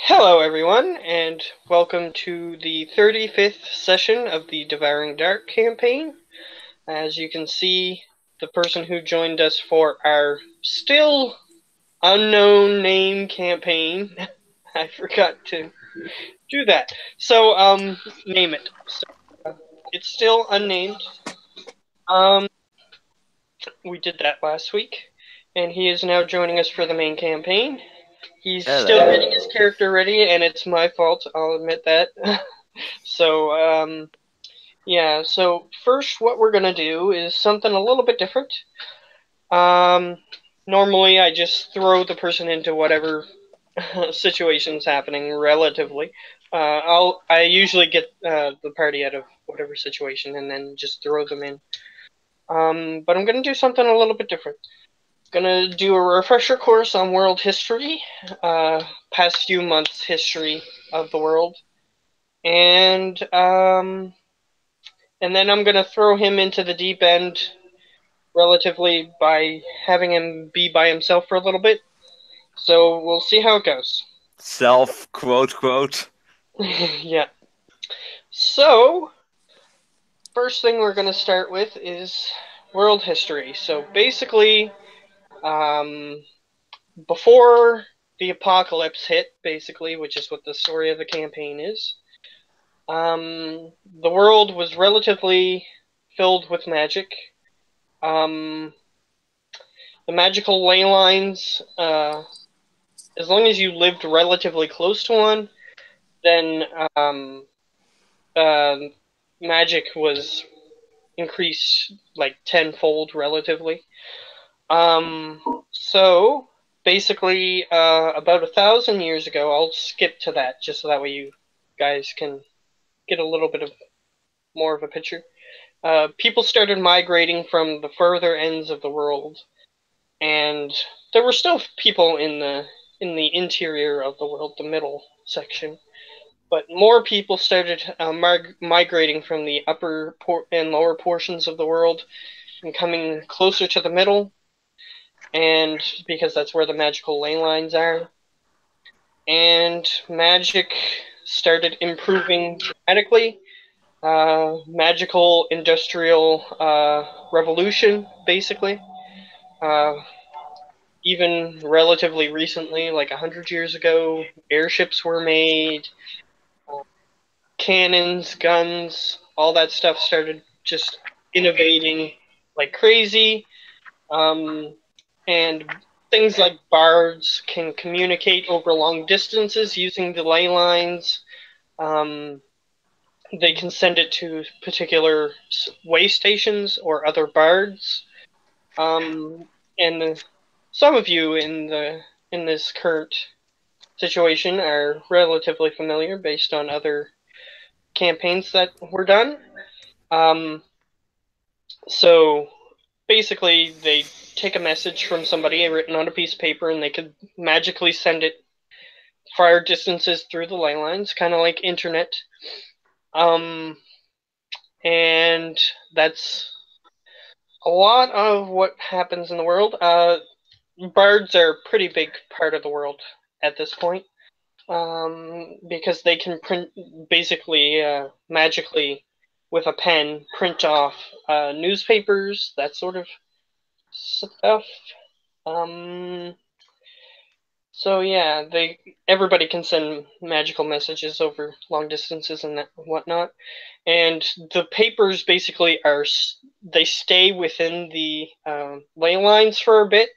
Hello, everyone, and welcome to the 35th session of the Devouring campaign. As you can see, the person who joined us for our still unknown name campaign, I forgot to do that. So, name it. It's still unnamed. Um, we did that last week, and he is now joining us for the main campaign. He's still Hello. getting his character ready, and it's my fault, I'll admit that. So, yeah, so first what we're gonna do is something a little bit different. Um, Normally I just throw the person into whatever situation's happening relatively. I usually get the party out of whatever situation and then just throw them in. But I'm gonna do something a little bit different. Gonna do a refresher course on world history, past few months history of the world, and then I'm gonna throw him into the deep end relatively by having him be by himself for a little bit. So we'll see how it goes. Self quote. Yeah. So, first thing we're going to start with is world history. So basically, um, before the apocalypse hit, basically, which is what the story of the campaign is, the world was relatively filled with magic. Um, the magical ley lines, as long as you lived relatively close to one, then uh, magic was increased like tenfold relatively. So basically, about 1,000 years ago, I'll skip to that just so that way you guys can get a little bit of more of a picture. People started migrating from the further ends of the world, and there were still people in the interior of the world, the middle section. But more people started migrating from the upper and lower portions of the world and coming closer to the middle, and because that's where the magical ley lines are. And magic started improving dramatically. Magical industrial revolution, basically. Uh, Even relatively recently, like 100 years ago, airships were made, cannons, guns, all that stuff started just innovating like crazy. Um, and things like bards can communicate over long distances using the ley lines. Um, they can send it to particular way stations or other bards. And some of you in this current situation are relatively familiar based on other campaigns that were done. Um, so basically, they take a message from somebody written on a piece of paper, and they could magically send it far distances through the ley lines, kind of like internet. Um, and that's a lot of what happens in the world. Bards are a pretty big part of the world at this point, because they can print basically magically with a pen print off newspapers, that sort of stuff. Um, so yeah, everybody can send magical messages over long distances and whatnot, and the papers basically they stay within the ley lines for a bit.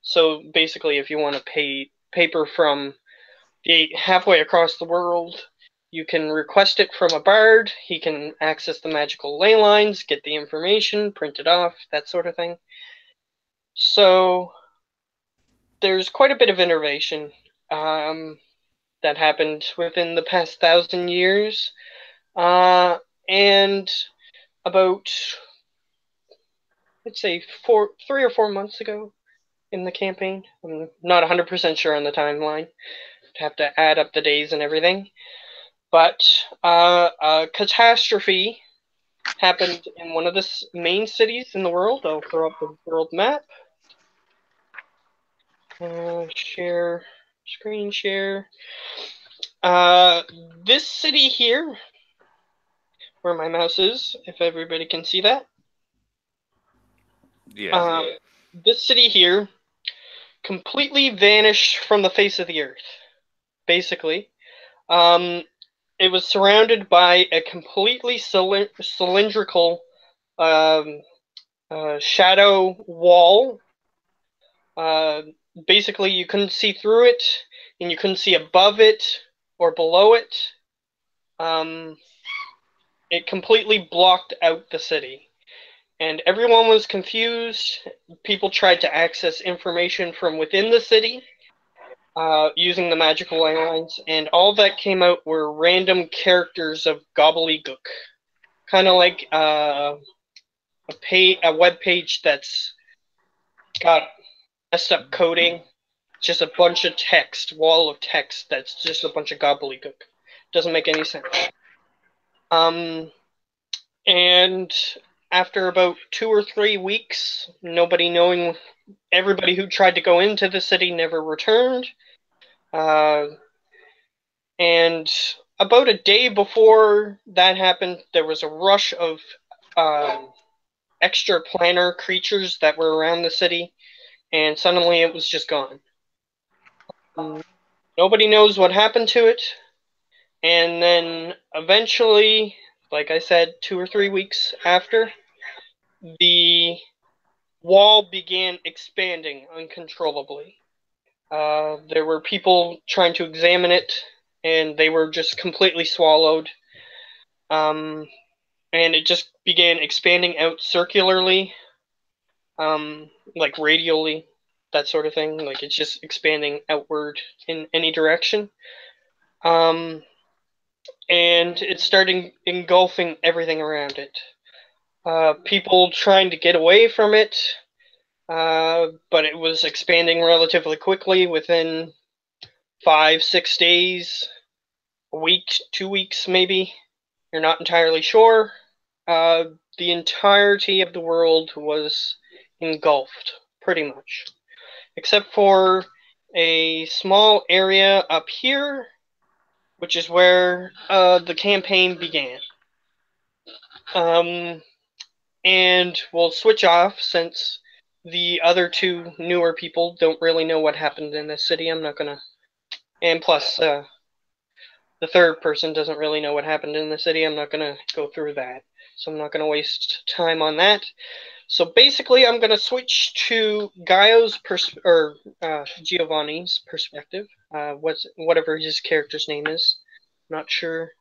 So basically, if you want to pay paper from halfway across the world, you can request it from a bard. He can access the magical ley lines, get the information, print it off, that sort of thing. So there's quite a bit of innovation um, that happened within the past 1,000 years. And about, let's say, 3 or 4 months ago in the campaign, I'm not 100% sure on the timeline. I'd have to add up the days and everything. But a catastrophe happened in one of the main cities in the world. I'll throw up the world map. Share, screen share. This city here, where my mouse is, if everybody can see that. Yeah. This city here completely vanished from the face of the earth, basically. It was surrounded by a completely cylindrical shadow wall. Uh, Basically, you couldn't see through it, and you couldn't see above it or below it. It completely blocked out the city, and everyone was confused. People tried to access information from within the city using the magical ley lines, and all that came out were random characters of gobbledygook, kind of like a web page that's got messed up coding, just a bunch of text, wall of text that's just a bunch of gobbledygook. Doesn't make any sense. And after about 2 or 3 weeks, nobody knowing, everybody who tried to go into the city never returned. And about a day before that happened, there was a rush of extra planar creatures that were around the city, and suddenly it was just gone. Nobody knows what happened to it, and then eventually, like I said, 2 or 3 weeks after, the wall began expanding uncontrollably. There were people trying to examine it, and they were just completely swallowed. And it just began expanding out circularly, like radially, that sort of thing. Like it's just expanding outward in any direction. And it started engulfing everything around it. People trying to get away from it, but it was expanding relatively quickly within 5, 6 days, a week, 2 weeks maybe. You're not entirely sure. The entirety of the world was engulfed, pretty much, except for a small area up here, which is where the campaign began. And we'll switch off since the other two newer people don't really know what happened in this city. I'm not gonna, and plus, the third person doesn't really know what happened in the city. I'm not gonna go through that, so I'm not gonna waste time on that. So basically, I'm gonna switch to Giovanni's perspective. Whatever his character's name is. Not sure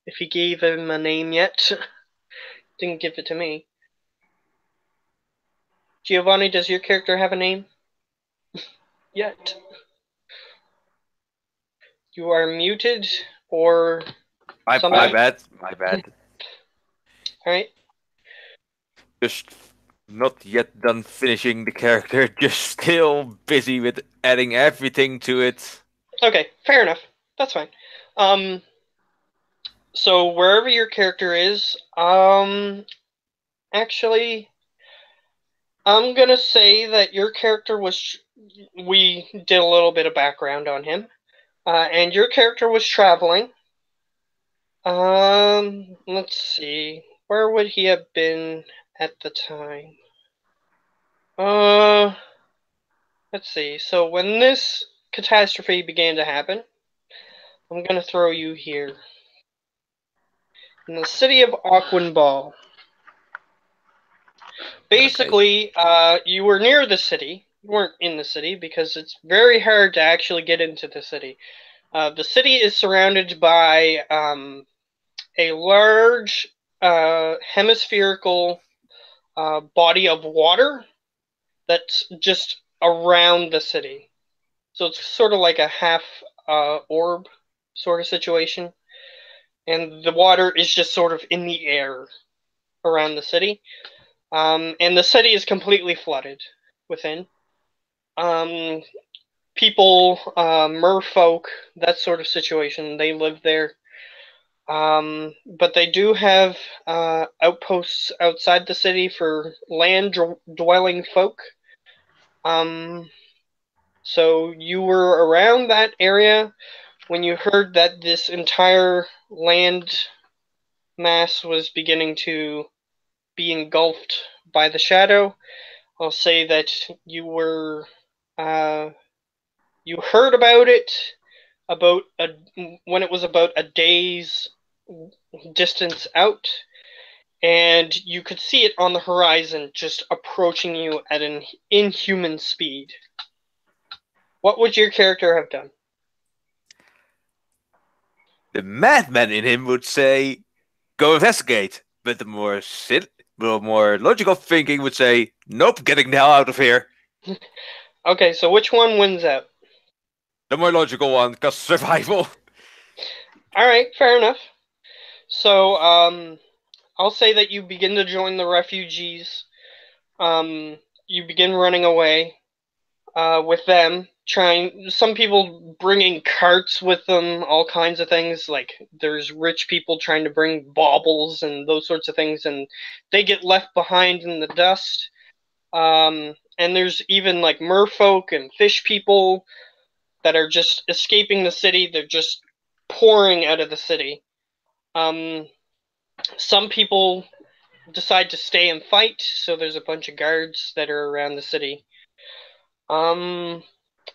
if he gave him a name yet. Didn't give it to me. Giovanni, does your character have a name? Yet. You are muted, or My somebody. bad. My bad. Alright. Just not yet done finishing the character. Just still busy with adding everything to it. Okay, fair enough. That's fine. So wherever your character is, actually, I'm gonna say that your character was. We did a little bit of background on him, and your character was traveling. Let's see. Where would he have been at the time? Let's see. So when this catastrophe began to happen, I'm gonna throw you here in the city of Aquinball. Basically, you were near the city. You weren't in the city because it's very hard to actually get into the city. The city is surrounded by a large hemispherical body of water that's just around the city. So it's sort of like a half orb sort of situation. And the water is just sort of in the air around the city. And the city is completely flooded within. People, merfolk, that sort of situation, they live there. But they do have outposts outside the city for land-dwelling folk. So you were around that area when you heard that this entire land mass was beginning to be engulfed by the shadow, I'll say that you were you heard about it about when it was about a day's distance out, and you could see it on the horizon just approaching you at an inhuman speed. What would your character have done? The madman in him would say, "Go investigate," but the more logical thinking would say, "Nope, getting the hell out of here." Okay, so which one wins out? The more logical one, cause survival. Alright, fair enough. So, I'll say that you begin to join the refugees. You begin running away with them, trying. Some people bringing carts with them, all kinds of things. Like there's rich people trying to bring baubles and those sorts of things, and they get left behind in the dust. And there's even like merfolk and fish people that are just escaping the city. They're just pouring out of the city. Um, some people decide to stay and fight, so there's a bunch of guards that are around the city. And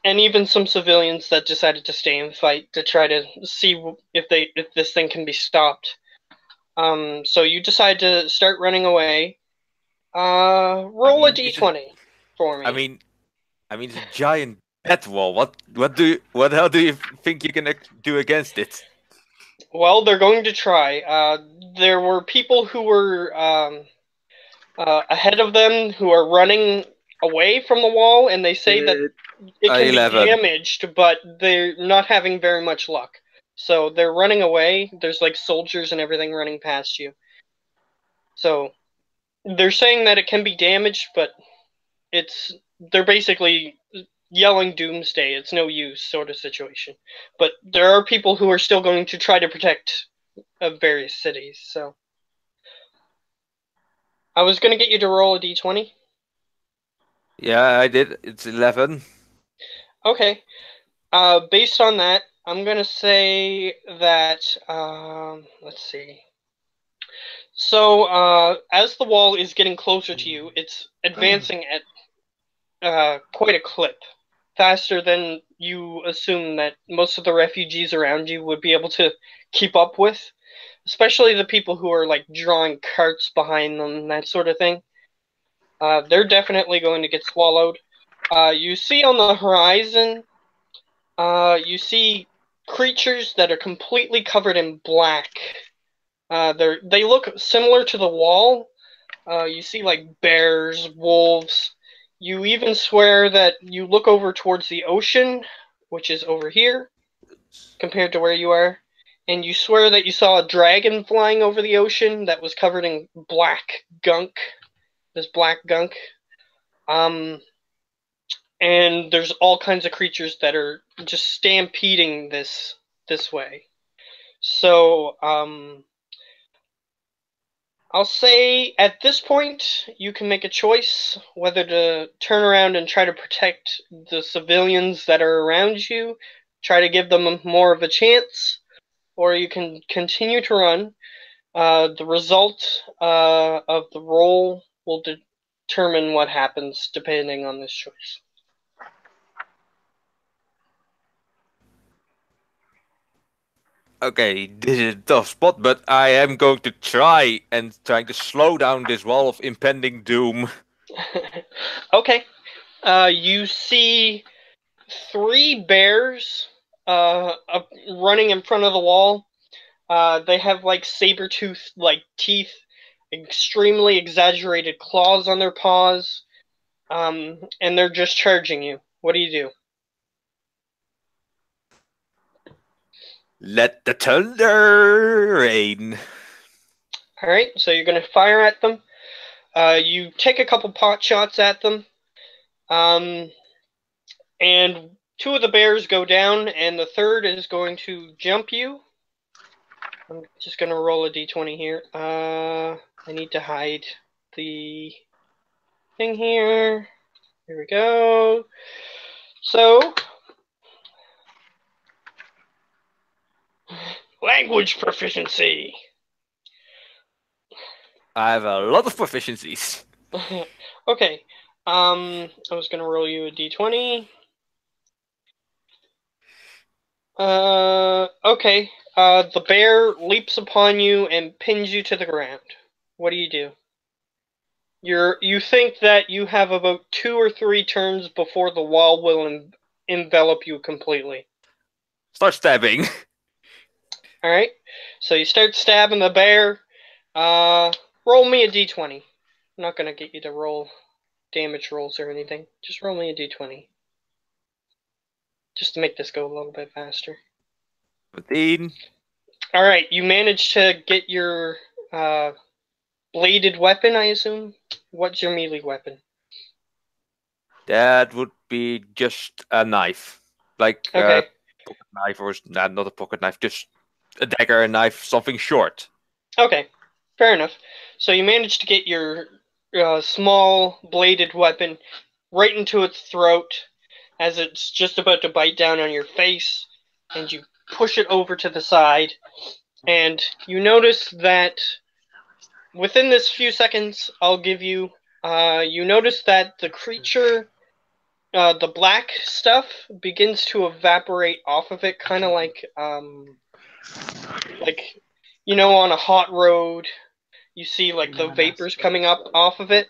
even some civilians that decided to stay and fight to try to see if this thing can be stopped. So you decide to start running away. I Roll a mean, it's a. d20 for I me. mean, it's a giant pet wall. What hell do you think you can do against it? Well, they're going to try. There were people who were ahead of them who are running away from the wall, and they say that it can be 11. damaged, but they're not having very much luck. So they're running away. There's like soldiers and everything running past you. So they're saying that it can be damaged, but they're basically yelling doomsday. It's no use sort of situation. But there are people who are still going to try to protect various cities. So I was going to get you to roll a d20. Yeah, I did. It's 11. Okay. Based on that, I'm gonna say that. Let's see. So, as the wall is getting closer to you, it's advancing at quite a clip, faster than you assume that most of the refugees around you would be able to keep up with. Especially the people who are like drawing carts behind them, that sort of thing. They're definitely going to get swallowed. You see on the horizon you see creatures that are completely covered in black. They look similar to the wall. You see like bears, wolves. You even swear that you look over towards the ocean, which is over here, compared to where you are. And you swear that you saw a dragon flying over the ocean that was covered in black gunk. This black gunk. Um, and there's all kinds of creatures that are just stampeding this way. So, I'll say at this point you can make a choice whether to turn around and try to protect the civilians that are around you, try to give them more of a chance, or you can continue to run. The result of the roll will determine what happens depending on this choice. Okay, this is a tough spot, but I am going to trying to slow down this wall of impending doom. Okay. You see three bears running in front of the wall. They have like saber tooth like teeth, extremely exaggerated claws on their paws, and they're just charging you. What do you do? Let the thunder rain. All right, so you're gonna fire at them. You take a couple pot shots at them, um, and two of the bears go down, and the third is going to jump you. I'm just gonna roll a d20 here. I need to hide the thing here. Here we go. So language proficiency. I have a lot of proficiencies. Okay. I was gonna roll you a d20. Okay. The bear leaps upon you and pins you to the ground. What do you do? You think that you have about 2 or 3 turns before the wall will envelop you completely. Start stabbing. All right. So you start stabbing the bear. Roll me a d20. I'm not gonna get you to roll damage rolls or anything. Just roll me a d20. Just to make this go a little bit faster. 15. All right. You managed to get your bladed weapon, I assume. What's your melee weapon? That would be just a knife. Like a Okay. pocket knife, or not a pocket knife, just a dagger, a knife, something short. Okay. Fair enough. So you managed to get your small bladed weapon right into its throat as it's just about to bite down on your face, and you push it over to the side, and you notice that within this few seconds, I'll give you, you notice that the creature, the black stuff begins to evaporate off of it, kind of like, on a hot road, you see like the vapors coming up off of it.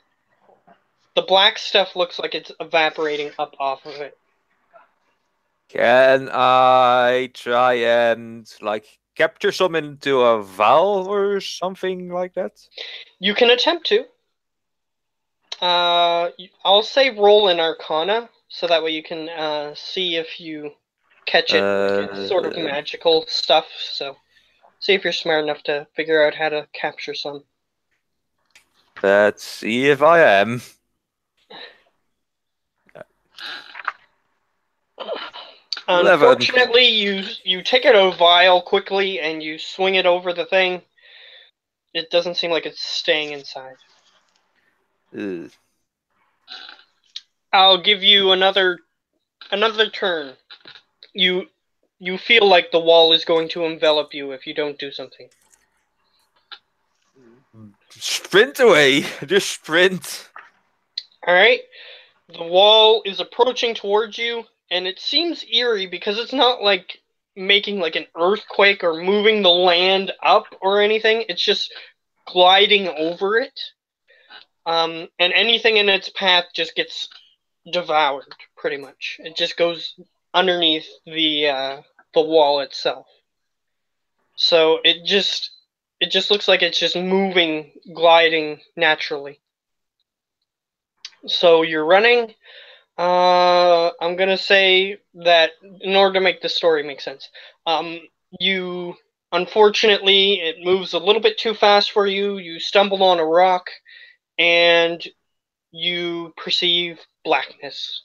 The black stuff looks like it's evaporating up off of it. Can I try and capture some into a valve or something like that? You can attempt to. I'll say roll an Arcana, so that way you can see if you catch it. It's sort of magical stuff, so see if you're smart enough to figure out how to capture some. Let's see if I am. Eleven. Unfortunately, you take out a vial quickly and you swing it over the thing. It doesn't seem like it's staying inside. Ugh. I'll give you another turn. You feel like the wall is going to envelop you if you don't do something. Sprint away. Just sprint. All right. The wall is approaching towards you, and it seems eerie because it's not like making like an earthquake or moving the land up or anything. It's just gliding over it. And anything in its path just gets devoured, pretty much. It just goes underneath the wall itself. So it just looks like it's just moving, gliding naturally. So you're running. I'm gonna say that in order to make the story make sense, you unfortunately it moves a little bit too fast for you. You stumble on a rock, and you perceive blackness.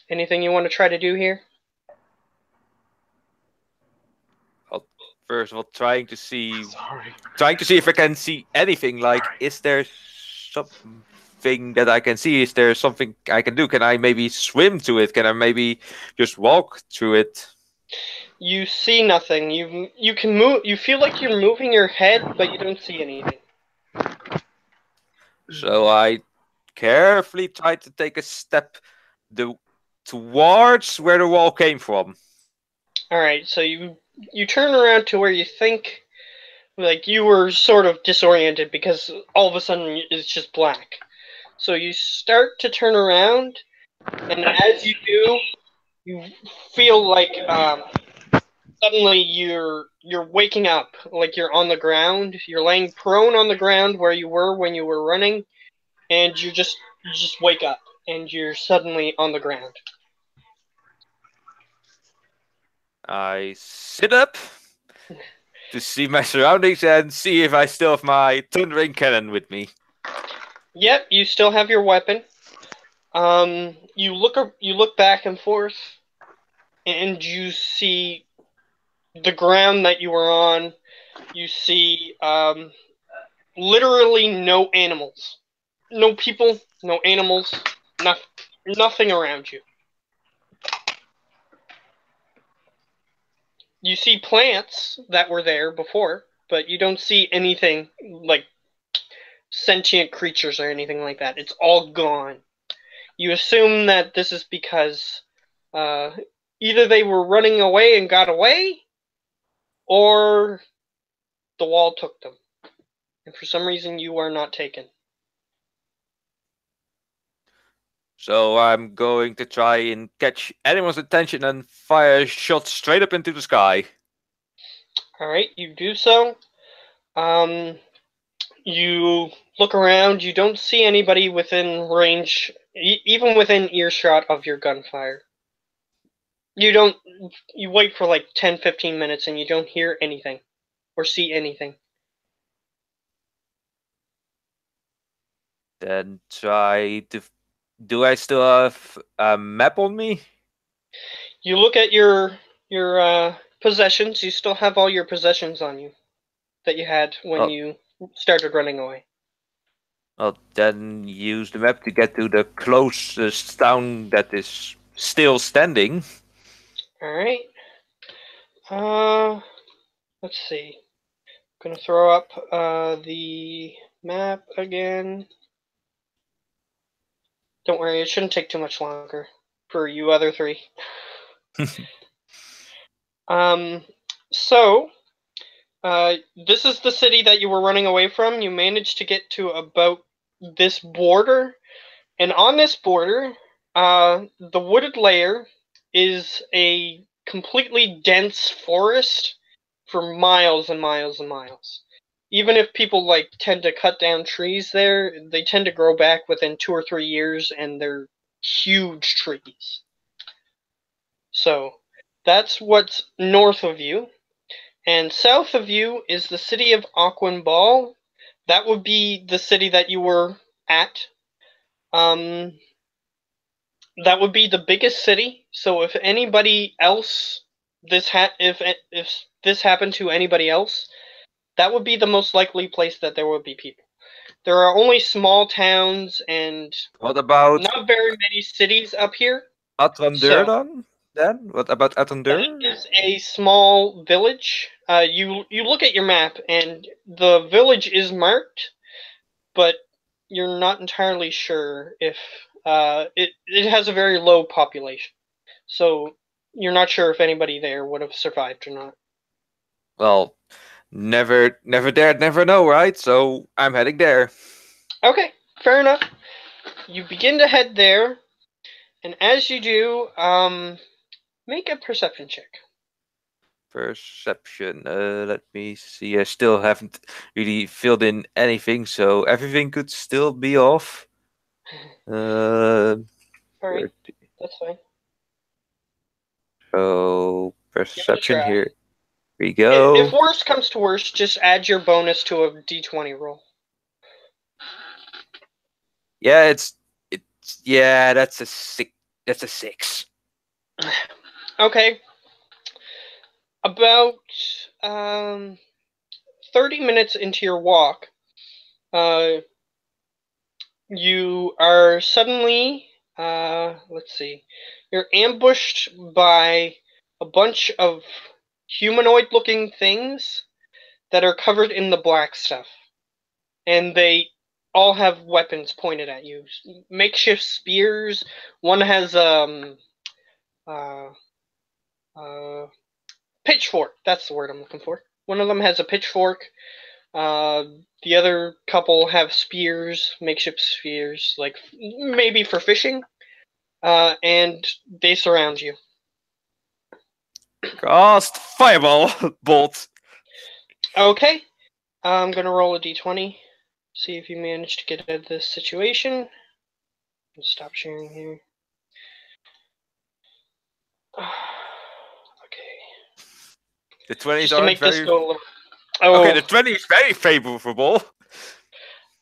Anything you want to try to do here? First of all, trying to see if I can see anything. Like, is there something that I can see? Is there something I can do? Can I maybe swim to it? Can I maybe just walk through it? You see nothing. You can move. You feel like you're moving your head, but you don't see anything. So I carefully try to take a step towards where the wall came from. All right, so you turn around to where you think like you were sort of disoriented because all of a sudden it's just black. So you start to turn around, and as you do, you feel like suddenly you're waking up, like you're on the ground. You're laying prone on the ground where you were when you were running, and you just wake up, and you're suddenly on the ground. I sit up to see my surroundings and see if I still have my thundering cannon with me. Yep, you still have your weapon. You look back and forth, and you see the ground that you were on. You see literally no animals, no people, no animals, nothing around you. You see plants that were there before, but you don't see anything like sentient creatures or anything like that. It's all gone. You assume that this is because uh, either they were running away and got away, or the wall took them. And for some reason, you are not taken. So I'm going to try and catch anyone's attention and fire a shot straight up into the sky. Alright, you do so. You look around, you don't see anybody within range, even within earshot of your gunfire. You wait for like 10-15 minutes and you don't hear anything or see anything. Then try to. Do I still have a map on me? You look at your possessions. You still have all your possessions on you that you had when Well, you started running away. well, then use the map to get to the closest town that is still standing. All right. Let's see. I'm gonna throw up the map again. Don't worry, it shouldn't take too much longer for you other three. Um, so this is the city that you were running away from. You managed to get to about this border, and on this border, the wooded layer is a completely dense forest for miles and miles and miles. Even if people like tend to cut down trees there, they tend to grow back within 2 or 3 years, and they're huge trees. So that's what's north of you. And south of you is the city of Aquinbal. That would be the city that you were at. Um, that would be the biggest city. So if anybody else if this happened to anybody else, that would be the most likely place that there would be people. There are only small towns and What about not very many cities up here. Atrandur So then? What about that Atrandur? is a small village. You look at your map and the village is marked, but you're not entirely sure if it has a very low population. So you're not sure if anybody there would have survived or not. Well, never dared, never know, right? So I'm heading there. Okay, fair enough. You begin to head there, and as you do, make a perception check. Perception. Let me see. I still haven't really filled in anything, so everything could still be off. All right, 30. that's fine. So Give it a perception try. here we If go. worst comes to worst, just add your bonus to a d20 roll. Yeah, it's yeah. That's a six. That's a 6. Okay, about 30 minutes into your walk, uh, you are suddenly, let's see, you're ambushed by a bunch of humanoid-looking things that are covered in the black stuff, and they all have weapons pointed at you. Makeshift spears. One has uh, uh, pitchfork. That's the word I'm looking for. One of them has a pitchfork. Uh, the other couple have spears, makeshift spears, like maybe for fishing. And they surround you. Cast fireball bolt. Okay, I'm gonna roll a d20. See if you manage to get out of this situation. Stop sharing here. Okay. The 20s Just to aren't make this very. go a little. Okay, Oh. the 20 is very favorable.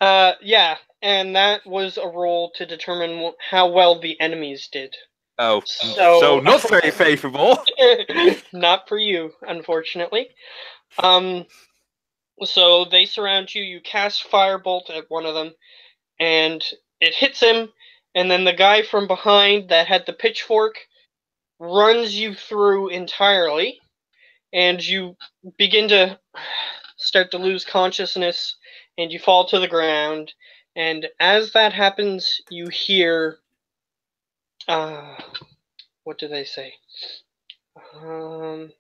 Yeah, and that was a roll to determine how well the enemies did. Oh, so So, not very favorable. not for you, unfortunately. So they surround you. You cast firebolt at one of them, and it hits him. And then the guy from behind that had the pitchfork runs you through entirely. and you begin to start to lose consciousness, and you fall to the ground. And as that happens, you hear, uh, what do they say? Um,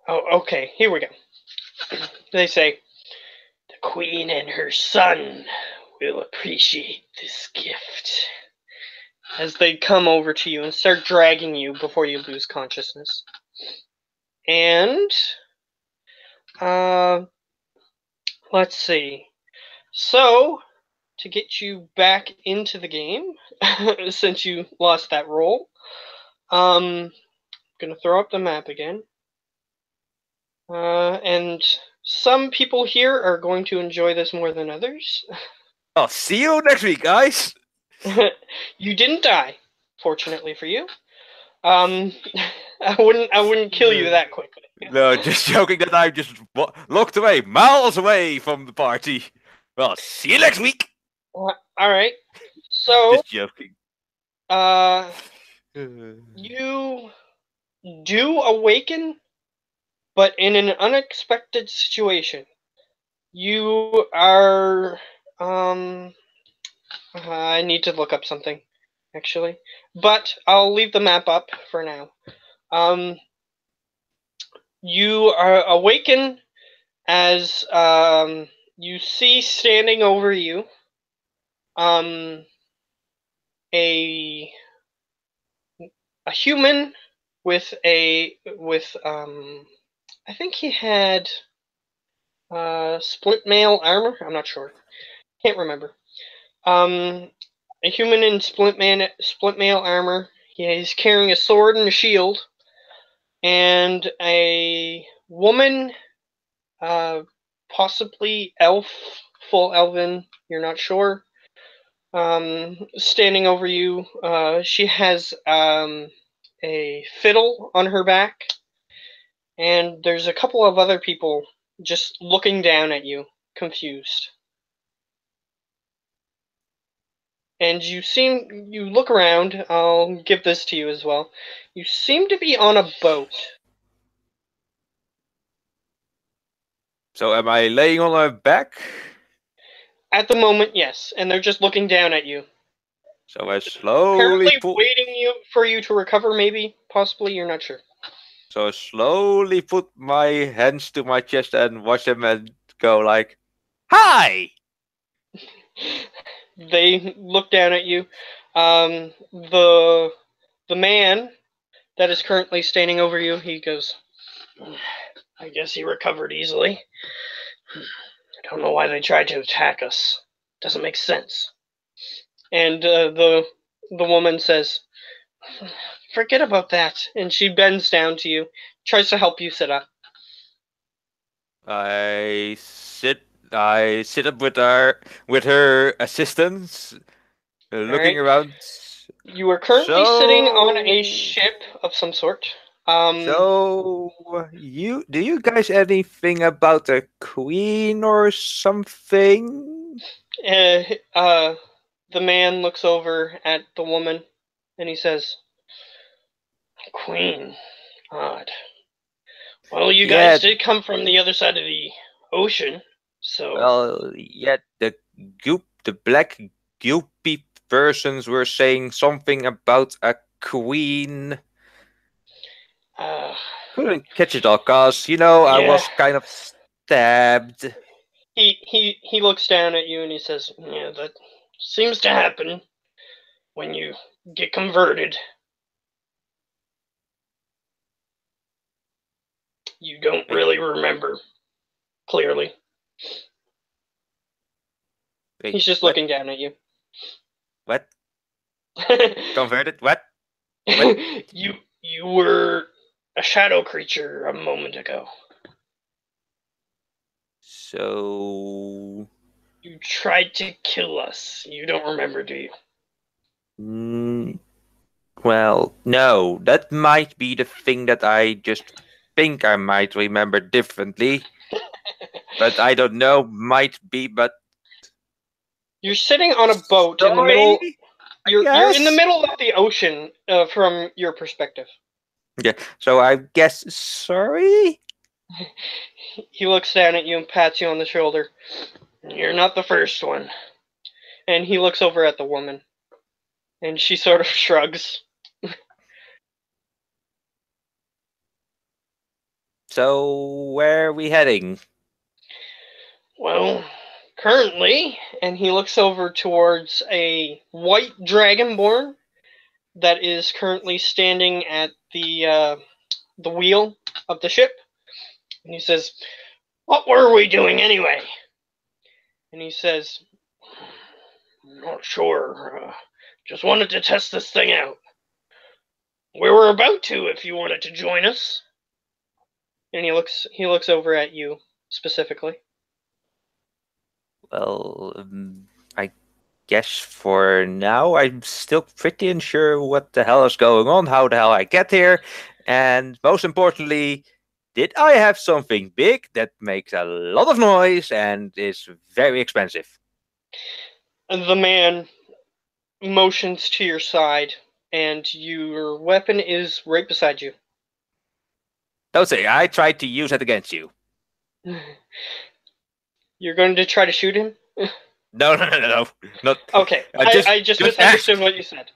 oh, okay, here we go. They say, the queen and her son will appreciate this gift. As they come over to you and start dragging you before you lose consciousness. And, uh, let's see. So, to get you back into the game, since you lost that roll, I'm gonna throw up the map again. And some people here are going to enjoy this more than others. I'll see you next week, guys. You didn't die, fortunately for you. I wouldn't kill you that quickly. No, just joking that I just looked away, miles away from the party. Well, see you next week. All right. So, Just joking. you do awaken, but in an unexpected situation. You are, I need to look up something, actually, but I'll leave the map up for now. You are awaken as, you see standing over you, a human with I think he had split mail armor. I'm not sure. Can't remember. A human in split mail armor. He's carrying a sword and a shield, and a woman, possibly elf, full elven. You're not sure. Standing over you. She has a fiddle on her back, and there's a couple of other people just looking down at you, confused. And you look around, I'll give this to you as well. You seem to be on a boat. So am I laying on my back? At the moment, yes, and they're just looking down at you. So I slowly Apparently put. waiting for you to recover, maybe, possibly, you're not sure. So I slowly put my hands to my chest and watch them and go like, "Hi." They look down at you. The man that is currently standing over you, he goes, I guess he recovered easily. I don't know why they tried to attack us. Doesn't make sense. And the woman says, forget about that. And she bends down to you, tries to help you sit up. I sit up with her assistants, All looking right. around. You are currently sitting on a So, ship of some sort. do you guys anything about the queen or something? Uh, uh, the man looks over at the woman, and he says, Queen, odd. Well, you Yeah, guys did come from the other side of the ocean, so well, yeah, the black goopy persons were saying something about a queen. uh, Couldn't catch it all, cause I yeah. was kind of stabbed. He looks down at you and he says, yeah, that seems to happen when you get converted. You don't Wait, really remember clearly. wait, He's just what? looking down at you. What? Converted? What? What? You were a shadow creature a moment ago. So, You tried to kill us. You don't remember, do you? mm, well, no, that might be the thing that I just think I might remember differently, but I don't know. Might be, but You're sitting on a boat in the middle. story, I You're in the guess. middle of the ocean, from your perspective. Yeah. So I guess sorry. He looks down at you and pats you on the shoulder. You're not the first one. And he looks over at the woman. And she sort of shrugs. So where are we heading? Well, currently, and he looks over towards a white dragonborn that is currently standing at the wheel of the ship. And he says, "What were we doing anyway?" And he says, "Not sure. Just wanted to test this thing out. We were about to if you wanted to join us." And he looks over at you specifically. Well, I guess for now I'm still pretty unsure what the hell is going on, how the hell I get here, and most importantly, did I have something big that makes a lot of noise and is very expensive? And the man motions to your side, and your weapon is right beside you. Don't say I tried to use it against you. You're going to try to shoot him? No, no, no, no, no. Not. Okay, I I just misunderstood ask. what you said.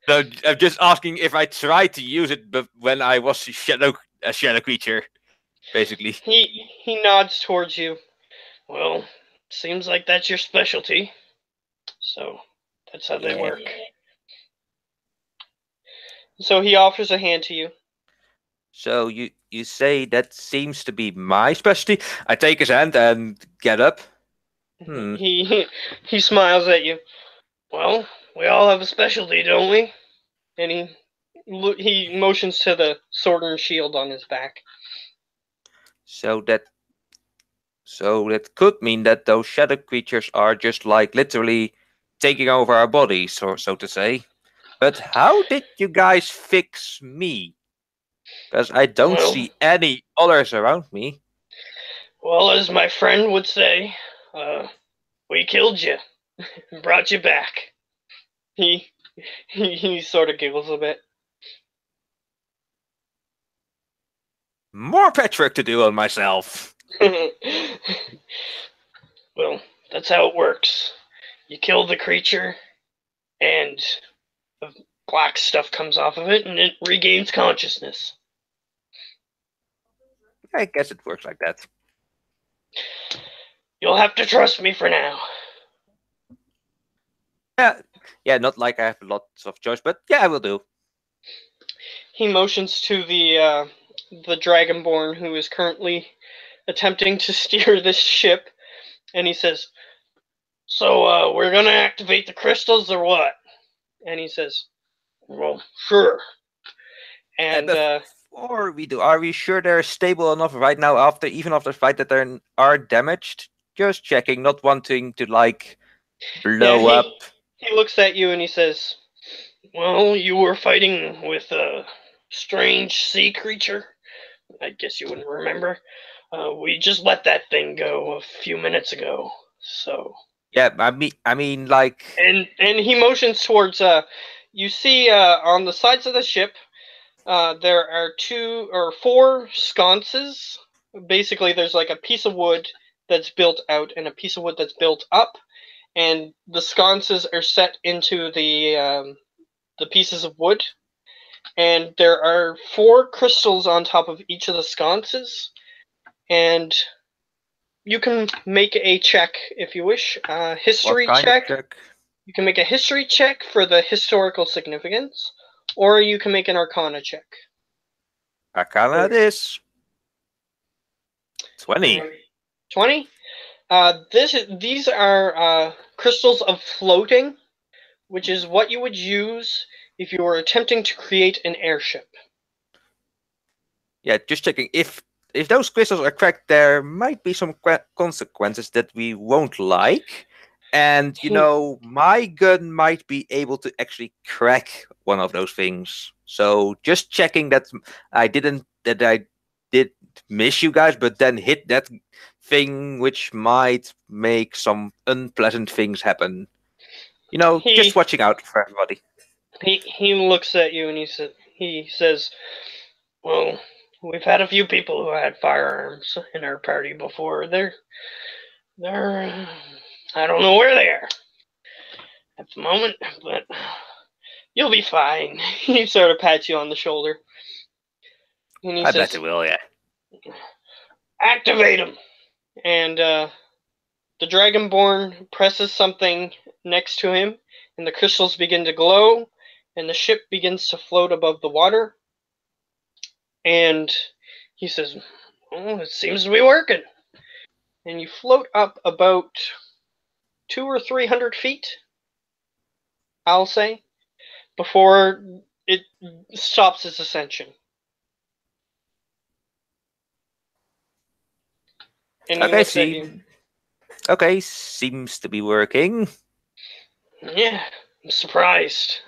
No, I'm just asking if I tried to use it, but when I was a shadow creature, basically. He nods towards you. Well, seems like that's your specialty. So that's how they Yeah. work. So he offers a hand to you. So you say that seems to be my specialty? I take his hand and get up. Hmm. He smiles at you. Well, we all have a specialty, don't we? And he motions to the sword and shield on his back. So that could mean that those shadow creatures are just like literally taking over our bodies, or so to say. But how did you guys fix me? Because I don't Well, see any others around me. well, as my friend would say, we killed you, brought you back. He he sort of giggles a bit. More patchwork to do on myself. Well, that's how it works. You kill the creature, and the black stuff comes off of it, and it regains consciousness. I guess it works like that. You'll have to trust me for now. Yeah, yeah, not like I have lots of choice, but yeah, I will do. He motions to the dragonborn who is currently attempting to steer this ship, and he says, "So, we're gonna activate the crystals or what?" And he says, "Well, sure." And Before we do, are we sure they're stable enough right now after even after the fight that they are damaged? Just checking, not wanting to like yeah, blow up. he looks at you and he says, "Well, you were fighting with a strange sea creature. I guess you wouldn't remember. We just let that thing go a few minutes ago. So." Yeah, I mean, like, And he motions towards you see on the sides of the ship there are 2 or 4 sconces. Basically there's like a piece of wood that's built out and a piece of wood that's built up, and the sconces are set into the pieces of wood, and there are 4 crystals on top of each of the sconces, and you can make a check if you wish. what History kind of check. check? You can make a history check for the historical significance, or you can make an arcana check. Arcana it is. 20. 20? These are crystals of floating, which is what you would use if you were attempting to create an airship. Yeah, just checking. If those crystals are cracked, there might be some consequences that we won't like. And my gun might be able to actually crack one of those things. So just checking that I did miss you guys, but then hit that thing which might make some unpleasant things happen. Just He watching out for everybody. he looks at you and he says, Well, we've had a few people who had firearms in our party before. They're I don't know where they are at the moment, but you'll be fine. He sort of pats you on the shoulder. And he I bet says, it will, yeah. activate him! And the Dragonborn presses something next to him, and the crystals begin to glow, and the ship begins to float above the water. And he says, oh, it seems to be working. And you float up about 200 or 300 feet, I'll say, before it stops its ascension. And he Okay, looks at you. see. Okay, seems to be working. Yeah, I'm surprised.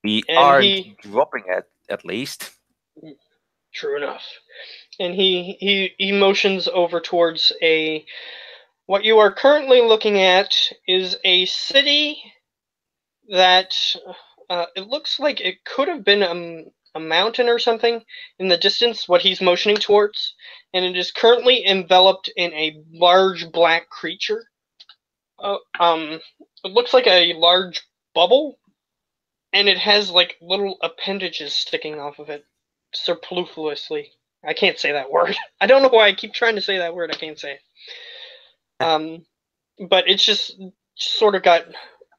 We And aren't dropping it, at least. true enough. And he motions over towards what you are currently looking at is a city that it looks like it could have been a mountain or something in the distance, what he's motioning towards, and it is currently enveloped in a large black creature. It looks like a large bubble, and it has like little appendages sticking off of it, superfluously. I can't say that word. I don't know why I keep trying to say that word. I can't say it. But it's just sort of got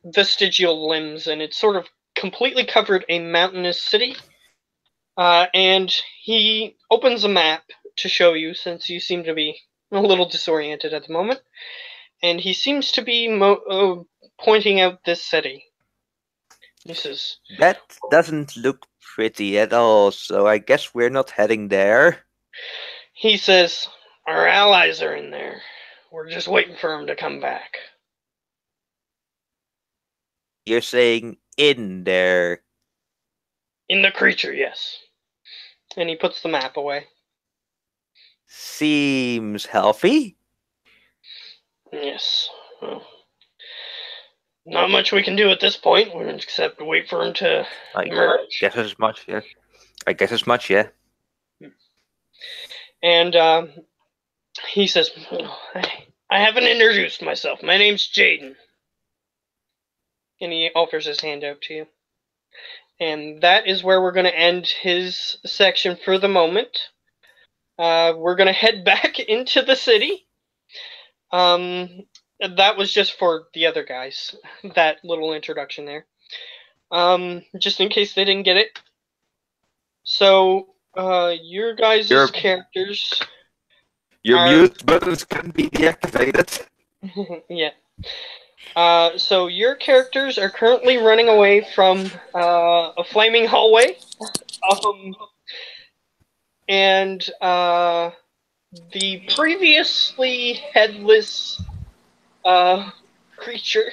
vestigial limbs, and it's sort of completely covered a mountainous city. And he opens a map to show you, since you seem to be a little disoriented at the moment. And he seems to be pointing out this city. He says, That doesn't look pretty at all, so I guess we're not heading there. our allies are in there. We're just waiting for him to come back. You're saying in there. In the creature, yes. And he puts the map away. Seems healthy. Yes. Well, not much we can do at this point, except wait for him to emerge. Guess as much, yeah. I guess as much, yeah. And he says, I haven't introduced myself. My name's Jaden. And he offers his hand out to you. And that is where we're going to end his section for the moment. We're going to head back into the city. That was just for the other guys, that little introduction there. Just in case they didn't get it. So, your guys' characters... Your mute buttons can be deactivated. Yeah. So your characters are currently running away from a flaming hallway. And the previously headless creature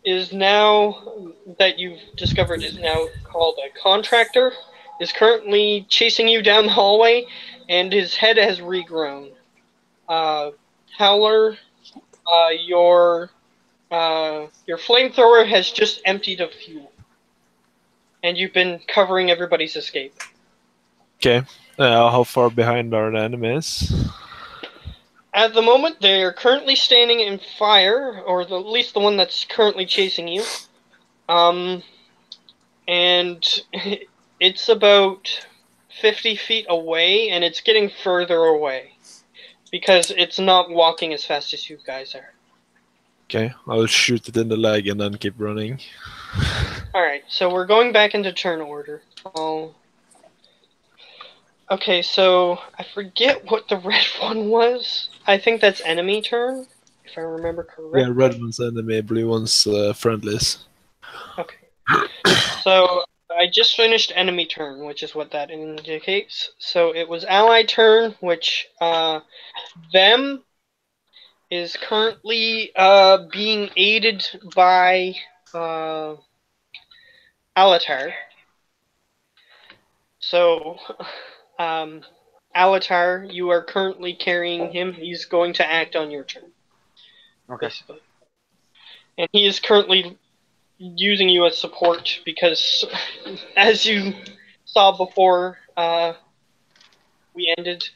is now, that you've discovered is now called a contractor, is currently chasing you down the hallway, and his head has regrown. Howler, your flamethrower has just emptied of fuel, and you've been covering everybody's escape. Okay. How far behind are the enemies? At the moment, they are currently standing in fire, or at least the one that's currently chasing you. And it's about 50 feet away, and it's getting further away because it's not walking as fast as you guys are. Okay, I'll shoot it in the leg and then keep running. Alright, so we're going back into turn order. Okay, so I forget what the red one was. I think that's enemy turn, if I remember correctly. Yeah, red one's enemy, blue one's friendlies. Okay. So I just finished enemy turn, which is what that indicates. So it was ally turn, which them is currently being aided by Alatar. So Alatar, you are currently carrying him. He's going to act on your turn. Okay. Basically. And he is currently using you as support because as you saw before we ended,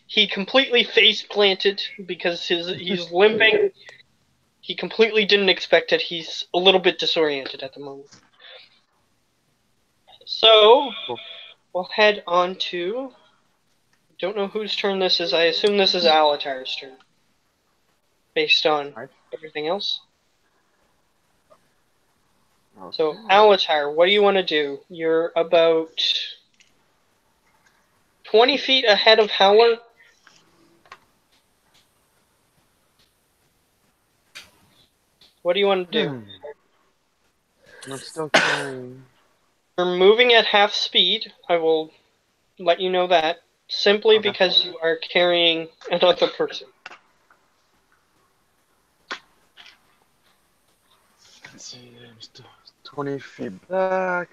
he completely face planted because he's limping. He completely didn't expect it. He's a little bit disoriented at the moment. So we'll head on to. Don't know whose turn this is. I assume this is Alatar's turn, based on everything else. Okay. So, Alatar, what do you want to do? You're about 20 feet ahead of Howler. What do you want to do? I'm still carrying. You're moving at half speed. I will let you know that. Simply because you are carrying another person. Let's see, I'm still 20 feet back.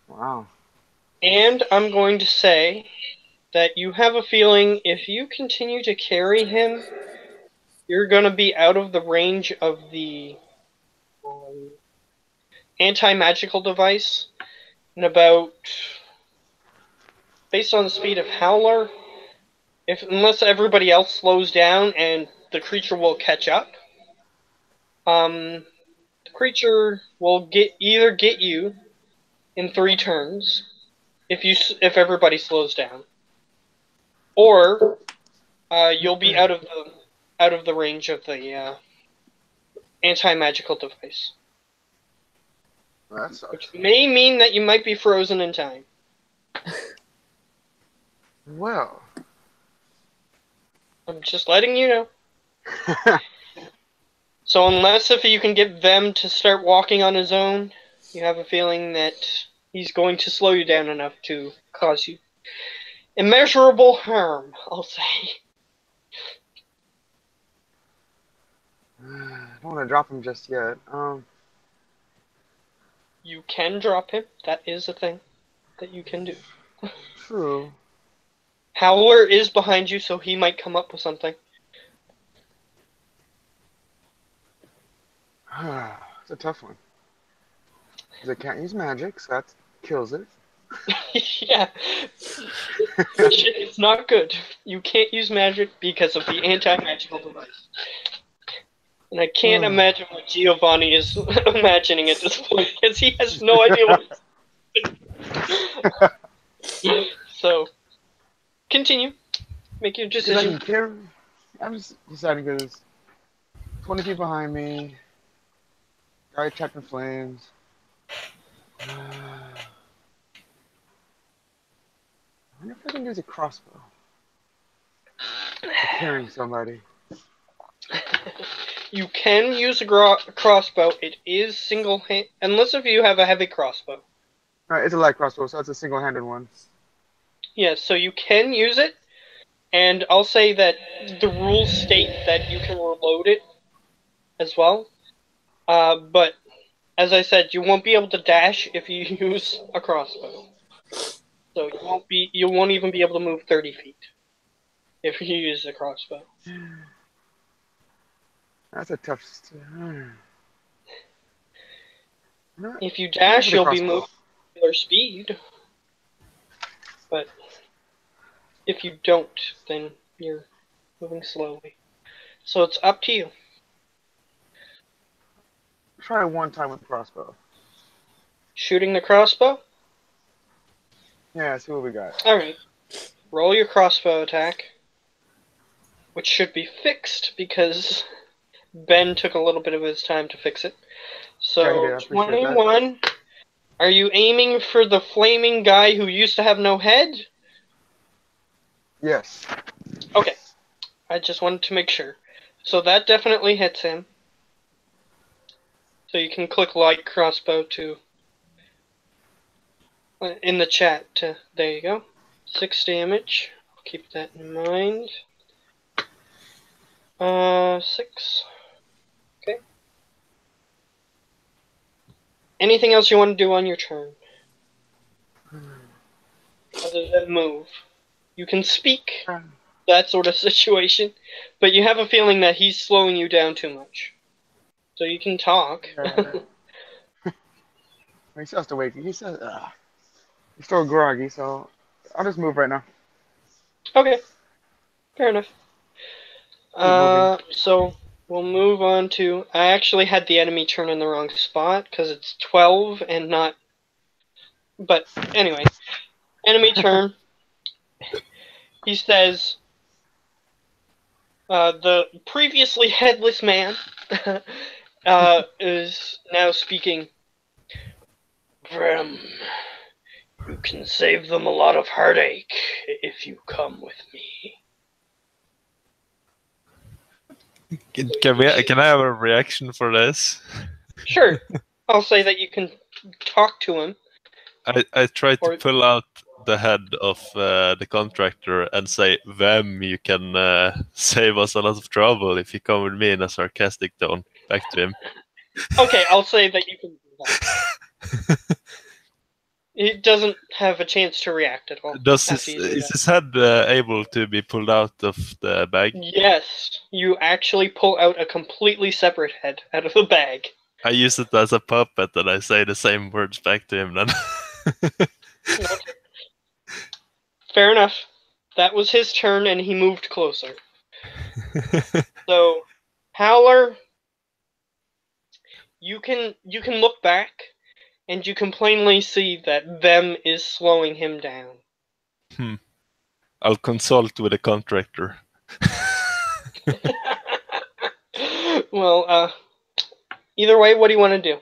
Wow. And I'm going to say that you have a feeling if you continue to carry him, you're going to be out of the range of the anti-magical device in about, based on the speed of Howler, unless everybody else slows down and the creature will catch up, the creature will either get you in 3 turns if everybody slows down, or you'll be out of the range of the anti-magical device. That sucks. Which may mean that you might be frozen in time. Well. I'm just letting you know. So unless if you can get them to start walking on his own, you have a feeling that he's going to slow you down enough to cause you immeasurable harm, I'll say. I don't want to drop him just yet. You can drop him. That is a thing that you can do. True. Howler is behind you, so he might come up with something. It's a tough one. Because I can't use magic, so that kills it. Yeah. It's not good. You can't use magic because of the anti-magical device. And I can't imagine what Giovanni is imagining at this point, because he has no idea what So, continue. Make your decision. I'm just deciding because 20 feet behind me, guy trapped in flames. I wonder if I can use a crossbow. For carrying somebody. You can use a crossbow. It is single-hand, unless if you have a heavy crossbow. It's a light crossbow, so it's a single-handed one. Yeah, so you can use it, and I'll say that the rules state that you can reload it as well. But as I said, you won't be able to dash if you use a crossbow. So you won't even be able to move 30 feet if you use a crossbow. That's a tough. If you dash, you'll be moving at their speed. But if you don't, then you're moving slowly. So it's up to you. Try one time with crossbow. Shooting the crossbow? Yeah, see what we got. Alright. Roll your crossbow attack. Which should be fixed because Ben took a little bit of his time to fix it. So, 21. Are you aiming for the flaming guy who used to have no head? Yes. Okay. I just wanted to make sure. So that definitely hits him. So you can click light crossbow to in the chat. There you go. 6 damage. I'll keep that in mind. 6. Okay. Anything else you want to do on your turn? Other than move. You can speak, that sort of situation, but you have a feeling that he's slowing you down too much. So you can talk. He still has to wake. He says, he's still groggy, so I'll just move right now. Okay, fair enough. Keep moving. So we'll move on to. I actually had the enemy turn in the wrong spot because it's 12 and not. But anyway, enemy turn. He says, the previously headless man is now speaking. Vrem, you can save them a lot of heartache if you come with me. Can I have a reaction for this? Sure, I'll say that you can talk to him. I tried to Or- pull out the head of the contractor and say, "Them, you can save us a lot of trouble if you come with me," in a sarcastic tone back to him. Okay, I'll say that you can do that. He doesn't have a chance to react at all. Does after you do is that. his head able to be pulled out of the bag? Yes, you actually pull out a completely separate head out of the bag. I use it as a puppet and I say the same words back to him then. Okay. Fair enough. That was his turn, and he moved closer. So, Howler, you can look back, and you can plainly see that Them is slowing him down. I'll consult with the contractor. Well, either way, what do you want to do?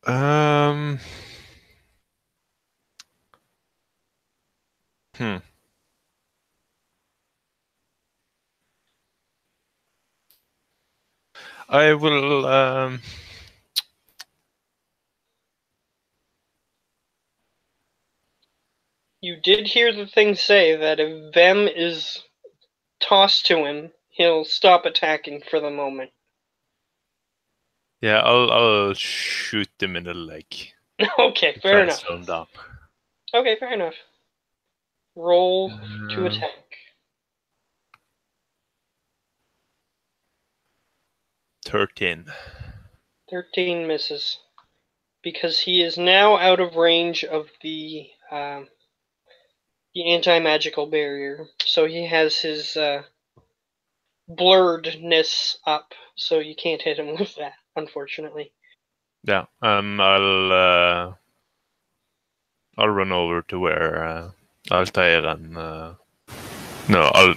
Hmm. I will. You did hear the thing say that if Vem is tossed to him, he'll stop attacking for the moment. Yeah, I'll shoot him in the leg. Okay, fair Try to enough. slow him down. Okay, fair enough. Roll to attack. 13. 13 misses. Because he is now out of range of the anti-magical barrier. So he has his blurredness up, so you can't hit him with that, unfortunately. Yeah, I'll run over to where Altair and no,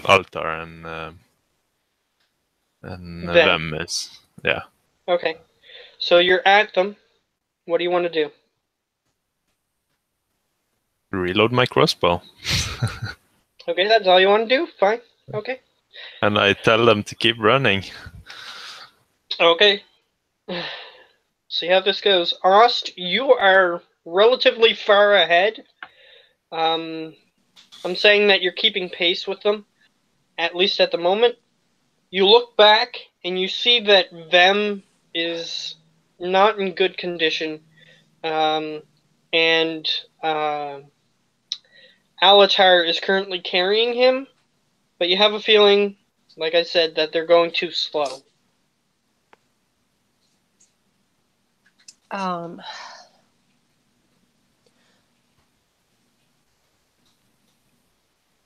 Altar and Vem is. Yeah. Okay. So you're at them. What do you want to do? Reload my crossbow. Okay, that's all you want to do? Fine. Okay. And I tell them to keep running. Okay. See how this goes. Ost, you are relatively far ahead. I'm saying that you're keeping pace with them, at least at the moment. You look back and you see that Vem is not in good condition, and Alatar is currently carrying him, but you have a feeling, like I said, that they're going too slow.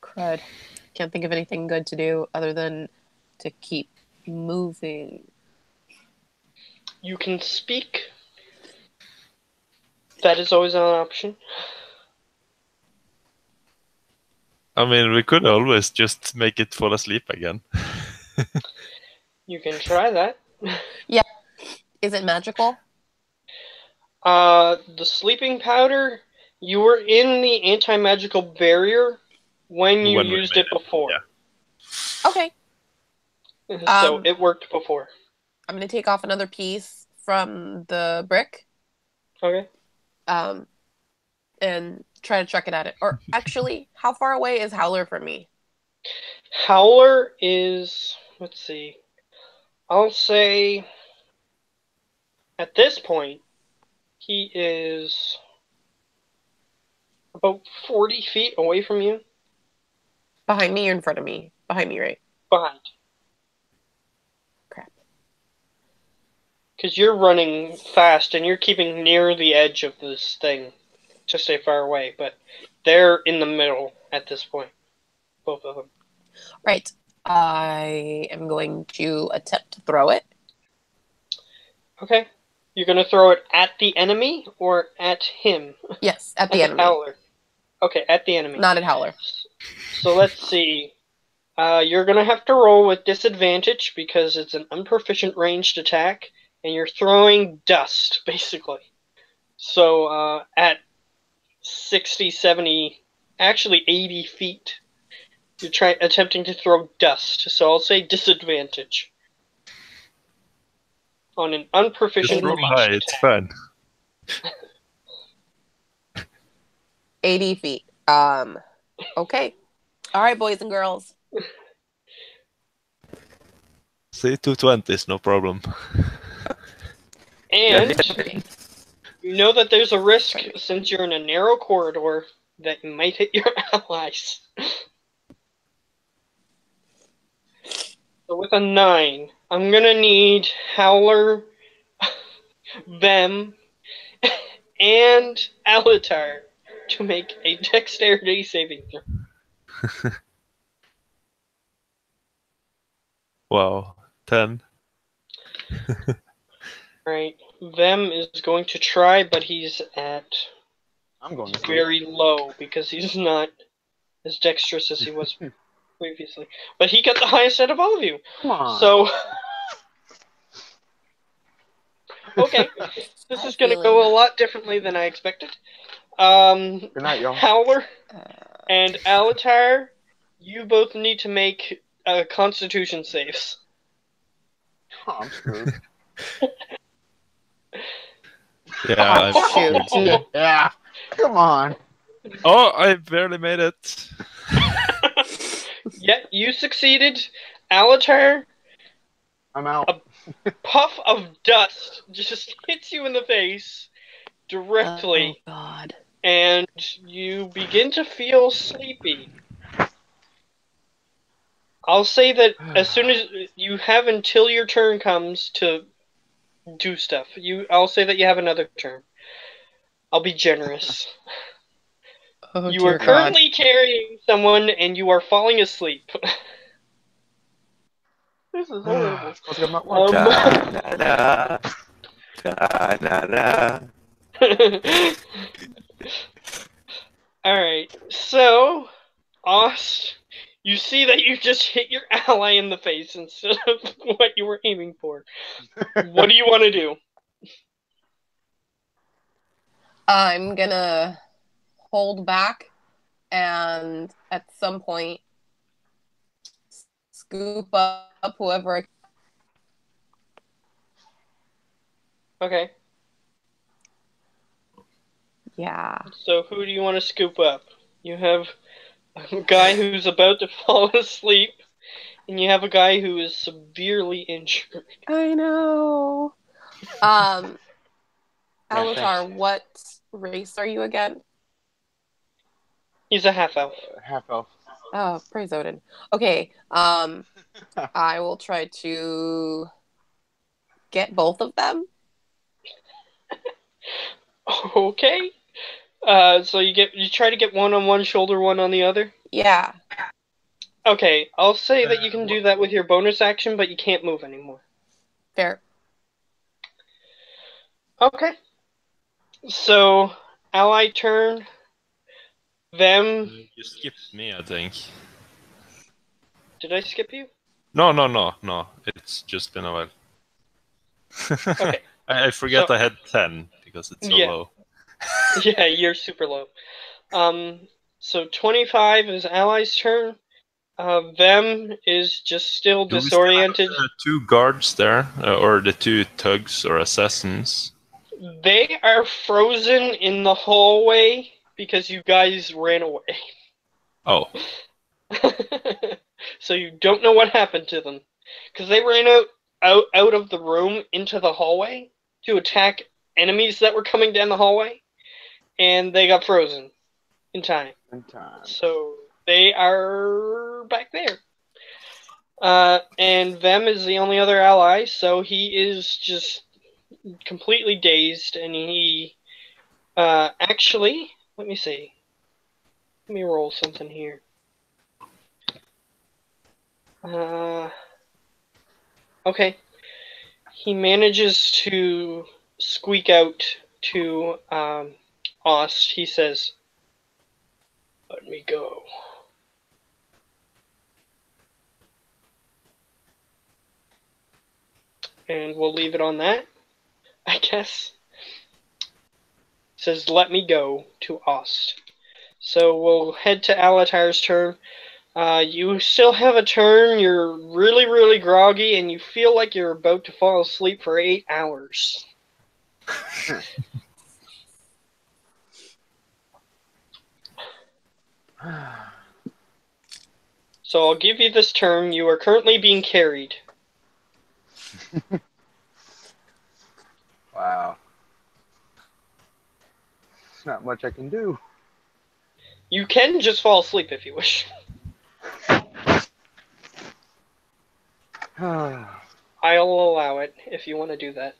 Crud. Can't think of anything good to do other than to keep moving. You can speak. That is always an option. I mean, we could always just make it fall asleep again. You can try that. Yeah. Is it magical? The sleeping powder, you were in the anti-magical barrier when you used it before. Yeah. Okay. So it worked before. I'm going to take off another piece from the brick. Okay. And try to chuck it at it. Or actually, how far away is Howler from me? Howler is, let's see, I'll say at this point, he is about 40 feet away from you. Behind me or in front of me? Behind me, right? Behind. Crap. Because you're running fast and you're keeping near the edge of this thing to stay far away, but they're in the middle at this point. Both of them. Right. I am going to attempt to throw it. Okay. You're going to throw it at the enemy or at him? Yes, at the enemy. Howler. Okay, at the enemy. Not at Howler. So let's see. You're going to have to roll with disadvantage because it's an unproficient ranged attack, and you're throwing dust, basically. So at 60, 70, actually 80 feet, you're attempting to throw dust. So I'll say disadvantage. On an unproficient Just roll ranged high, attack. it's fun. 80 feet. Okay. All right, boys and girls. See, 220s, no problem. And you know that there's a risk, since you're in a narrow corridor, that you might hit your allies. So with a 9, I'm gonna need Howler, Vem, and Alatar to make a dexterity saving throw. Wow, 10. Right. Vem is going to try, but he's at I'm going to sleep. very low because he's not as dexterous as he was previously. But he got the highest out of all of you. Come on. So, okay, this is going to go a lot differently than I expected. Good night, y'all. Howler and Alatar, you both need to make Constitution saves. Oh, I'm screwed. Yeah, Oh, shoot. Yeah. Come on. Oh, I barely made it. Yeah, you succeeded. Alatar, I'm out. puff of dust just hits you in the face directly, Oh, God. and you begin to feel sleepy. I'll say that as soon as you have until your turn comes to do stuff, I'll say that you have another turn. I'll be generous. Oh, You are dear God. currently carrying someone and you are falling asleep. This is horrible. Supposed to get my work. Da-na-na. Da-na-na. Alright, so, Ost, you see that you just hit your ally in the face instead of what you were aiming for. What do you want to do? I'm gonna hold back and at some point scoop up whoever I... Okay, Yeah. so who do you want to scoop up? You have a guy who's about to fall asleep, and you have a guy who is severely injured. I know. Yeah, Alatar, thanks. what race are you again? He's a half-elf. Half elf. Oh, praise Odin. Okay. I will try to get both of them. Okay. So you try to get one on one shoulder, one on the other? Yeah. Okay, I'll say that you can do that with your bonus action, but you can't move anymore. Fair. Okay. So, ally turn. Them. You skipped me, I think. Did I skip you? No. It's just been a while. Okay. I forget So- I had 10 because it's so Yeah. low. Yeah, you're super low. So 25 is ally's turn. Them is just still Do we still have disoriented. the 2 guards there? Or the 2 thugs or assassins? They are frozen in the hallway because you guys ran away. Oh. So you don't know what happened to them. Because they ran out of the room into the hallway to attack enemies that were coming down the hallway. And they got frozen in time. So they are back there. And Vem is the only other ally, so he is just completely dazed, and he actually, let me see. Let me roll something here. Okay. He manages to squeak out to Ost. He says, "Let me go." And we'll leave it on that, I guess. Says, "Let me go" to Ost. So we'll head to Alatar's turn. You still have a turn. You're really, really groggy, and you feel like you're about to fall asleep for 8 hours. So I'll give you this turn. You are currently being carried. Wow. There's not much I can do. You can just fall asleep if you wish. I'll allow it if you want to do that.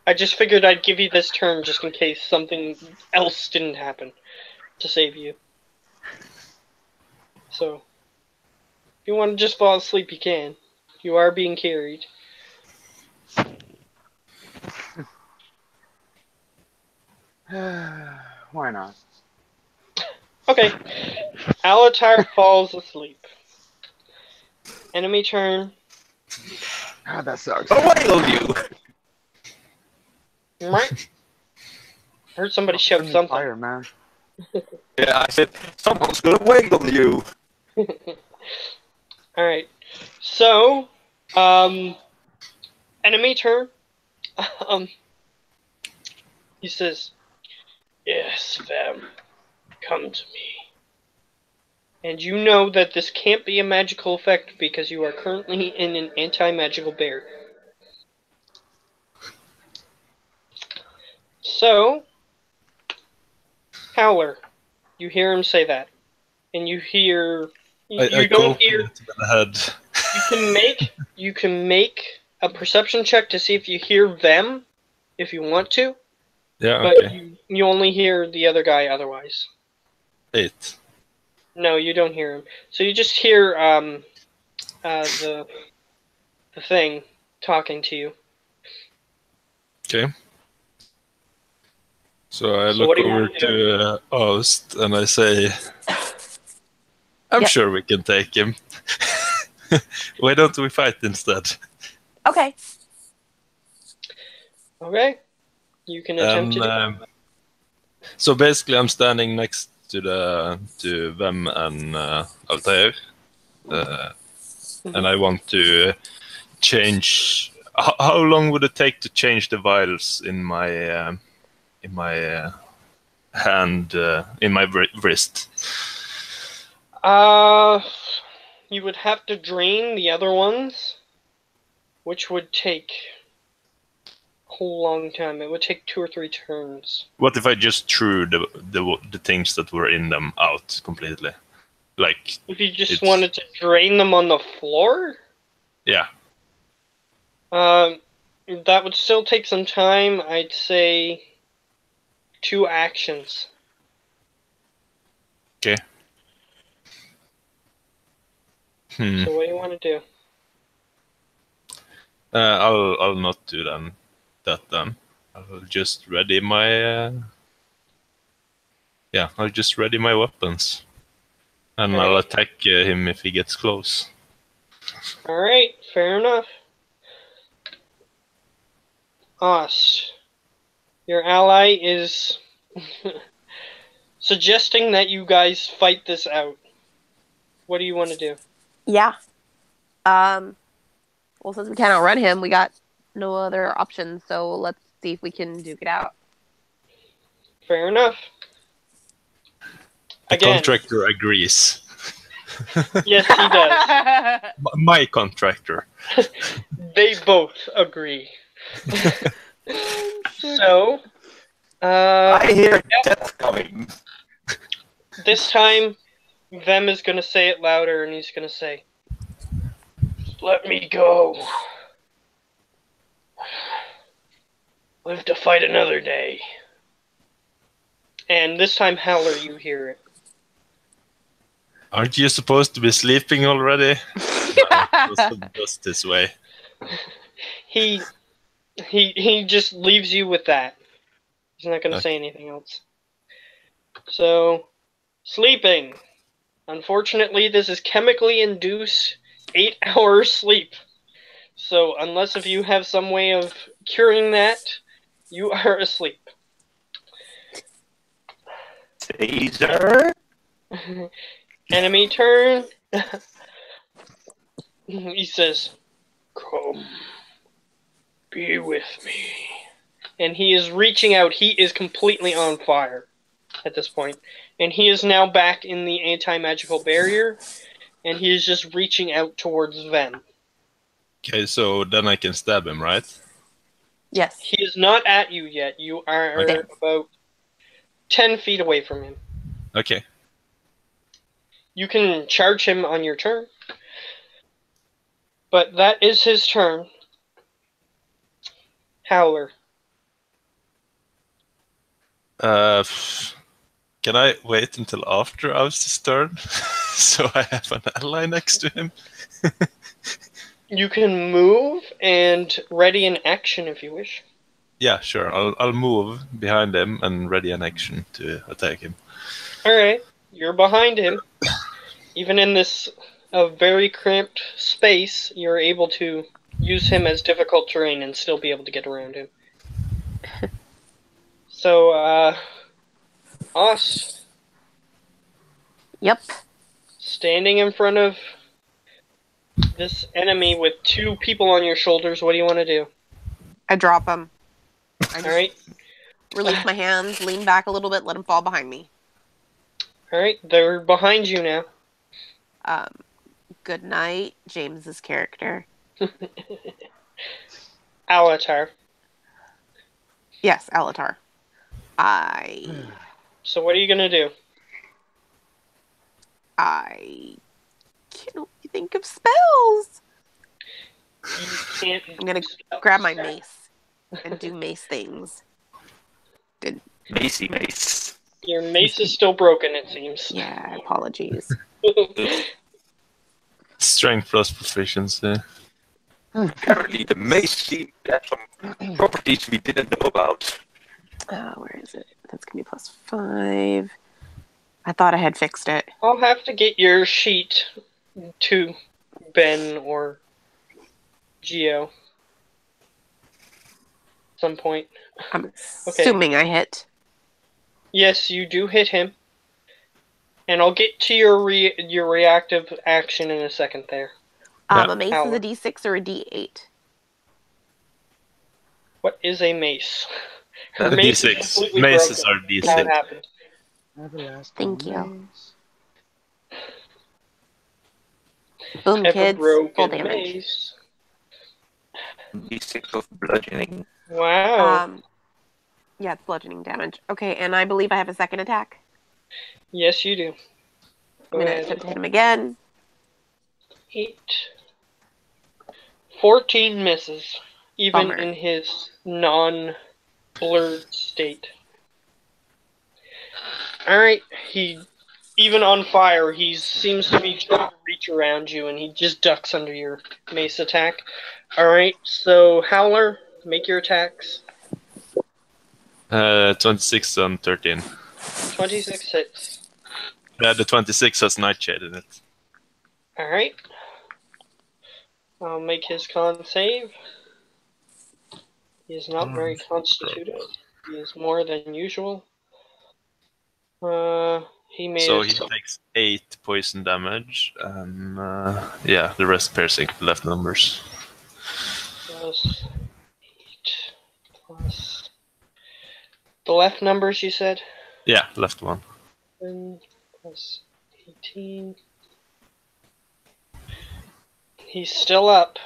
I just figured I'd give you this turn just in case something else didn't happen to save you. So, if you want to just fall asleep, you can. You are being carried. Why not? Okay. Alatar falls asleep. Enemy turn. God, that sucks. Wail you! Right. Heard somebody shout Friendly something. fire, man. Yeah, I said, someone's gonna wail you! Alright. So, enemy turn. He says, "Yes, fam. Come to me." And you know that this can't be a magical effect because you are currently in an anti-magical barrier. So, Howler, you hear him say that, and you hear. I don't copy hear. it in the head. You can make a perception check to see if you hear them, if you want to, Yeah, but okay. you only hear the other guy otherwise. 8. No, you don't hear him. So you just hear the thing talking to you. Okay. So I So look what do you over want to to Ost and I say, I'm Yep. sure we can take him. Why don't we fight instead? Okay. Okay. You can attempt to do that. So basically, I'm standing next to them and Altair, and I want to change. How long would it take to change the vials in my hand, in my wrist? You would have to drain the other ones, which would take a whole long time. It would take 2 or 3 turns. What if I just threw the things that were in them out completely? Like, If you just It's- wanted to drain them on the floor, yeah, that would still take some time. I'd say 2 actions. okay. So what do you want to do? I'll not do that then. I'll just ready my I'll just ready my weapons, and I'll Alright. attack him if he gets close. Alright, fair enough. Ost, your ally is suggesting that you guys fight this out. What do you want to do? Yeah. Well, since we can't outrun him, we got no other options. So let's see if we can duke it out. Fair enough. The Again. contractor agrees. Yes, he does. My contractor. They both agree. So, I hear death coming! this time, Vem is gonna say it louder, and he's gonna say, "Let me go." Live to fight another day. And this time, Howler, you hear it. Aren't you supposed to be sleeping already? No, just this way. He just leaves you with that. He's not going to say anything else. So, sleeping. Unfortunately, this is chemically induced 8 hours sleep. So, unless if you have some way of curing that, you are asleep. Caesar? Enemy turn. He says, "Come, be with me." And he is reaching out. He is completely on fire at this point. And he is now back in the anti-magical barrier. And he is just reaching out towards Vem. Okay, so then I can stab him, right? Yes. He is not at you yet. You are Okay. about 10 feet away from him. Okay. You can charge him on your turn. But that is his turn. Howler. Can I wait until after Austin's turn so I have an ally next to him? You can move and ready an action if you wish. Yeah, sure. I'll move behind him and ready an action to attack him. Alright, you're behind him. Even in this very cramped space, you're able to use him as difficult terrain and still be able to get around him. So, Ost. Yep. Standing in front of this enemy with 2 people on your shoulders, what do you want to do? I drop him. I just Alright, release my hands, lean back a little bit, let him fall behind me. alright, they're behind you now. Good night, James's character. Alatar. Yes, Alatar. So what are you gonna do? I can't really think of spells. You can't. I'm gonna grab my mace and do mace things. Macy Mace. Your mace is still broken, it seems. Yeah, apologies. Strength plus proficiency. Apparently the Mace has some properties we didn't know about. Where is it? That's gonna be +5. I thought I had fixed it. I'll have to get your sheet to Ben or Geo some point. I'm assuming I hit. Yes, you do hit him. And I'll get to your reactive action in a second there. Yeah. A mace is a D6 or a D8? What is a mace? Her A mace is D6. completely Maces broken. are D6. That happened. Thank you. Maze. Boom, Ever kids. broken Full damage. mace. D6 of bludgeoning. Wow. Yeah, it's bludgeoning damage. Okay, and I believe I have a second attack. Yes, you do. I'm gonna attempt to hit him again. 8. 14 misses, even Bummer. in his non-blurred state. Alright, even on fire, he seems to be trying to reach around you, and he just ducks under your mace attack. Alright, so Howler, make your attacks. 26 and 13. 26 hits. Yeah, the 26 has Nightshade in it. Alright. I'll make his con save. He is not very constituted. He is more than usual. He made So it he takes 8 poison damage, and yeah, the rest piercing, the left numbers. plus 8 plus the left numbers you said? Yeah, left one. 10 plus 18. He's still up.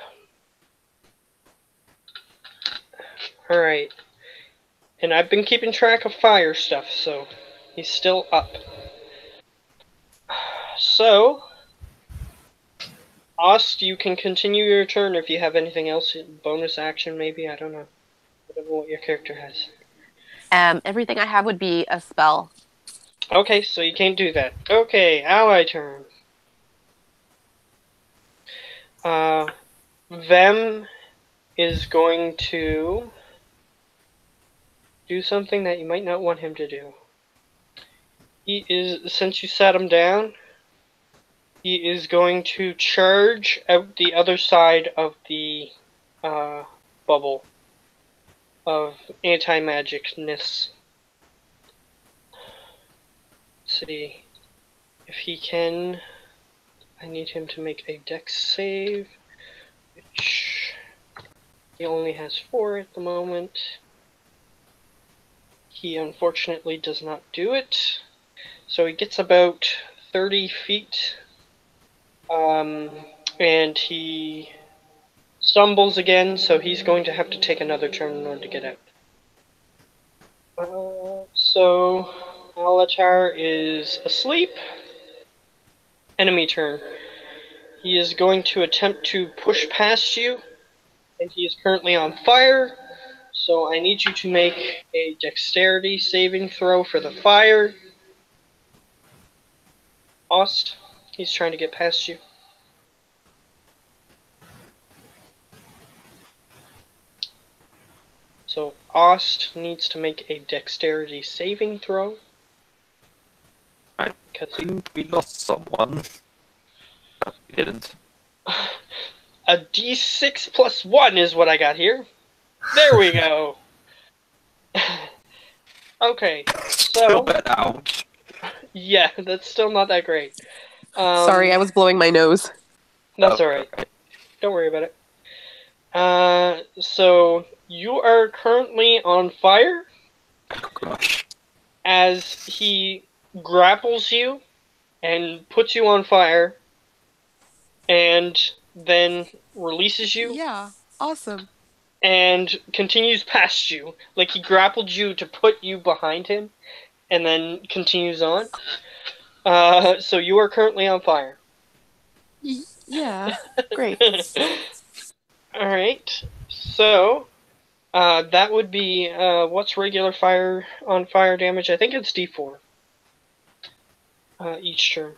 Alright. And I've been keeping track of fire stuff, so he's still up. So, Ost, you can continue your turn if you have anything else. Bonus action, maybe? I don't know. Whatever what your character has. Everything I have would be a spell. Okay, so you can't do that. Okay, ally turn. Vem is going to do something that you might not want him to do. He is, since you sat him down, he is going to charge out the other side of the bubble of anti-magicness. Let's see if he can. I need him to make a dex save, which he only has 4 at the moment. He unfortunately does not do it. So he gets about 30 feet, and he stumbles again, so he's going to have to take another turn in order to get out. So Alatar is asleep. Enemy turn. He is going to attempt to push past you, and he is currently on fire. So I need you to make a dexterity saving throw for the fire. Ost, he's trying to get past you. So Ost needs to make a dexterity saving throw. I think we lost someone. No, we didn't. A d6 plus 1 is what I got here. There we go. Okay, Still so bad, ouch. yeah, that's still not that great. Sorry, I was blowing my nose. That's Oh, alright. Don't worry about it. So you are currently on fire Oh, gosh. as he grapples you and puts you on fire and then releases you Yeah, awesome. and continues past you. Like he grappled you to put you behind him and then continues on. So you are currently on fire. Yeah, great. Alright, so that would be what's regular fire on fire damage? I think it's D4 each turn.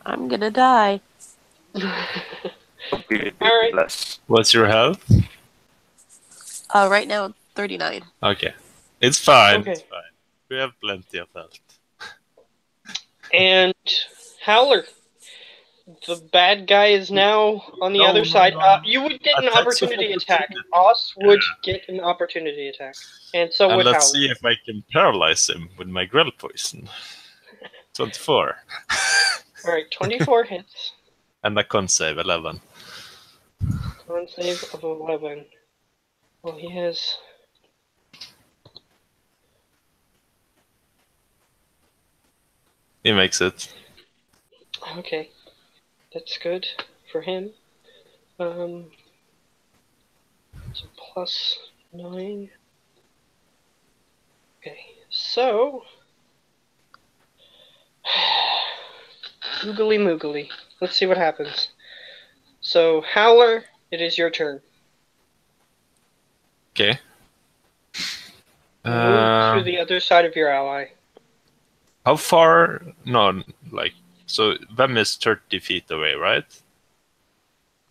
I'm gonna die. Don't be Alright. ridiculous. What's your health? Right now, 39. Okay. It's fine. Okay. It's fine. We have plenty of health. And Howler, the bad guy is now on the No, other no, side. no. You would get an Attacks of opportunity attack. opportunity. Oz would get an opportunity attack. And so And would let's Howler. see if I can paralyze him with my grell poison. 24. Alright, 24 hits. And a con save, 11. Con save of 11. Well, he has... He makes it. Okay. That's good for him. So plus 9. Okay, so... Oogly moogly. Let's see what happens. So, Howler, it is your turn. Okay. Move to the other side of your ally. How far? No, like, so Vem is 30 feet away, right?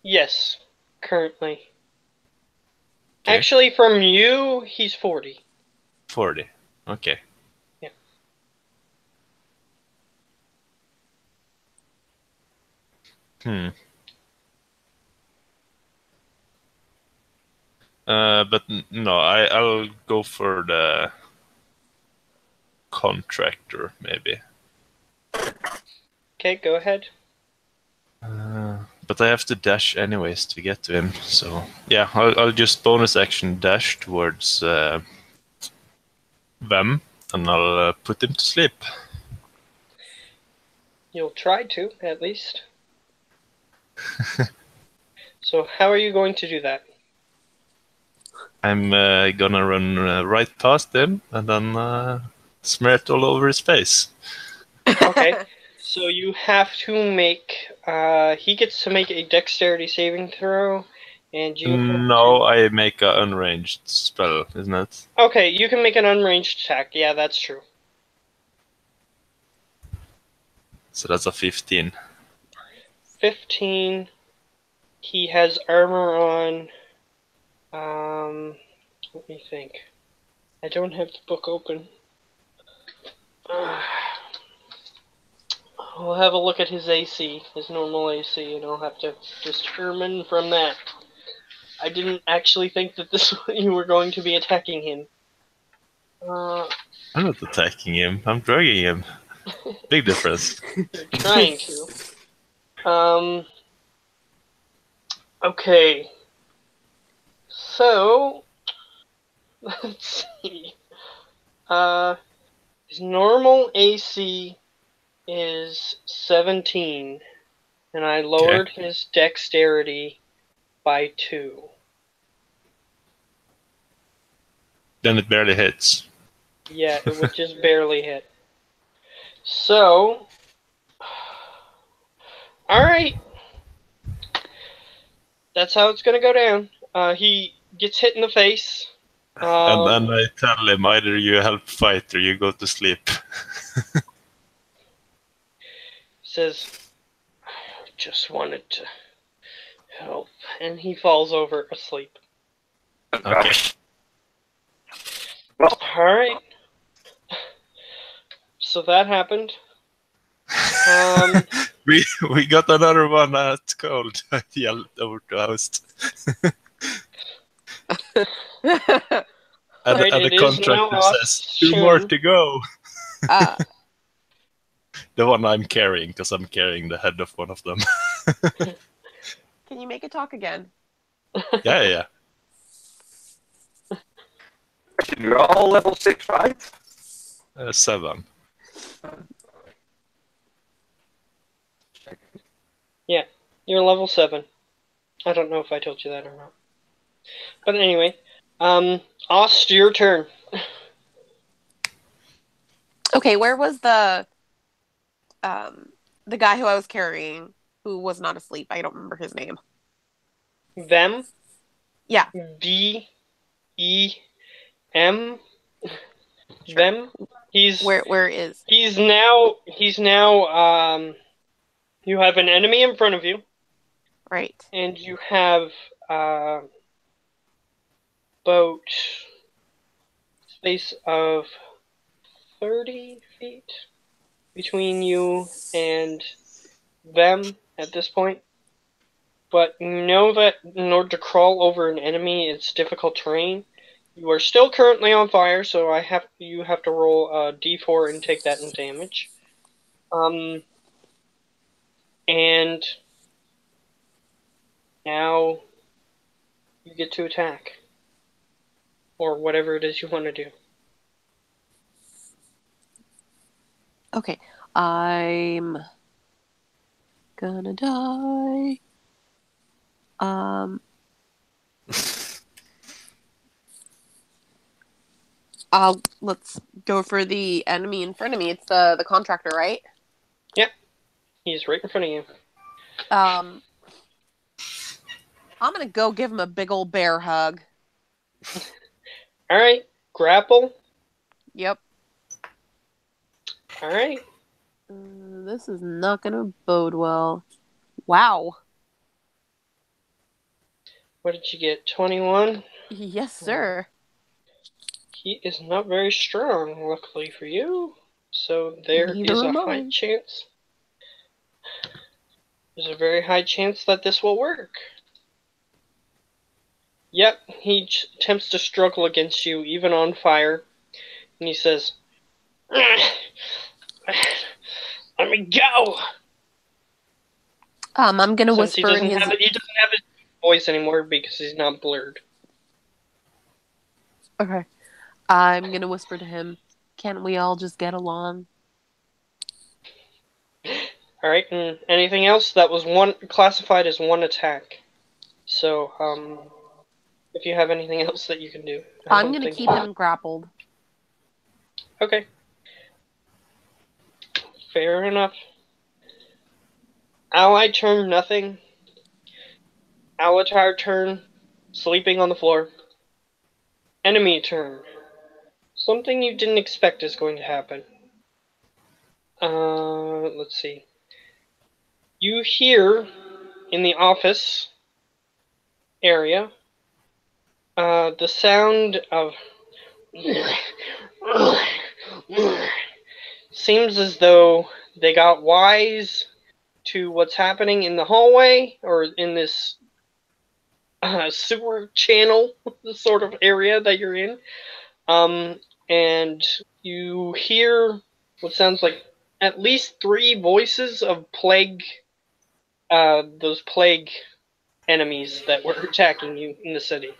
Yes, currently. Okay. Actually, from you, he's 40. 40. Okay. Yeah. But no, I'll go for the contractor, maybe. Okay, go ahead. But I have to dash anyways to get to him, so yeah, I'll just bonus action dash towards Vem, and I'll put him to sleep. You'll try to, at least. So, how are you going to do that? I'm gonna run right past him and then smear it all over his face. Okay, so you have to make... he gets to make a dexterity saving throw, And you No, I make an unranged spell, isn't it? Okay, you can make an unranged attack. Yeah, that's true. So that's a 15. 15. He has armor on. Let me think. I don't have the book open. We'll have a look at his AC, his normal AC, and I'll have to determine from that. I didn't actually think that you were going to be attacking him. I'm not attacking him. I'm drugging him. Big difference. You're trying to. Okay. So, let's see. His normal AC is 17, and I lowered his dexterity by 2. Then it barely hits. Yeah, it would just barely hit. So, alright. That's how it's gonna go down. He gets hit in the face. And then I tell him either you help fight or you go to sleep. Says, I just wanted to help. And he falls over asleep. Okay. Alright. So that happened. We got another one at cold. I yelled over to host. And the contractor says, 2 more to go. The one I'm carrying, because I'm carrying the head of one of them. Can you make it talk again? Yeah. You're all level 6, right? 7. Yeah, you're level 7. I don't know if I told you that or not. But anyway, Ost, your turn. Okay, where was the guy who I was carrying who was not asleep? I don't remember his name. Them? Yeah. V-E-M? Sure. Them? Where is? He's now, you have an enemy in front of you. Right. And you have, about space of 30 feet between you and them at this point. But know that in order to crawl over an enemy, it's difficult terrain. You are still currently on fire, so you have to roll a d4 and take that in damage. And now you get to attack. Or whatever it is you want to do. Okay. I'm gonna die. Let's go for the enemy in front of me. It's the contractor, right? Yep. He's right in front of you. I'm gonna go give him a big old bear hug. Alright. Grapple. Yep. Alright. This is not gonna bode well. Wow. What did you get? 21? Yes, sir. He is not very strong, luckily for you. So there Neither is a am high I. chance. There's a very high chance that this will work. Yep, he attempts to struggle against you, even on fire. And he says, let me go! I'm gonna Since whisper in his... he doesn't have his voice anymore because he's not blurred. Okay. I'm gonna whisper to him, can't we all just get along? Alright, and anything else? That was classified as one attack. So, if you have anything else that you can do. I'm gonna keep him grappled. Okay. Fair enough. Ally turn nothing. Alatar turn, sleeping on the floor. Enemy turn. Something you didn't expect is going to happen. Let's see. You hear in the office area the sound of seems as though they got wise to what's happening in the hallway or in this sewer channel sort of area that you're in. And you hear what sounds like at least 3 voices of plague, those plague enemies that were attacking you in the city.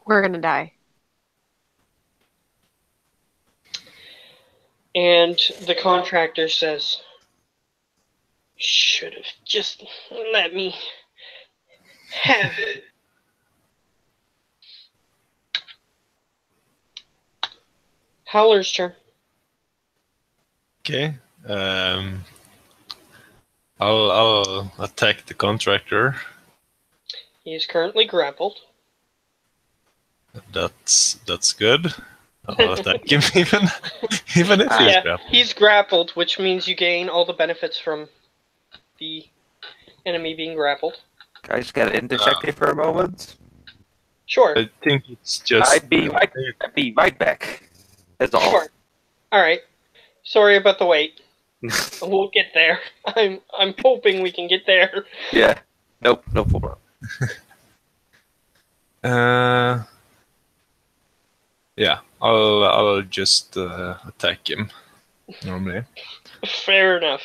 We're gonna die. And the contractor says, should have just let me have it. Howler's turn. Okay. I'll attack the contractor. He is currently grappled. That's good. I'll attack him even if he's grappled. He's grappled, which means you gain all the benefits from the enemy being grappled. Guys, can I intersect here for a moment? Sure. I think it's just. I'd be right back. That's all. Sure. All right. Sorry about the wait. We'll get there. I'm hoping we can get there. Yeah. Nope. No problem. Yeah. I'll just attack him normally. Fair enough.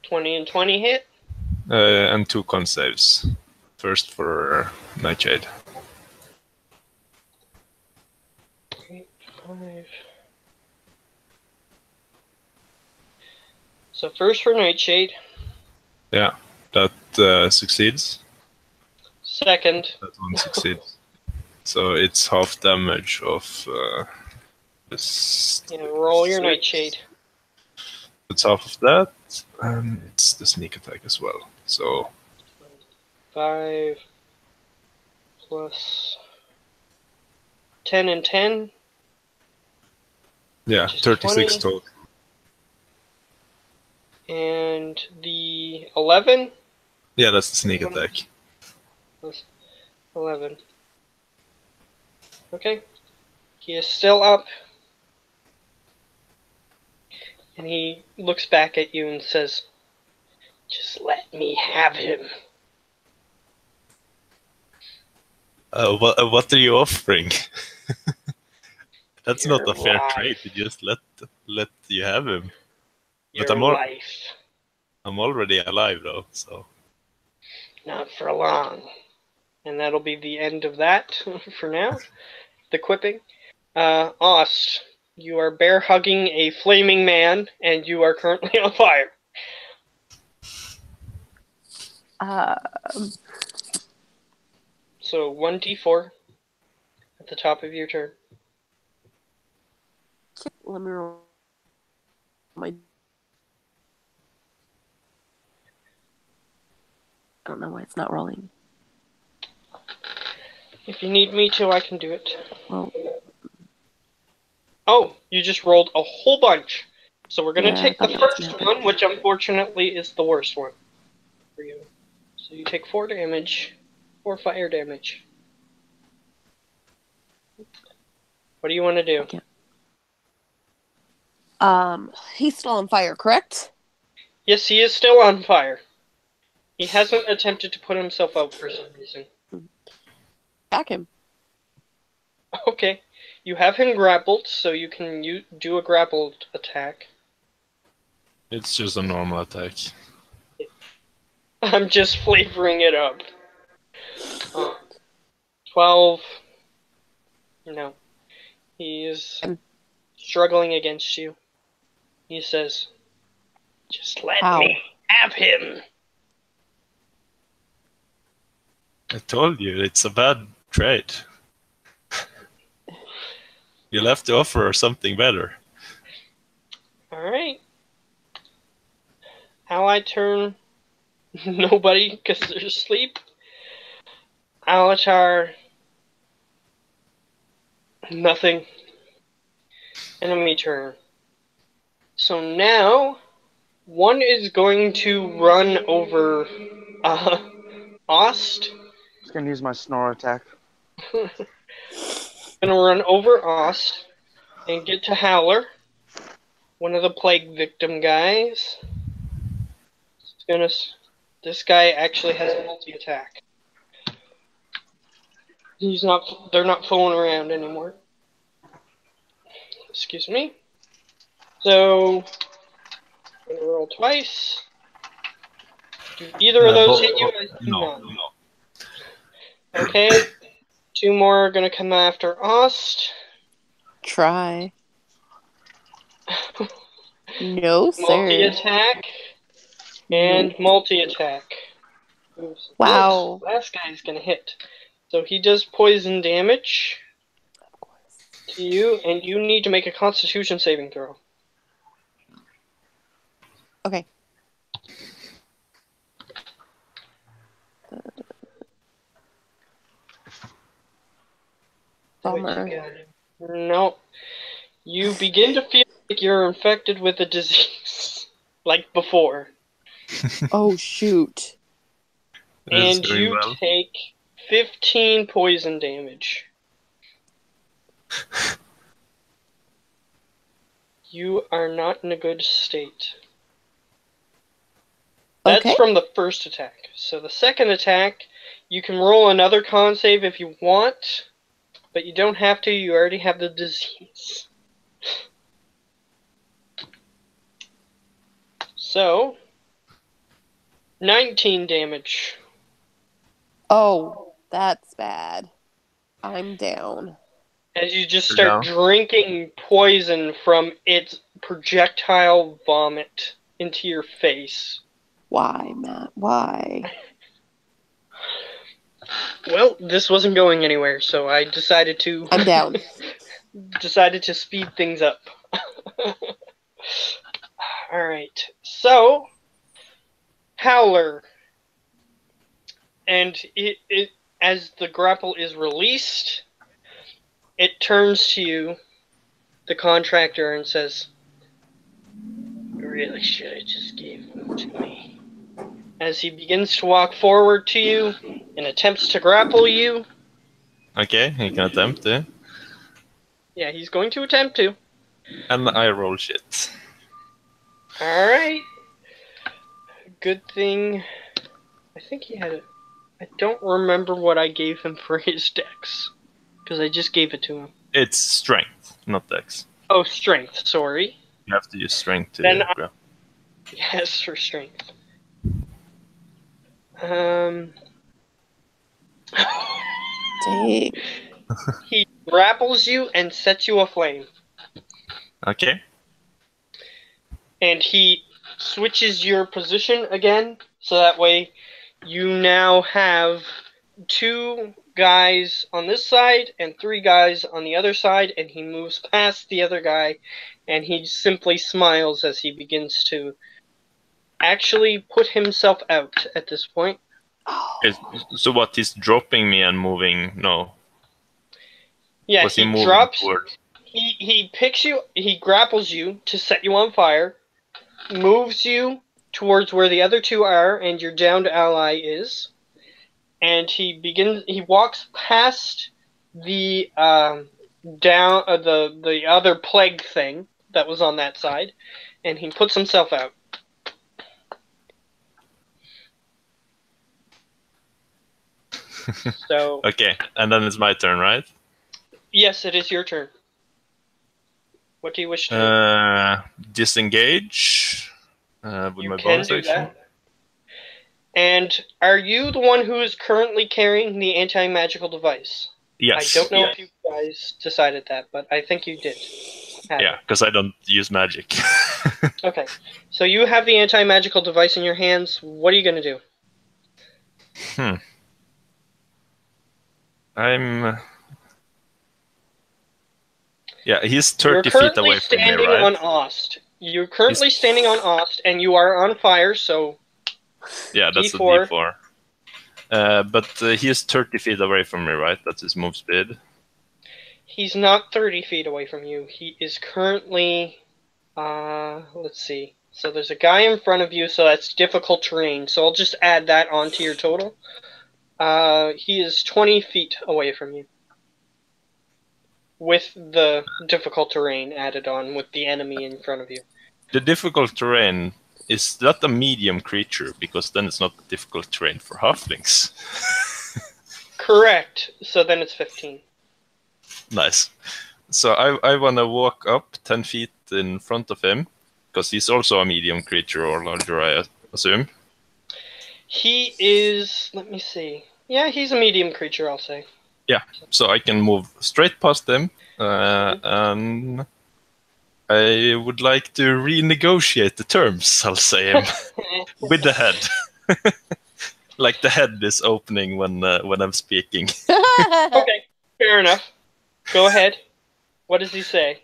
$20 and 20 hit. And 2 con saves. First for Nightshade. 8, 5. So first for Nightshade. Yeah, that succeeds. Second. That one succeeds. So it's half damage of this. Yeah, roll your Nightshade. It's half of that, and it's the sneak attack as well. So 5 plus 10 and 10. yeah, Which is 36 20. total. And the 11 Yeah, that's the sneak attack. plus 11. Okay. He is still up. And he looks back at you and says, just let me have him. What are you offering? That's Your not a fair life. trade to just let you have him. Your But life. I'm already alive though, so. Not for long. And that'll be the end of that for now. The quipping. Ost, you are bear hugging a flaming man, and you are currently on fire. So 1d4 at the top of your turn. Let me roll my. I don't know why it's not rolling. If you need me to, I can do it. Well, Oh, you just rolled a whole bunch. So we're going to Yeah, take I the thought that was first gonna one, which unfortunately is the worst one for you. So you take 4 damage, 4 fire damage. What do you want to do? Okay. He's still on fire, correct? Yes, he is still on fire. He hasn't attempted to put himself out for some reason. Attack him. Okay. You have him grappled, so you can do a grappled attack. It's just a normal attack. I'm just flavoring it up. 12. No. He's struggling against you. He says, just let Ow. me have him. I told you, it's a bad trade. You'll have to offer something better. Alright. Ally turn. Nobody, because they're asleep. Alatar. Nothing. Enemy turn. So now, one is going to run over Ost. Just gonna use my snore attack. Gonna run over Ost and get to Howler, one of the plague victim guys. This guy actually has a multi-attack. They're not fooling around anymore. Excuse me. So, I'm gonna roll twice. Do either of those hit you? I do not. No. Okay. Two more are gonna come after Ost. Try. No, sir. Multi-attack. And multi-attack. Oops. Wow. This last guy's gonna hit. So he does poison damage to you, and you need to make a Constitution saving throw. Okay. Bummer. No. You begin to feel like you're infected with a disease, like before. Oh, shoot. And you take 15 poison damage. You are not in a good state. That's Okay. from the first attack. So the second attack, you can roll another con save if you want, but you don't have to. You already have the disease. So, 19 damage. Oh, that's bad. I'm down. As you just start drinking poison from its projectile vomit into your face. Why, Matt? Why? Well, this wasn't going anywhere, so I decided to... I'm down. decided to speed things up. Alright, so... Howler. And as the grapple is released, it turns to you, the contractor, and says, "You really should have just gave them to me." As he begins to walk forward to you and attempts to grapple you. Okay, he can attempt to. Yeah, he's going to attempt to. And I roll shit. Alright. Good thing. I think he had it. I don't remember what I gave him for his dex. Because I just gave it to him. It's strength, not dex. Oh, strength, sorry. You have to use strength to Then grab. Yes, for strength. Dang. He grapples you and sets you aflame. Okay. And he switches your position again, so that way you now have 2 guys on this side and 3 guys on the other side, and he moves past the other guy, and he simply smiles as he begins to actually put himself out at this point. So what, he's dropping me and moving? No. Yeah, Was he he moving drops. towards? He picks you. He grapples you to set you on fire. Moves you towards where the other 2 are, and your downed ally is. And he walks past the the other plague thing that was on that side, and he puts himself out. So Okay, and then it's my turn, right? yes, it is your turn. What do you wish to do? Disengage with You my can bonus do action. that. And are you the one who is currently carrying the anti-magical device? Yes. I don't know if you guys decided that, but I think you did. Yeah, because I don't use magic. Okay. So you have the anti-magical device in your hands. What are you going to do? Yeah, he's You're 30 feet currently away from me, standing right? on Ost. You're currently standing on Ost, and you are on fire, so Yeah, that's D4. a D4. But he is 30 feet away from me, right? That's his move speed. He's not 30 feet away from you. He is currently, let's see. So there's a guy in front of you, so that's difficult terrain. So I'll just add that onto your total. He is 20 feet away from you. With the difficult terrain added on with the enemy in front of you. The difficult terrain, is that a medium creature? Because then it's not difficult terrain for halflings. Correct. So then it's 15. Nice. So I want to walk up 10 feet in front of him, because he's also a medium creature or larger, I assume. He is, let me see. Yeah, he's a medium creature, I'll say. Yeah, so I can move straight past him, and I would like to renegotiate the terms, I'll say him, with the head. Like the head is opening when I'm speaking. Okay, fair enough. Go ahead. What does he say?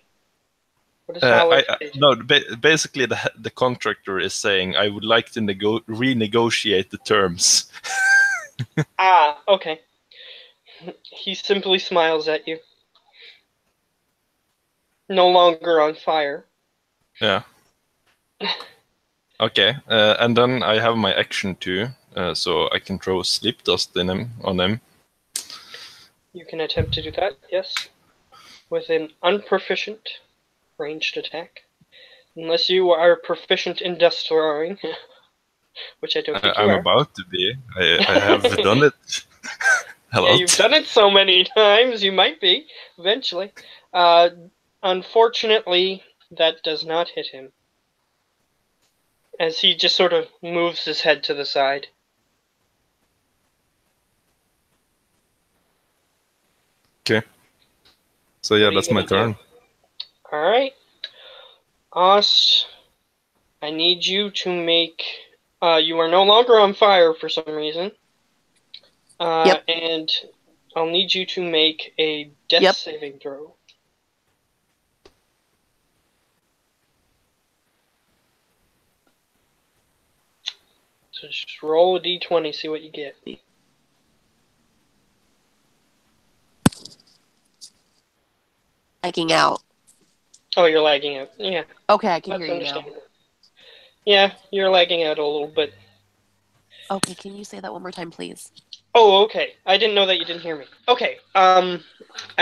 What does Howard say? No, basically the contractor is saying I would like to renegotiate the terms. Ah, okay. He simply smiles at you. No longer on fire. Yeah. Okay, and then I have my action too, so I can throw sleep dust on him. You can attempt to do that, yes. With an unproficient ranged attack. Unless you are proficient in dust throwing. Which I don't think you I'm are. about to be. I have done it. Yeah, you've done it so many times, you might be, eventually. Unfortunately, that does not hit him. As he just sort of moves his head to the side. Okay. So yeah, What are you that's my gonna do? turn. Alright. Ost, I need you to make... you are no longer on fire for some reason. Yep. And I'll need you to make a death Yep. saving throw. So just roll a d20, see what you get. Lagging out. Oh, you're lagging out. Yeah, Okay, I can that's hear you now. understandable. Yeah, you're lagging out a little bit. Okay, can you say that one more time, please? Oh, okay. I didn't know that you didn't hear me. Okay, I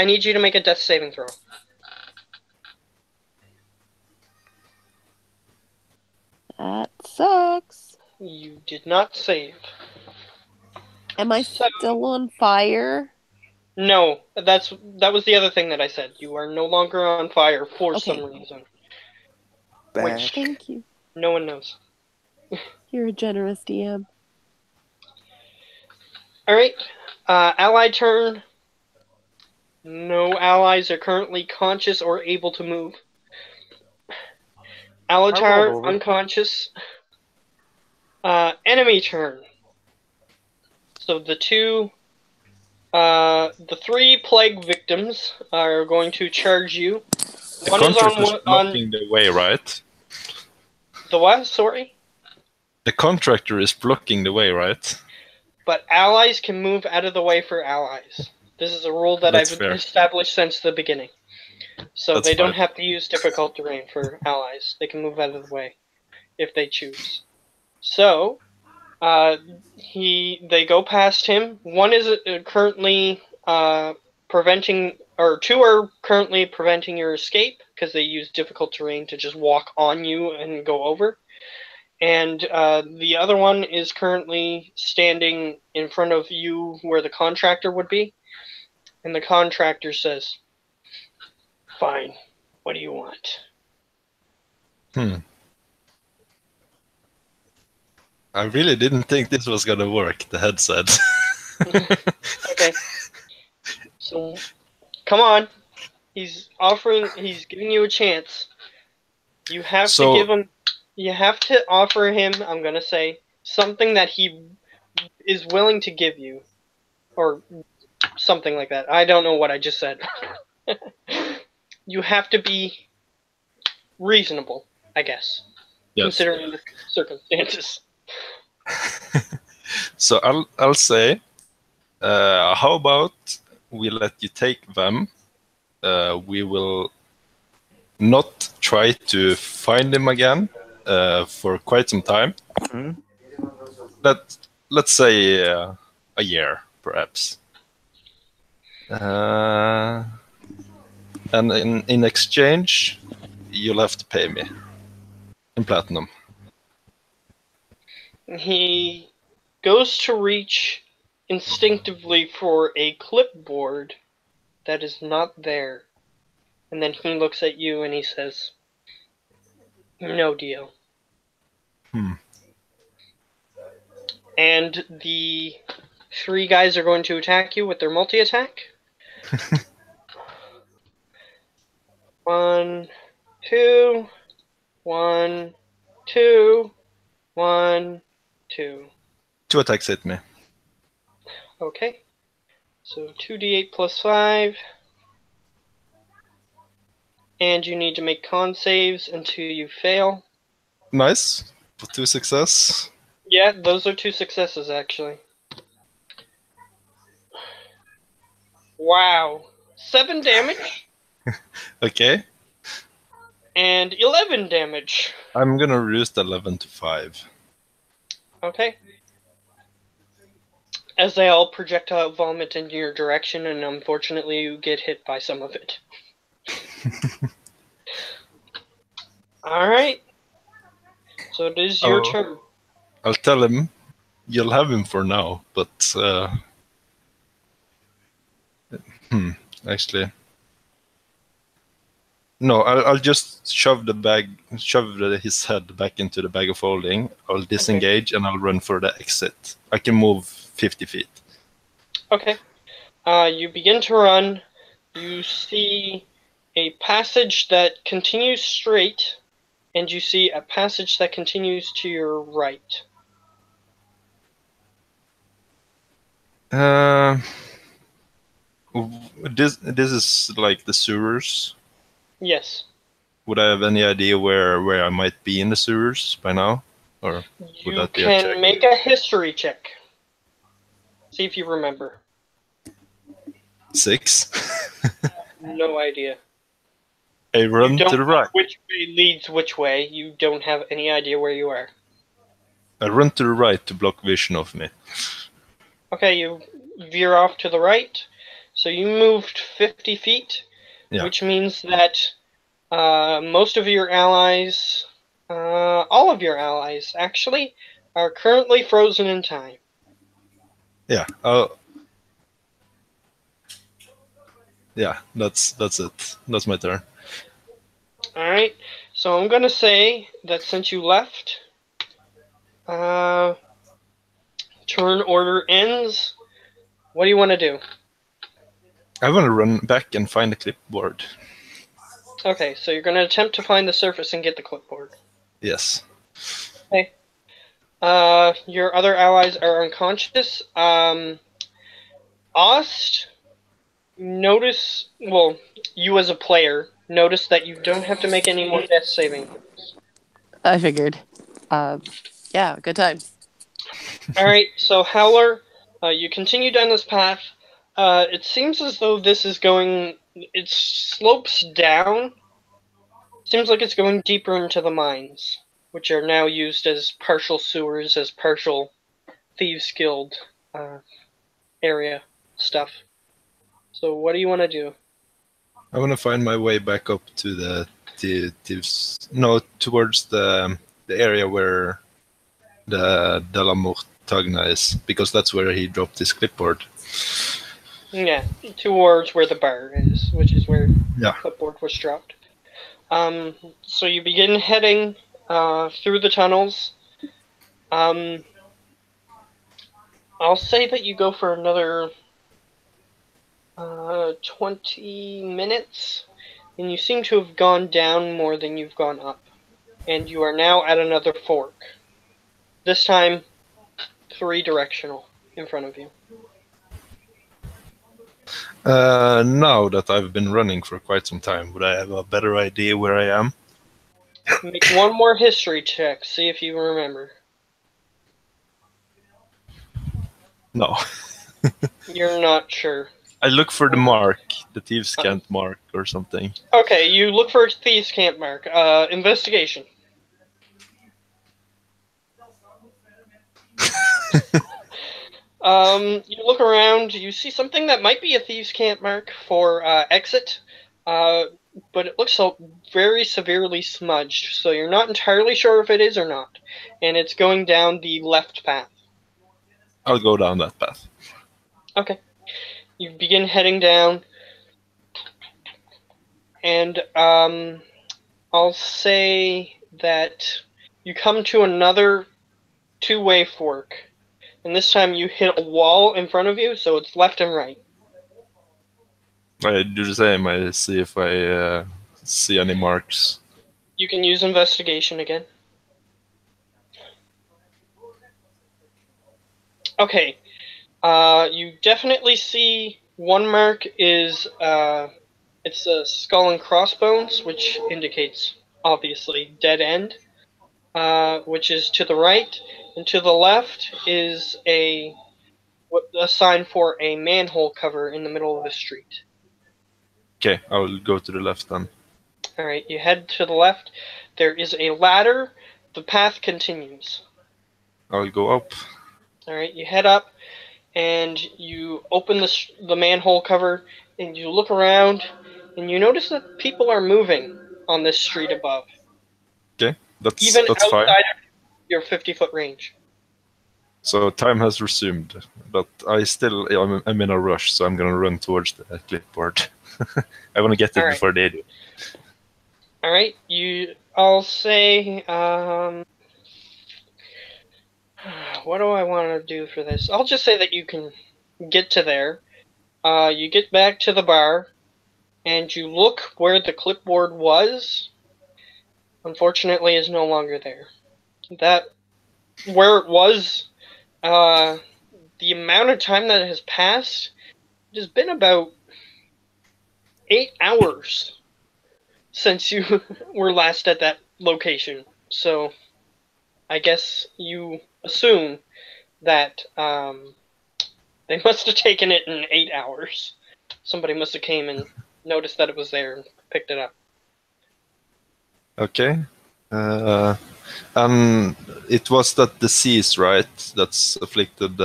need you to make a death saving throw. That sucks. You did not save. Am I So- still on fire? No, that was the other thing that I said. You are no longer on fire for Okay. some reason. Back. Thank you. No one knows. You're a generous DM. Alright, ally turn. No allies are currently conscious or able to move. Alatar, over. unconscious. Enemy turn. So the three plague victims are going to charge you. The One is contractor is on blocking the way, right? the what? Sorry? The contractor is blocking the way, right? But allies can move out of the way for allies. This is a rule that That's I've fair. established since the beginning. So That's they don't fine. have to use difficult terrain for allies. They can move out of the way if they choose. So, they go past him. One is currently preventing, or two are currently preventing your escape because they use difficult terrain to just walk on you and go over. And the other one is currently standing in front of you where the contractor would be. And the contractor says, "Fine, what do you want?" I really didn't think this was gonna work, the head said. Okay. So, come on. He's giving you a chance. You have to give him, you have to offer him, I'm gonna say, something that he is willing to give you. Or something like that. I don't know what I just said. you have to be reasonable, I guess, Yes. considering the circumstances. So I'll say, how about we let you take them? We will not try to find him again for quite some time. Mhm. Let's say a year, perhaps. And in exchange, you'll have to pay me in platinum. He goes to reach instinctively for a clipboard that is not there. And then he looks at you and he says, "No deal." And the 3 guys are going to attack you with their multi-attack. 1, 2, 1, 2, 1, 2. 2 attacks hit me. Okay. So 2d8 plus 5. And you need to make con saves until you fail. Nice. For 2 success. Yeah, those are 2 successes, actually. Wow. 7 damage Okay. and 11 damage. I'm gonna reduce the 11 to 5. Okay. As they all projectile vomit in your direction, and unfortunately you get hit by some of it. Alright. So it is your turn. I'll tell him you'll have him for now, but actually, no. I'll just shove his head back into the bag of holding. I'll disengage and I'll run for the exit. I can move 50 feet. Okay. You begin to run. You see a passage that continues straight, and you see a passage that continues to your right. This is like the sewers. Yes. Would I have any idea where I might be in the sewers by now, or would You that be a check? can make a history check. See if you remember. 6. No idea. I run You don't to the know right. which way leads which way. You don't have any idea where you are. I run to the right to block vision of me. Okay, you veer off to the right. So you moved 50 feet, Yeah. which means that most of your allies, all of your allies actually, are currently frozen in time. Yeah. Yeah. That's it. That's my turn. Alright, so I'm gonna say that since you left, turn order ends. What do you want to do? I want to run back and find the clipboard. Okay, so you're gonna attempt to find the surface and get the clipboard. Yes. Okay. Your other allies are unconscious. Ost, notice, well, you as a player, notice that you don't have to make any more death saving. I figured. Yeah, good times. Alright, so Howler, you continue down this path. It seems as though this is going, it slopes down. Seems like it's going deeper into the mines, which are now used as partial sewers, as partial Thieves Guild area stuff. So what do you want to do? I want to find my way back up to the towards the area where the Delamortagna is, because that's where he dropped his clipboard. Yeah, towards where the bar is, which is where the clipboard was dropped. So you begin heading through the tunnels. I'll say that you go for another 20 minutes, and you seem to have gone down more than you've gone up. And you are now at another fork. This time, 3 directional in front of you. Now that I've been running for quite some time, would I have a better idea where I am? Make one more history check. See if you remember. No. You're not sure. I look for the mark, the thieves can't mark or something. Okay, you look for a thieves' camp mark. Investigation. You look around, you see something that might be a thieves' camp mark for exit, but it looks so very severely smudged, so you're not entirely sure if it is or not. And it's going down the left path. I'll go down that path. Okay. You begin heading down, and I'll say that you come to another two-way fork. And this time you hit a wall in front of you, so it's left and right. I do the same. I see if I see any marks. You can use investigation again. Okay. You definitely see one mark is it's a skull and crossbones, which indicates obviously dead end. Which is to the right, and to the left is a sign for a manhole cover in the middle of the street. Okay, I will go to the left then. Alright, you head to the left. There is a ladder. The path continues. I'll go up. Alright, you head up, and you open the manhole cover, and you look around, and you notice that people are moving on this street above. Okay, that's Even outside fine. of your 50-foot range. So time has resumed, but I'm in a rush, so I'm gonna run towards the clipboard. I want to get it before they do. All right, I'll say, what do I want to do for this? I'll just say that you can get to there. You get back to the bar, and you look where the clipboard was. Unfortunately, is no longer there. Where it was, the amount of time that has passed, it has been about 8 hours since you were last at that location. So, I guess you assume that they must have taken it in 8 hours. Somebody must have came and noticed that it was there and picked it up. Okay. And it was that disease, right? That's afflicted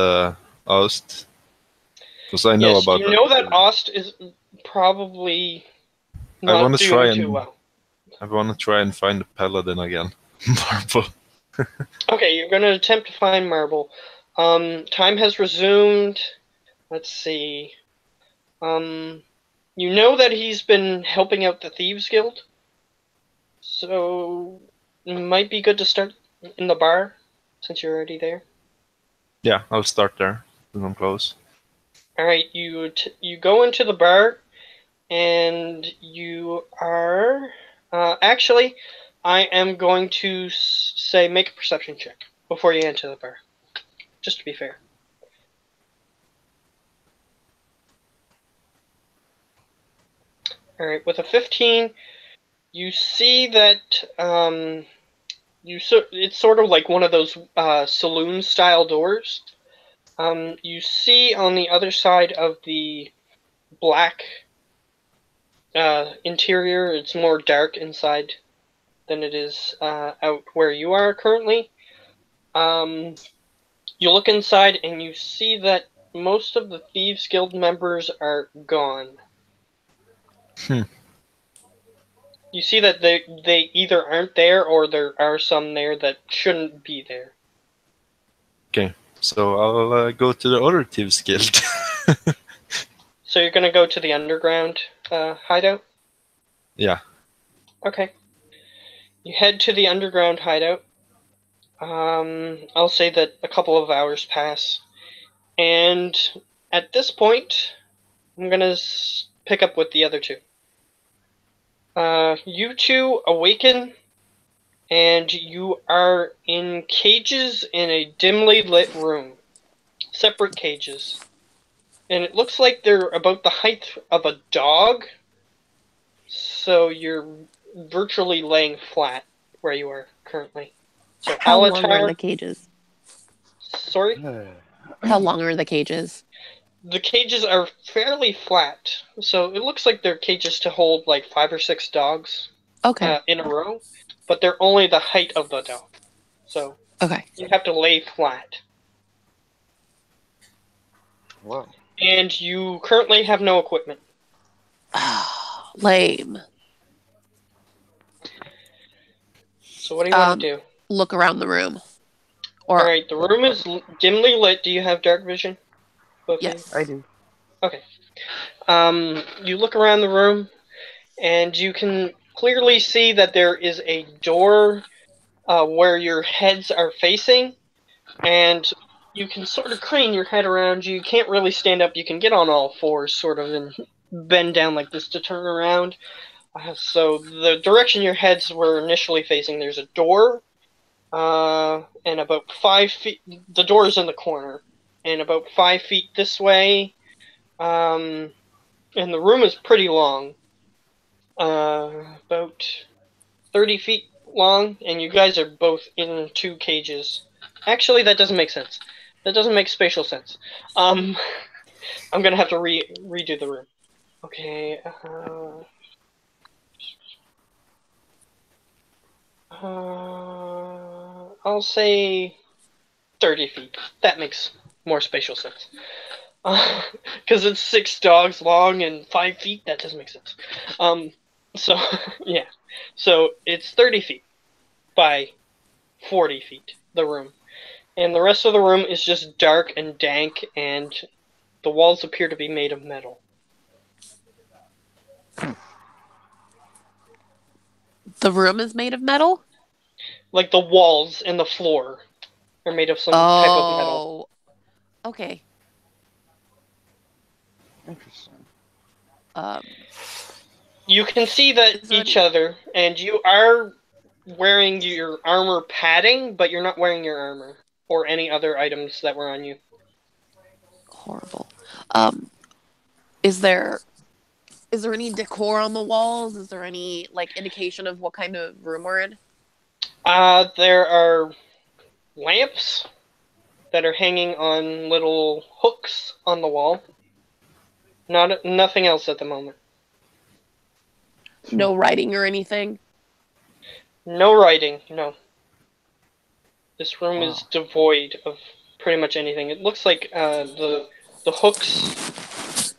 Ost. Because I know about that. You know that Ost is probably not doing too well. I want to try and find the paladin again. Marble. Okay, you're going to attempt to find Marble. Time has resumed. Let's see. You know that he's been helping out the Thieves Guild. So, it might be good to start in the bar, since you're already there. Yeah, I'll start there, when I'm close. Alright, you go into the bar, and you are... actually, I am going to say make a perception check before you enter the bar, just to be fair. Alright, with a 15, you see that it's sort of like one of those saloon-style doors. You see on the other side of the black interior, it's more dark inside than it is out where you are currently. You look inside and you see that most of the Thieves Guild members are gone. You see that they either aren't there or there are some there that shouldn't be there. Okay, so I'll go to the other Thieves Guild. So you're going to go to the underground hideout? Yeah. Okay. You head to the underground hideout. I'll say that a couple of hours pass. And at this point, I'm going to pick up with the other two. You two awaken, and you are in cages in a dimly lit room. Separate cages. and it looks like they're about the height of a dog. So you're virtually laying flat where you are currently. So How long are Alatar, the cages? sorry, How long are the cages? the cages are fairly flat. So it looks like they're cages to hold like 5 or 6 dogs Okay. in a row, but they're only the height of the dog. So Okay. you have to lay flat. Whoa. And you currently have no equipment. Lame. So what do you want to do? Look around the room. Or Alright, the room is dimly lit. Do you have dark vision? Both of you? yes. I do. Okay. You look around the room, and you can clearly see that there is a door where your heads are facing, and you can sort of crane your head around. You can't really stand up. You can get on all fours, sort of, and bend down like this to turn around. So the direction your heads were initially facing, there's a door, and about 5 feet. The door is in the corner, and about 5 feet this way. And the room is pretty long, about 30 feet long, and you guys are both in 2 cages. Actually, that doesn't make sense. That doesn't make spatial sense. I'm gonna have to redo the room. Okay. I'll say 30 feet. That makes more spatial sense. Because it's 6 dogs long and 5 feet. That doesn't make sense. So yeah. So it's 30 feet by 40 feet. The room, and the rest of the room is just dark and dank, and the walls appear to be made of metal. The room is made of metal? Like the walls and the floor are made of some type of metal. Okay. Interesting. You can see that each other, and you are wearing your armor padding, but you're not wearing your armor or any other items that were on you. Horrible. Is there any decor on the walls? Is there any like indication of what kind of room we're in? There are lamps that are hanging on little hooks on the wall. Nothing else at the moment. No writing or anything? No writing, no. This room Wow. is devoid of pretty much anything. It looks like the hooks.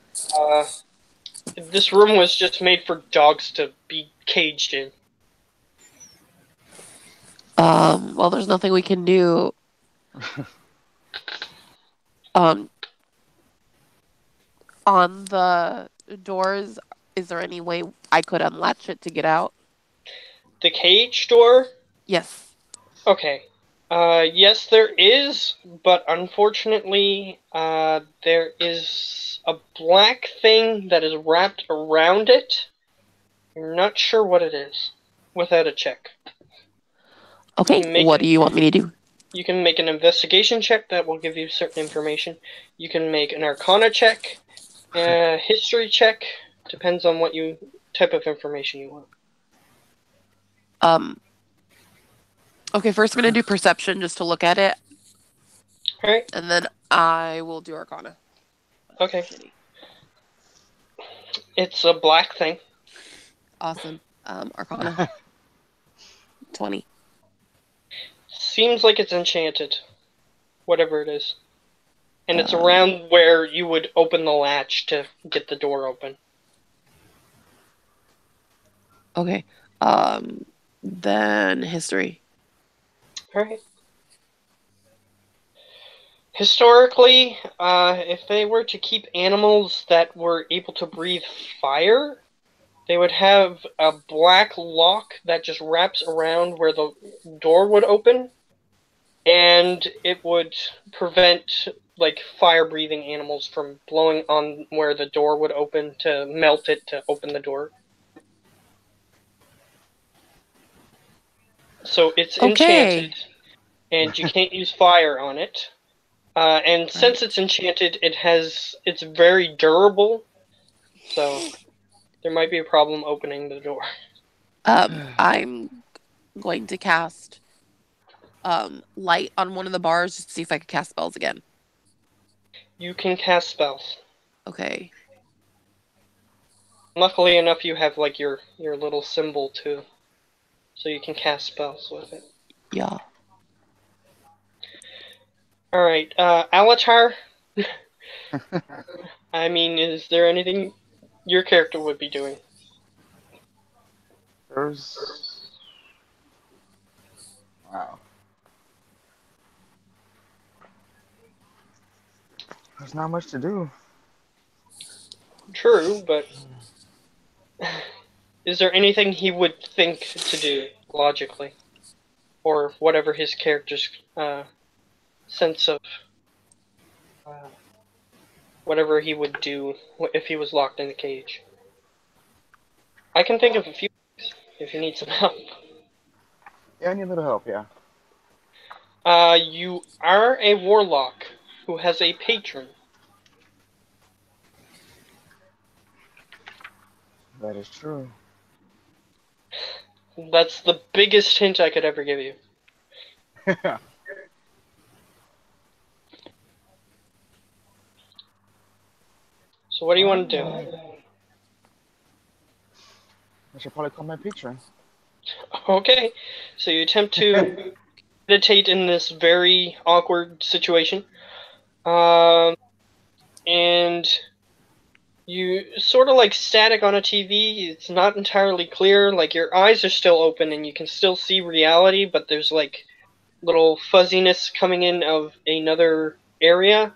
This room was just made for dogs to be caged in. Well, there's nothing we can do. On the doors, is there any way I could unlatch it to get out? The cage door? Yes. Okay. Yes, there is, but unfortunately, there is a black thing that is wrapped around it. I'm not sure what it is, without a check. Okay, what do you want me to do? You can make an investigation check that will give you certain information. You can make an arcana check, history check, depends on what type of information you want. Okay, first I'm going to do perception just to look at it. Alright. And then I will do arcana. Okay. It's a black thing. Awesome. Arcana. 20. Seems like it's enchanted. Whatever it is. And it's around where you would open the latch to get the door open. Okay. Then history. Alright. Historically, if they were to keep animals that were able to breathe fire, they would have a black lock that just wraps around where the door would open, and it would prevent like fire-breathing animals from blowing on where the door would open to melt it to open the door. So it's enchanted, and you can't use fire on it. And since it's enchanted, it's very durable, so there might be a problem opening the door. I'm going to cast light on one of the bars just to see if I can cast spells again. You can cast spells. Okay. Luckily enough, you have like your little symbol too, so you can cast spells with it. Yeah. All right, Alatar. I mean, is there anything your character would be doing? Wow. There's not much to do. True, but is there anything he would think to do logically, or whatever his character's sense of whatever he would do if he was locked in a cage? I can think of a few things if you need some help. Yeah, I need a little help, yeah. You are a warlock who has a patron. That is true. That's the biggest hint I could ever give you. So what do you want to do? I should probably call my patron. Okay, so you attempt to meditate in this very awkward situation. And you sort of like static on a TV. It's not entirely clear. Like your eyes are still open and you can still see reality, but there's like little fuzziness coming in of another area.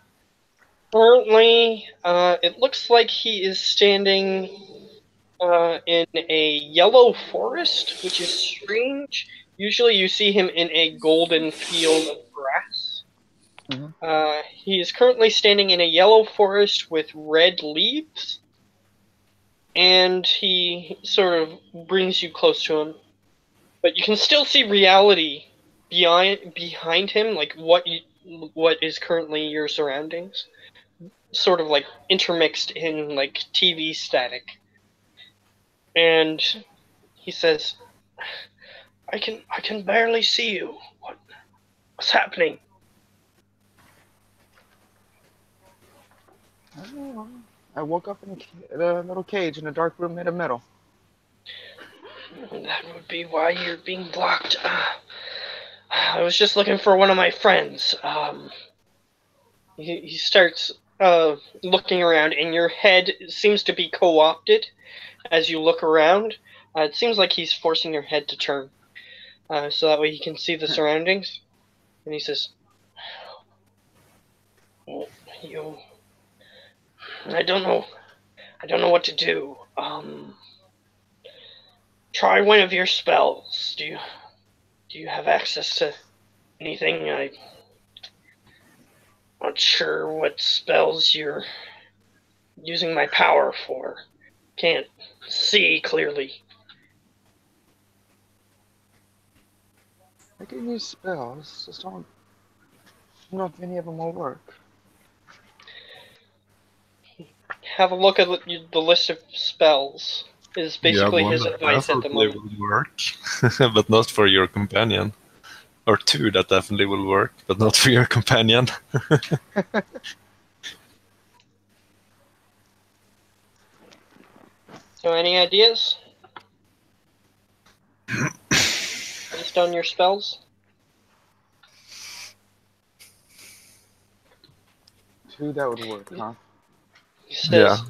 Currently, it looks like he is standing in a yellow forest, which is strange. Usually you see him in a golden field of grass. He is currently standing in a yellow forest with red leaves, and he sort of brings you close to him. But you can still see reality behind him, like what is currently your surroundings, sort of like intermixed in like TV static. And he says, I can barely see you. What's happening?" I woke up in a little cage in a dark room made of metal. That would be why you're being blocked. I was just looking for one of my friends. He starts looking around, and your head seems to be co-opted as you look around. It seems like he's forcing your head to turn, so that way he can see the surroundings. And he says, "Oh, I don't know what to do. Try one of your spells. Do you have access to anything? I'm not sure what spells you're using my power for. Can't see clearly." I can use spells, just don't know if any of them will work. Have a look at the list of spells. Is basically one his that advice at the definitely moment. will work, but not for your companion. Or two that definitely will work, but not for your companion. So any ideas? Based on your spells? Two that would work, huh? He says,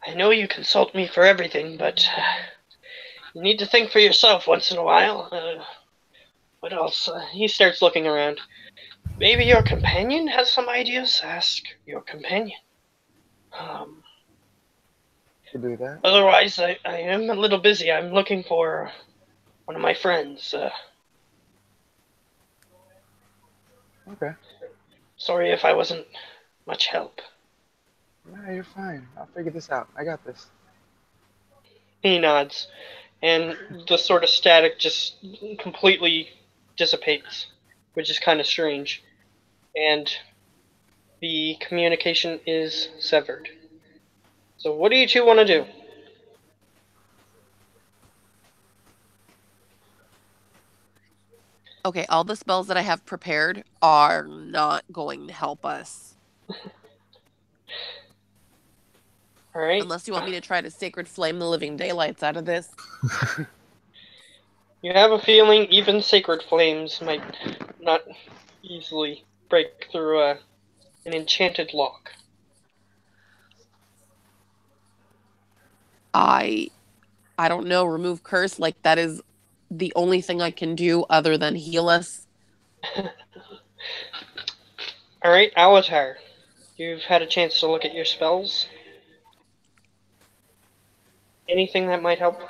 I know you consult me for everything, but you need to think for yourself once in a while. What else? He starts looking around. Maybe your companion has some ideas? Ask your companion. To do that. Otherwise, I am a little busy. I'm looking for one of my friends. Okay. Sorry if I wasn't much help. No, you're fine. I'll figure this out. I got this. He nods, and the sort of static just completely dissipates, which is kind of strange. and the communication is severed. So what do you two want to do? Okay, all the spells that I have prepared are not going to help us. All right. Unless you want me to try to sacred flame the living daylights out of this. You have a feeling even sacred flames might not easily break through an enchanted lock. I don't know, remove curse, like that is the only thing I can do other than heal us. Alright, Alatar. You've had a chance to look at your spells. Anything that might help?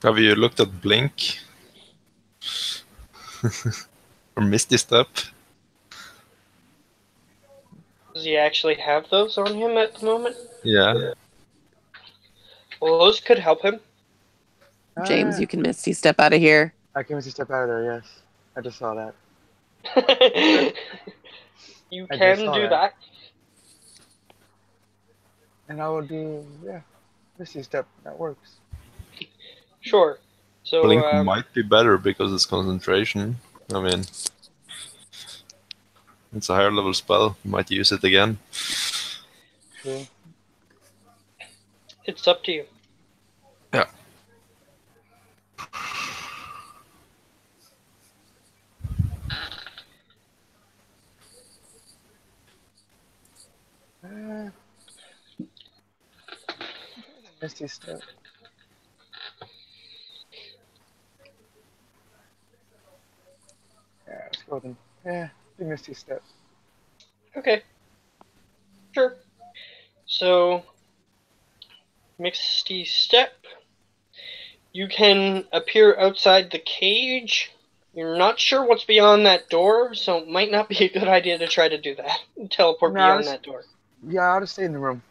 Have you looked at Blink? Or Misty Step? Does he actually have those on him at the moment? Yeah. Well, those could help him. James, you can Misty step out of here. I can Misty Step out of there, yes. I just saw that. You I can just saw do that. that. And I will do, yeah, Misty Step. That works. Sure. So, Blink might be better because it's concentration. I mean, it's a higher level spell. You might use it again. True. it's up to you. Yeah. Misty Step. Yeah, let's go with him. Yeah, do Misty Step. Okay. Sure. So, Misty Step. You can appear outside the cage. You're not sure what's beyond that door, so it might not be a good idea to try to do that. Teleport No, beyond that door. Yeah, I'll just stay in the room.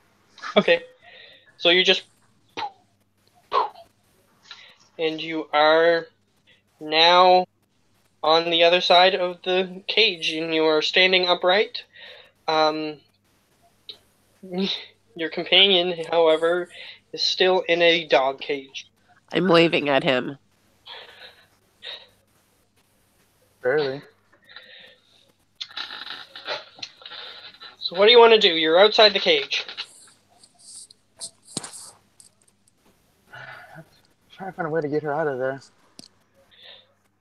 Okay. So you just... And you are now on the other side of the cage, and you are standing upright. Your companion, however, is still in a dog cage. I'm waving at him. Barely. So what do you want to do? You're outside the cage. Trying to find a way to get her out of there.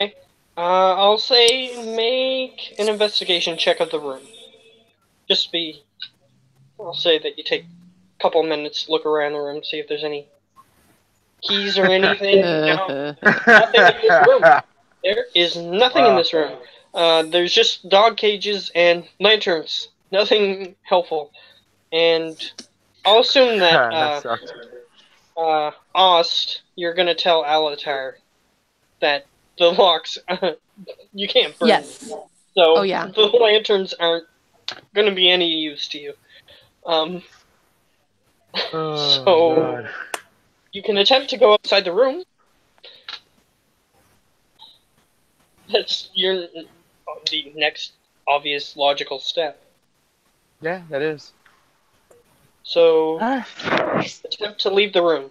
Okay. I'll say make an investigation check of the room. I'll say that you take a couple minutes, look around the room, see if there's any keys or anything. No, nothing in this room. There is nothing in this room. There's just dog cages and lanterns. Nothing helpful. And I'll assume that, That sucked. Ost, you're gonna tell Alatar that the locks, you can't burn. Yes. So, Oh, yeah. the lanterns aren't gonna be any use to you. Oh, So- God. You can attempt to go outside the room. That's the next obvious logical step. Yeah, that is. So, attempt to leave the room.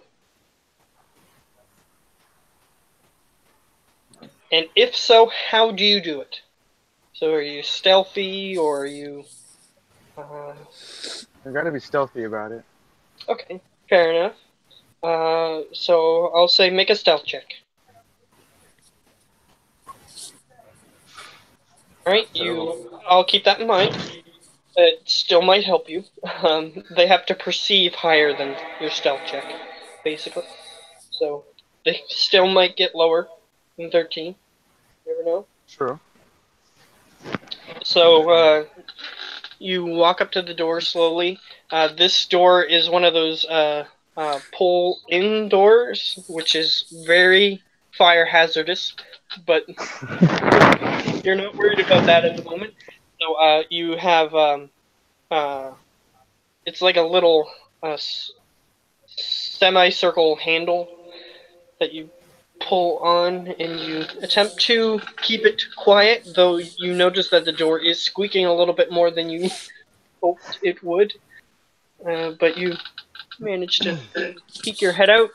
And if so, how do you do it? So are you stealthy, or are you... You gotta be stealthy about it. Okay, fair enough. So I'll say make a stealth check. Alright, I'll keep that in mind. It still might help you. They have to perceive higher than your stealth check, basically. So they still might get lower than 13. You never know. True. So you walk up to the door slowly. This door is one of those pull-in doors, which is very fire hazardous, but You're not worried about that at the moment. So you have it's like a little semicircle handle that you pull on, and you attempt to keep it quiet, though you notice that the door is squeaking a little bit more than you hoped it would. But you manage to peek your head out.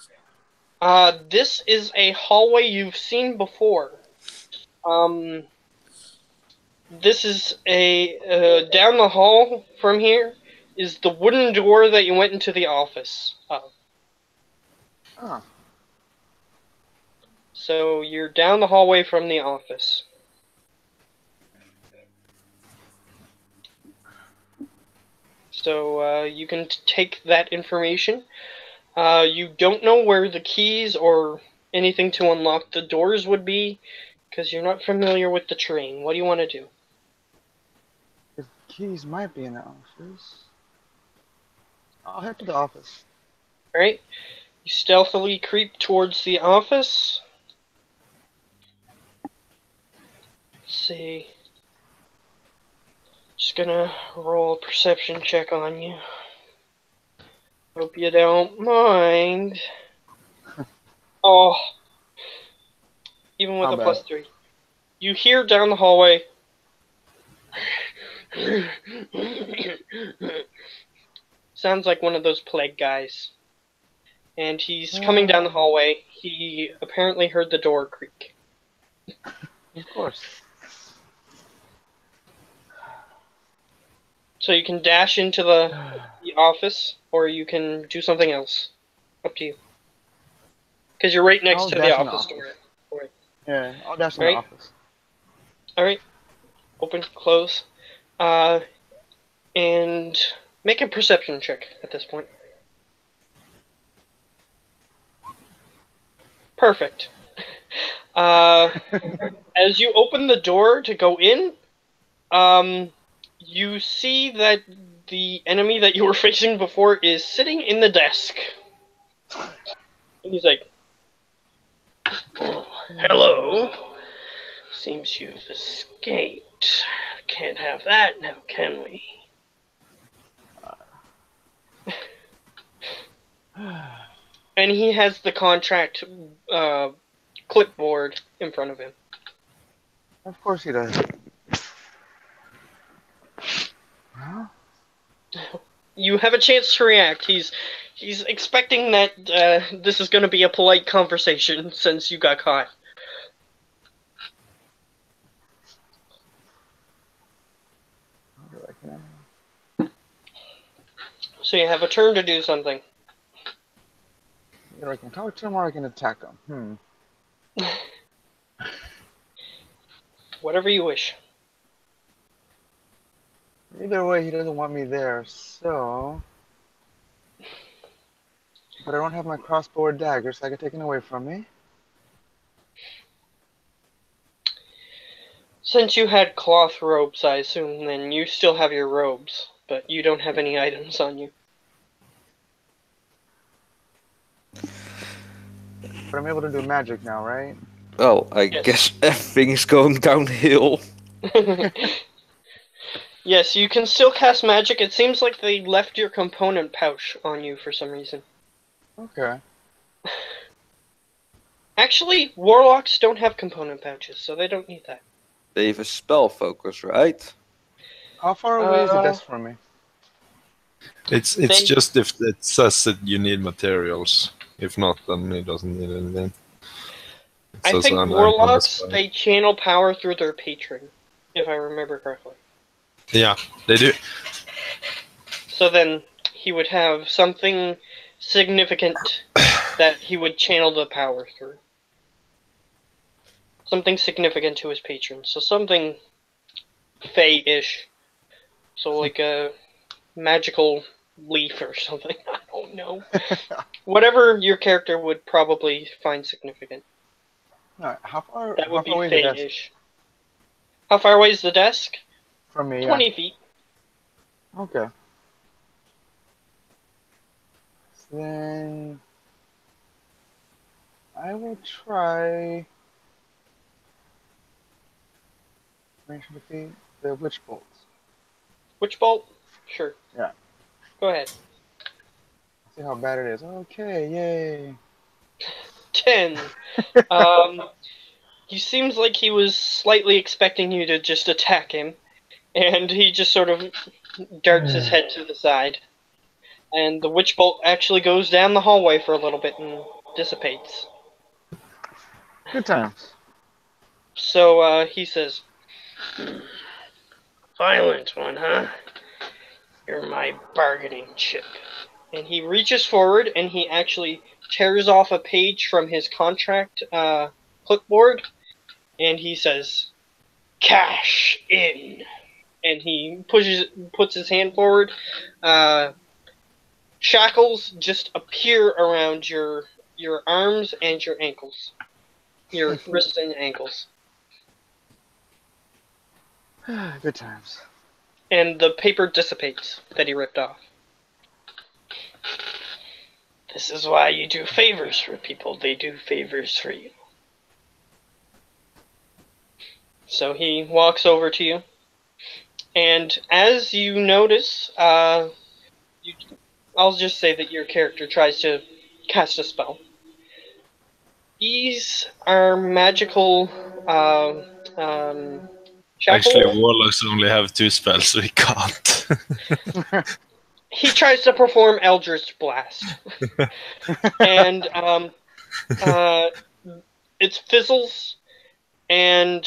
This is a hallway you've seen before. This is down the hall from here is the wooden door that you went into the office of. Oh. So you're down the hallway from the office. So you can take that information. You don't know where the keys or anything to unlock the doors would be, because you're not familiar with the train. What do you want to do? The keys might be in the office. I'll head to the office. Alright. You stealthily creep towards the office. Let's see. Just gonna roll a perception check on you. Hope you don't mind. Oh. Even with How a bad? +3. You hear down the hallway. Sounds like one of those plague guys. And he's coming down the hallway. He apparently heard the door creak. Of course. So you can dash into the office, or you can do something else. Up to you. Because you're right next I'll to the dash in the office office. door. Yeah, I'll dash in the Right. office. Alright. Open, close. And make a perception check at this point. Perfect. As you open the door to go in, you see that the enemy that you were facing before is sitting in the desk. And he's like, "Oh, hello. Seems you've escaped. Can't have that now, can we?" And he has the contract clipboard in front of him. Of course he does. Huh? You have a chance to react. He's expecting that this is going to be a polite conversation since you got caught. So you have a turn to do something. Either I can talk to him or I can attack him. Whatever you wish. Either way, he doesn't want me there, so... But I don't have my crossbow or dagger, so I get taken away from me. Since you had cloth robes, I assume, then you still have your robes, but you don't have any items on you. But I'm able to do magic now, right? Well, I guess everything's going downhill. Yes, you can still cast magic. It seems like they left your component pouch on you for some reason. Okay. Actually, warlocks don't have component pouches, so they don't need that. They have a spell focus, right? How far away is the desk from me? It's just if it says that you need materials. If not, then it doesn't need anything. I think warlocks, they channel power through their patron, if I remember correctly. Yeah, they do. So then he would have something significant that he would channel the power through. Something significant to his patron. So something Fey-ish. So like a magical leaf or something. I don't know. Whatever your character would probably find significant. Alright, how far That would be away is the desk Fey-ish. How far away is the desk? from me? 20 feet. Okay. So then I will try Information defeat the witch bolts. Witch bolt? Sure. Yeah. Go ahead. See how bad it is. Okay, yay. 10. He seems like he was slightly expecting you to just attack him, and he just sort of darts his head to the side. And the witch bolt actually goes down the hallway for a little bit and dissipates. Good times. So he says, "Violent one, huh? You're my bargaining chip." And he reaches forward and he actually tears off a page from his contract clipboard, and he says, "Cash in." And he puts his hand forward. Shackles just appear around your arms and your ankles, your wrists and ankles. Good times. And the paper dissipates that he ripped off. This is why you do favors for people. They do favors for you. So he walks over to you, and as you notice, I'll just say that your character tries to cast a spell. These are magical shackles. Actually, warlocks only have 2 spells, so he can't. He tries to perform Eldritch Blast. And it fizzles, and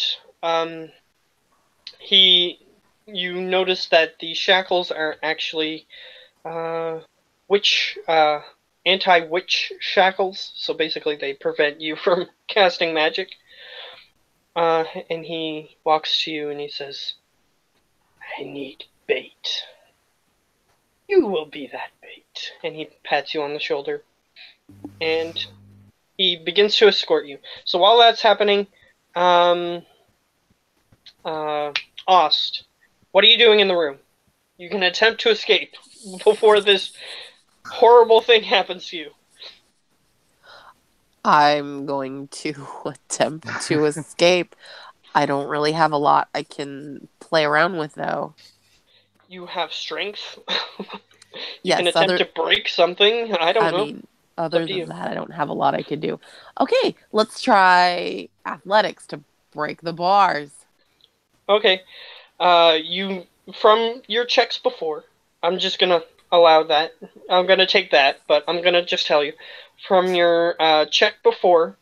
you notice that the shackles are actually anti-witch shackles, so basically they prevent you from casting magic. And he walks to you and he says, "I need bait. You will be that bait." And he pats you on the shoulder, and he begins to escort you. So while that's happening, Ost, what are you doing in the room? You can attempt to escape before this horrible thing happens to you. I'm going to attempt to escape. I don't really have a lot I can play around with, though. You have strength. You Yes, can attempt to break something. I don't know. mean, other up to you. than that, I don't have a lot I can do. Okay, let's try athletics to break the bars. Okay. You, from your checks before, I'm just gonna allow that. I'm gonna take that, but I'm gonna just tell you. From your check before,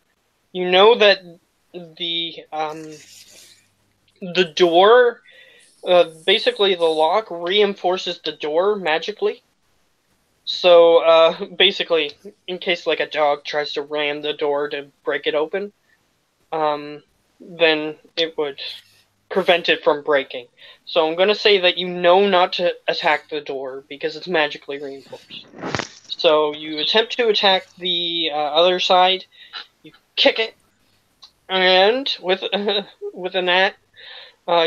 you know that the door, basically the lock reinforces the door magically. So basically, in case like a dog tries to ram the door to break it open, then it would prevent it from breaking. So I'm going to say that you know not to attack the door because it's magically reinforced. So you attempt to attack the other side, you kick it, and with a gnat,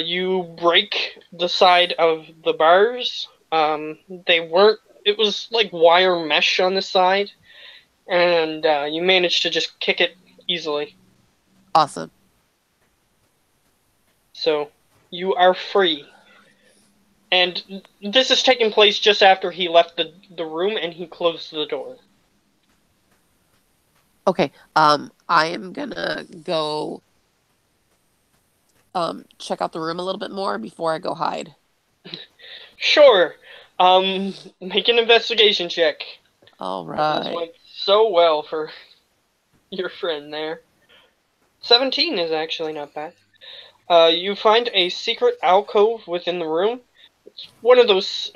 you break the side of the bars. It was like wire mesh on the side, and you managed to just kick it easily. Awesome. So you are free. And this is taking place just after he left the room and he closed the door. Okay, I am gonna go check out the room a little bit more before I go hide. Sure. Make an investigation check. All This right. went so well for your friend there. 17 is actually not bad. You find a secret alcove within the room. It's one of those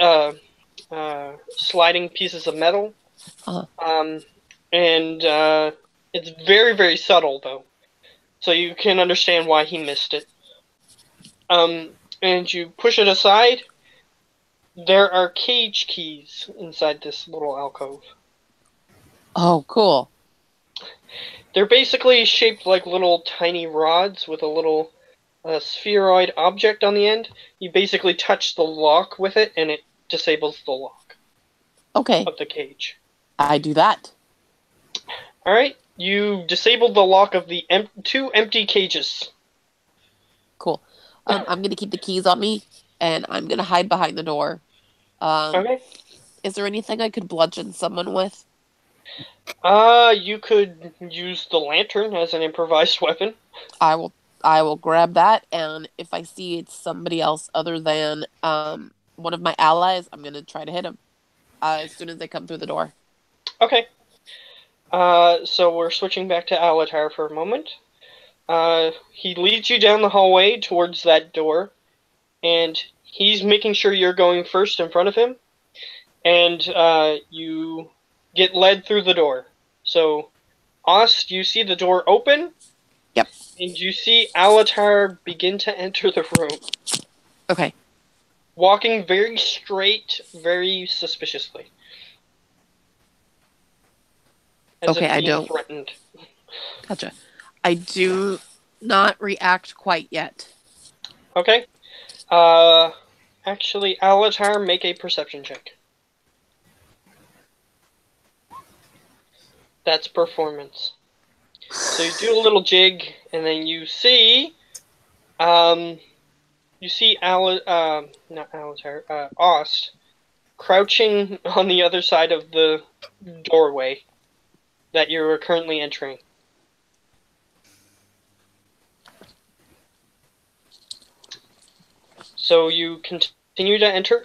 sliding pieces of metal. Uh-huh. And it's very, very subtle, though. So you can understand why he missed it. And you push it aside. There are cage keys inside this little alcove. Oh, cool. They're basically shaped like little tiny rods with a little spheroid object on the end. You basically touch the lock with it, and it disables the lock Okay, of the cage. I do that. Alright, you disabled the lock of the 2 empty cages. Cool. I'm gonna keep the keys on me, and I'm gonna hide behind the door. Okay. Is there anything I could bludgeon someone with? You could use the lantern as an improvised weapon. I will grab that, and if I see it's somebody else other than one of my allies, I'm gonna try to hit him as soon as they come through the door. Okay. So we're switching back to Alatar for a moment. He leads you down the hallway towards that door, and he's making sure you're going first in front of him, and you get led through the door. So, Ost, you see the door open, Yep. and you see Alatar begin to enter the room, Okay. walking very straight, very suspiciously. As Okay, if I being don't. threatened. Gotcha. I do not react quite yet. Okay. Actually, Alatar, make a perception check. That's performance. So you do a little jig, and then you see, not Alatar, Ost, crouching on the other side of the doorway that you are currently entering. So you continue to enter.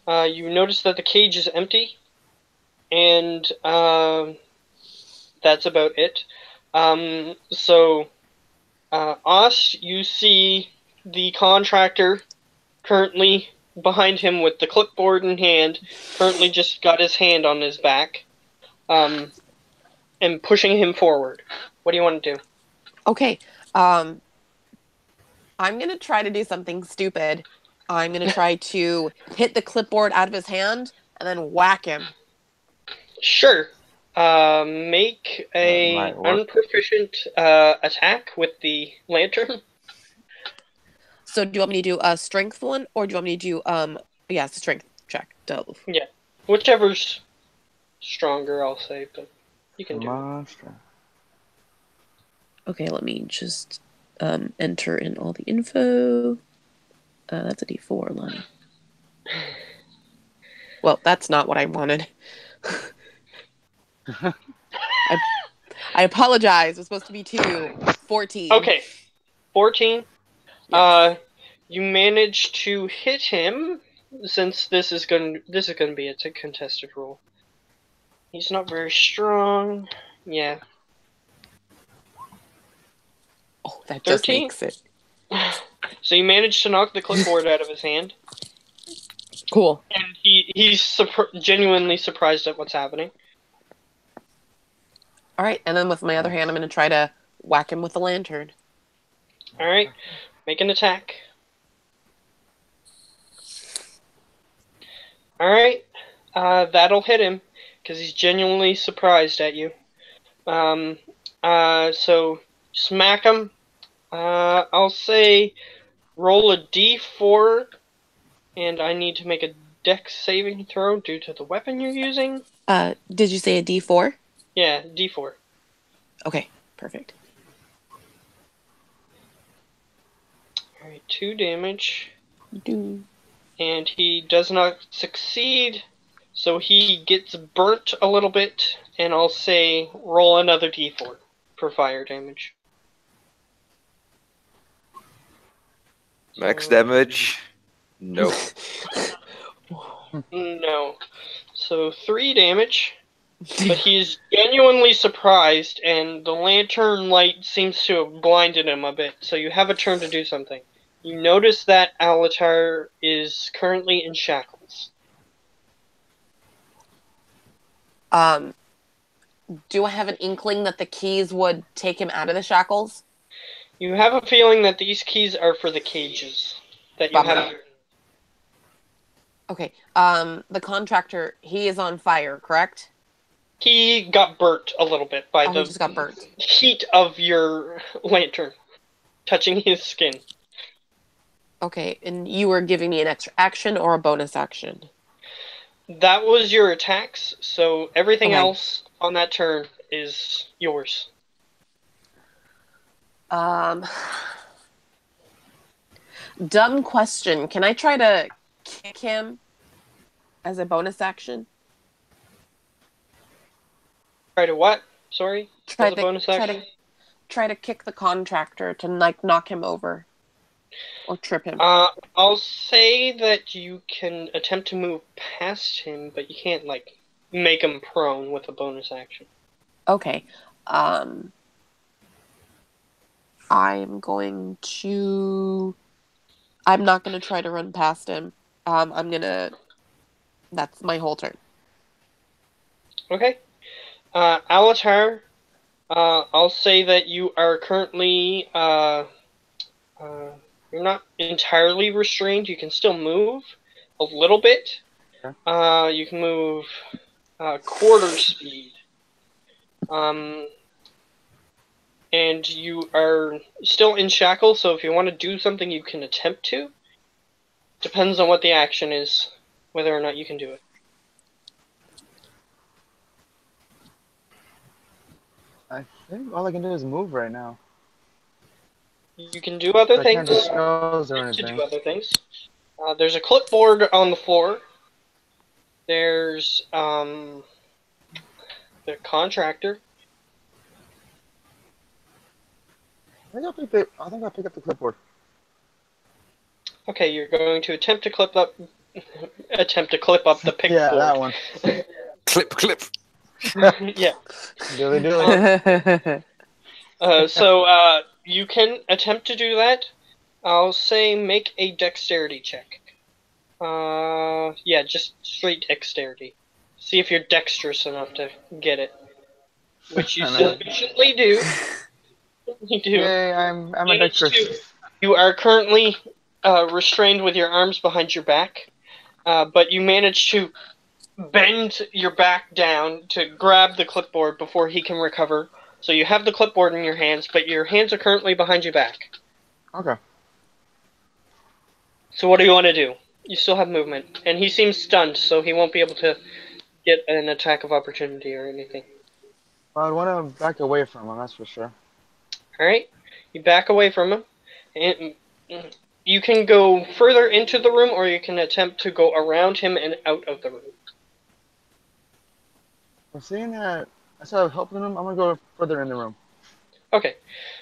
You notice that the cage is empty, and that's about it. Ost, you see the contractor currently behind him with the clipboard in hand, currently just got his hand on his back, and pushing him forward. What do you want to do? Okay. I'm gonna try to do something stupid. I'm gonna try to hit the clipboard out of his hand and then whack him. Sure. Make a might work. unproficient attack with the lantern. So do you want me to do a strength one, or do you want me to do yeah, it's a strength check. Delve. Yeah, whichever's stronger, I'll say, but you can do it. Monster. Okay, let me just enter in all the info. That's a D4, Lonnie. Well, that's not what I wanted. I apologize. It was supposed to be 2. 14. Okay, 14. Yes. You manage to hit him, since this is going to be a contested roll. He's not very strong. Yeah. Oh, that just 13? makes it. So you managed to knock the clipboard out of his hand, Cool. and he's genuinely surprised at what's happening. All right, and then with my other hand, I'm going to try to whack him with the lantern. All right, make an attack. All right, that'll hit him because he's genuinely surprised at you. So smack him. I'll say roll a d4, and I need to make a dex saving throw due to the weapon you're using. Did you say a D4? Yeah, d4. Okay, perfect. All right, 2 damage. Do. And he does not succeed, so he gets burnt a little bit, and I'll say roll another d4 for fire damage. Max damage? No. No. So 3 damage, but he's genuinely surprised, and the lantern light seems to have blinded him a bit, so you have a turn to do something. You notice that Alatar is currently in shackles. Do I have an inkling that the keys would take him out of the shackles? You have a feeling that these keys are for the cages that you have. Okay. The contractor, he is on fire, correct? He got burnt a little bit by He the just got burnt. heat of your lantern touching his skin. Okay, and you were giving me an extra action or a bonus action? That was your attacks, so everything Okay. else on that turn is yours. Dumb question. Can I try to kick him as a bonus action? Try to what? Sorry? Try As a to bonus action? try to kick the contractor to like knock him over or trip him. I'll say that you can attempt to move past him, but you can't, like, make him prone with a bonus action. Okay. I'm not going to try to run past him. That's my whole turn. Okay. Alatar, I'll say that you are currently, you're not entirely restrained. You can still move a little bit. Okay. You can move quarter speed. And you are still in shackles, so if you want to do something, you can attempt to. Depends on what the action is, whether or not you can do it. I think all I can do is move right now. You can do other I things. can't dispose or To anything. do other things. There's a clipboard on the floor. There's the contractor. I think I'll pick up the clipboard. Okay, you're going to attempt to clip up the pickboard. Yeah, that one. Clip. Yeah. Dilly dilly. So you can attempt to do that. I'll say make a dexterity check. Yeah, just straight dexterity. See if you're dexterous enough to get it. Which you I know. sufficiently do. You do. Yay, I'm a dexterous. You are currently restrained with your arms behind your back, but you manage to bend your back down to grab the clipboard before he can recover. So you have the clipboard in your hands, but your hands are currently behind your back. Okay. So what do you want to do? You still have movement, and he seems stunned, so he won't be able to get an attack of opportunity or anything. Well, I'd want to back away from him, that's for sure. Alright, you back away from him, and you can go further into the room, or you can attempt to go around him and out of the room. Well, seeing that I started helping him, I'm gonna go further in the room. Okay,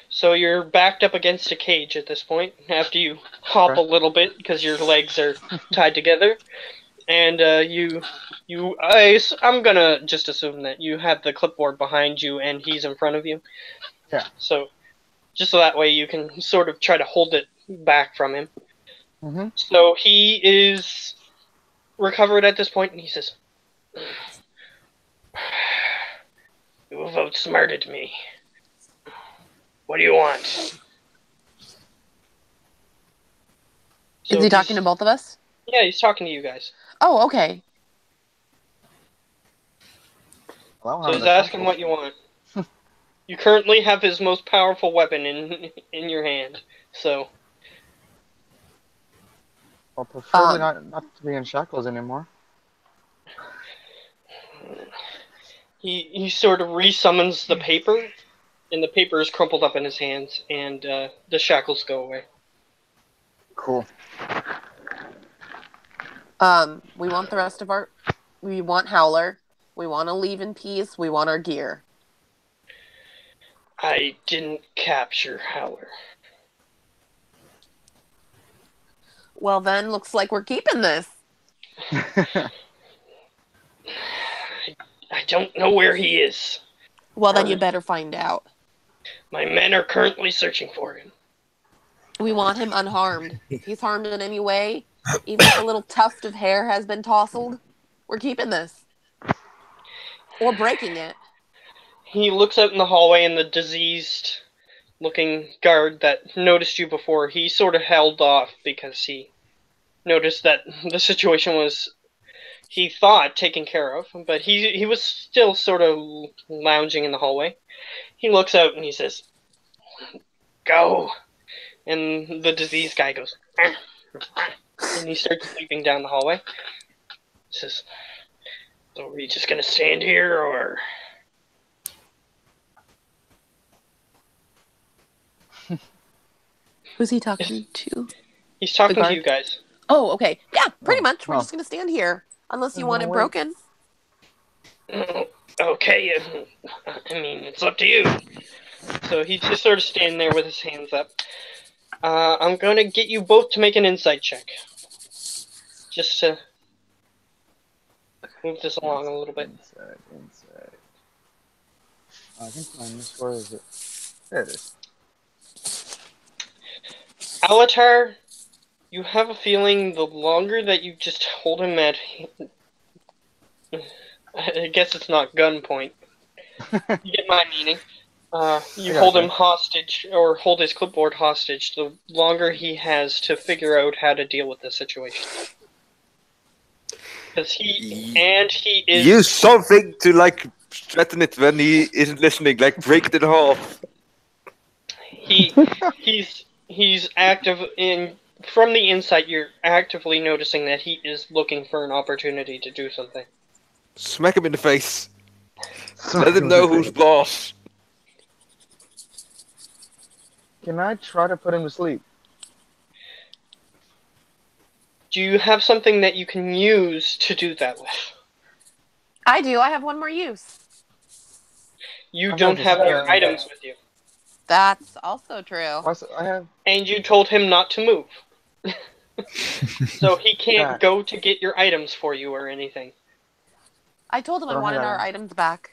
so you're backed up against a cage at this point, after you hop Okay. a little bit, because your legs are tied together, and I'm gonna just assume that you have the clipboard behind you, and he's in front of you. Yeah. So, just so that way you can sort of try to hold it back from him. Mm-hmm. So he is recovered at this point, and he says, "You have outsmarted me. What do you want?" So Is he talking to both of us? Yeah, he's talking to you guys. Oh, okay. Well, So he's asking what you want. You currently have his most powerful weapon in your hand, so... Well, preferably not to be in shackles anymore. He sort of resummons the paper, and the paper is crumpled up in his hands, and the shackles go away. Cool. We want the rest of our... We want Howler. We want to leave in peace. We want our gear. I didn't capture Howler. Well, then, looks like we're keeping this. I don't know where he is. Well, then you better find out. My men are currently searching for him. We want him unharmed. If he's harmed in any way, even if a little tuft of hair has been tousled, we're keeping this. Or breaking it. He looks out in the hallway, and the diseased-looking guard that noticed you before, he sort of held off because he noticed that the situation was, he thought, taken care of, but he was still sort of lounging in the hallway. He looks out and he says, "Go!" And the diseased guy goes, "Arr, arr," and he starts leaping down the hallway. He says, "So are we just gonna stand here, or?" Who's he talking to? He's talking The to guard? you guys. Oh, okay. Yeah, pretty Oh, much. We're oh. just gonna stand here unless you There's want no it way. broken. Okay, I mean, it's up to you. So he's just sort of standing there with his hands up. I'm going to get you both to make an insight check. Just to move this along a little bit. Inside. I can find this. Where is it? There it is. Alatar, you have a feeling the longer that you just hold him at... I guess it's not gunpoint. You get my meaning. You hold him hostage, or hold his clipboard hostage, the longer he has to figure out how to deal with the situation. Because he is... Use something to like threaten it when he isn't listening, like break it in half. He's active in... From the inside, you're actively noticing that he is looking for an opportunity to do something. Smack him in the face. Let him know who's boss. Can I try to put him to sleep? Do you have something that you can use to do that with? I do. I have one more use. You I don't have have your this, items with you. That's also true. I have. And you told him not to move. So he can't Back. go to get your items for you or anything. I told him I Don't wanted have our that. items back.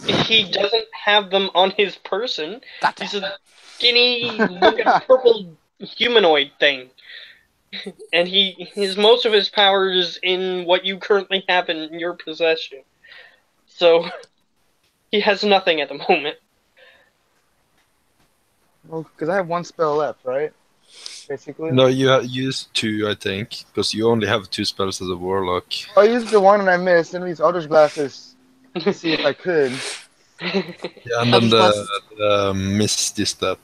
He doesn't have them on his person. Gotcha. He's a skinny looking purple humanoid thing. And his most of his power is in what you currently have in your possession. So he has nothing at the moment. Well, because I have one spell left, right? Basically. No, you used 2, I think, because you only have 2 spells as a warlock. I used the one and I missed, and these Eldritch glasses to see if I could. Yeah, and then Eldritch Blast. the Misty Step.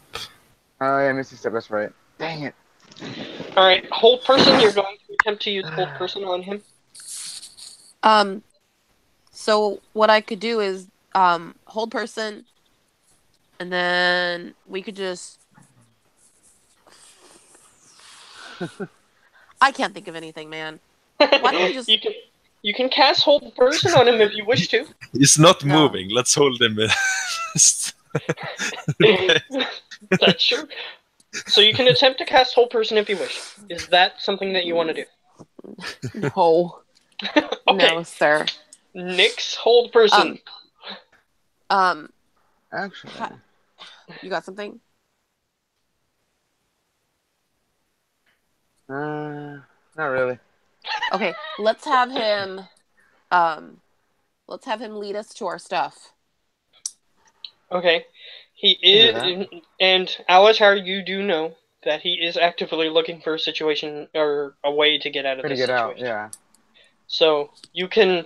Oh yeah, Misty Step. That's right. Dang it. Alright, hold person, you're going to attempt to use hold person on him. So what I could do is hold person, and then we could just. I can't think of anything, man. Why don't we just? You can cast hold person on him if you wish to. He's not No. moving. Let's hold him. That's true. So you can attempt to cast hold person if you wish. Is that something that you want to do? No. Okay. No, sir. Nix hold person. Actually, You got something? not really. Okay, let's have him. Let's have him lead us to our stuff. Okay. He Can is, and Alatar, you do know that he is actively looking for a situation or a way to get out of Way to this get out, situation. yeah. So you can.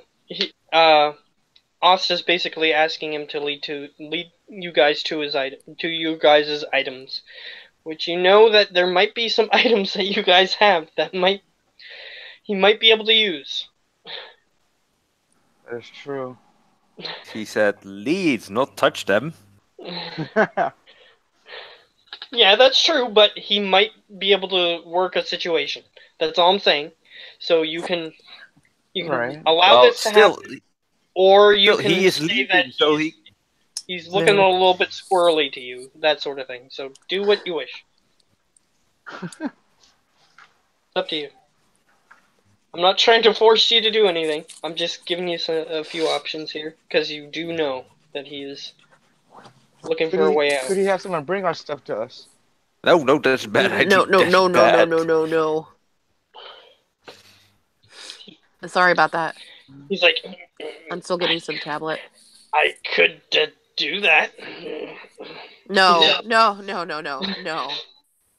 Ost is basically asking him to lead you guys to you guys' items, which you know that there might be some items that you guys have that he might be able to use. That's true. She said, leads, not touch them. Yeah, that's true, but he might be able to work a situation. That's all I'm saying. So you can Right. allow this to happen, or you still, can he is say leading, that so he's looking a little bit squirrely to you, that sort of thing. So do what you wish. It's up to you. I'm not trying to force you to do anything. I'm just giving you a few options here, because you do know that he is looking for a way out. Could he have someone bring our stuff to us? No, that's a bad idea. No. That's bad. Sorry about that. He's like, I'm still getting some tablet. I could do that. No,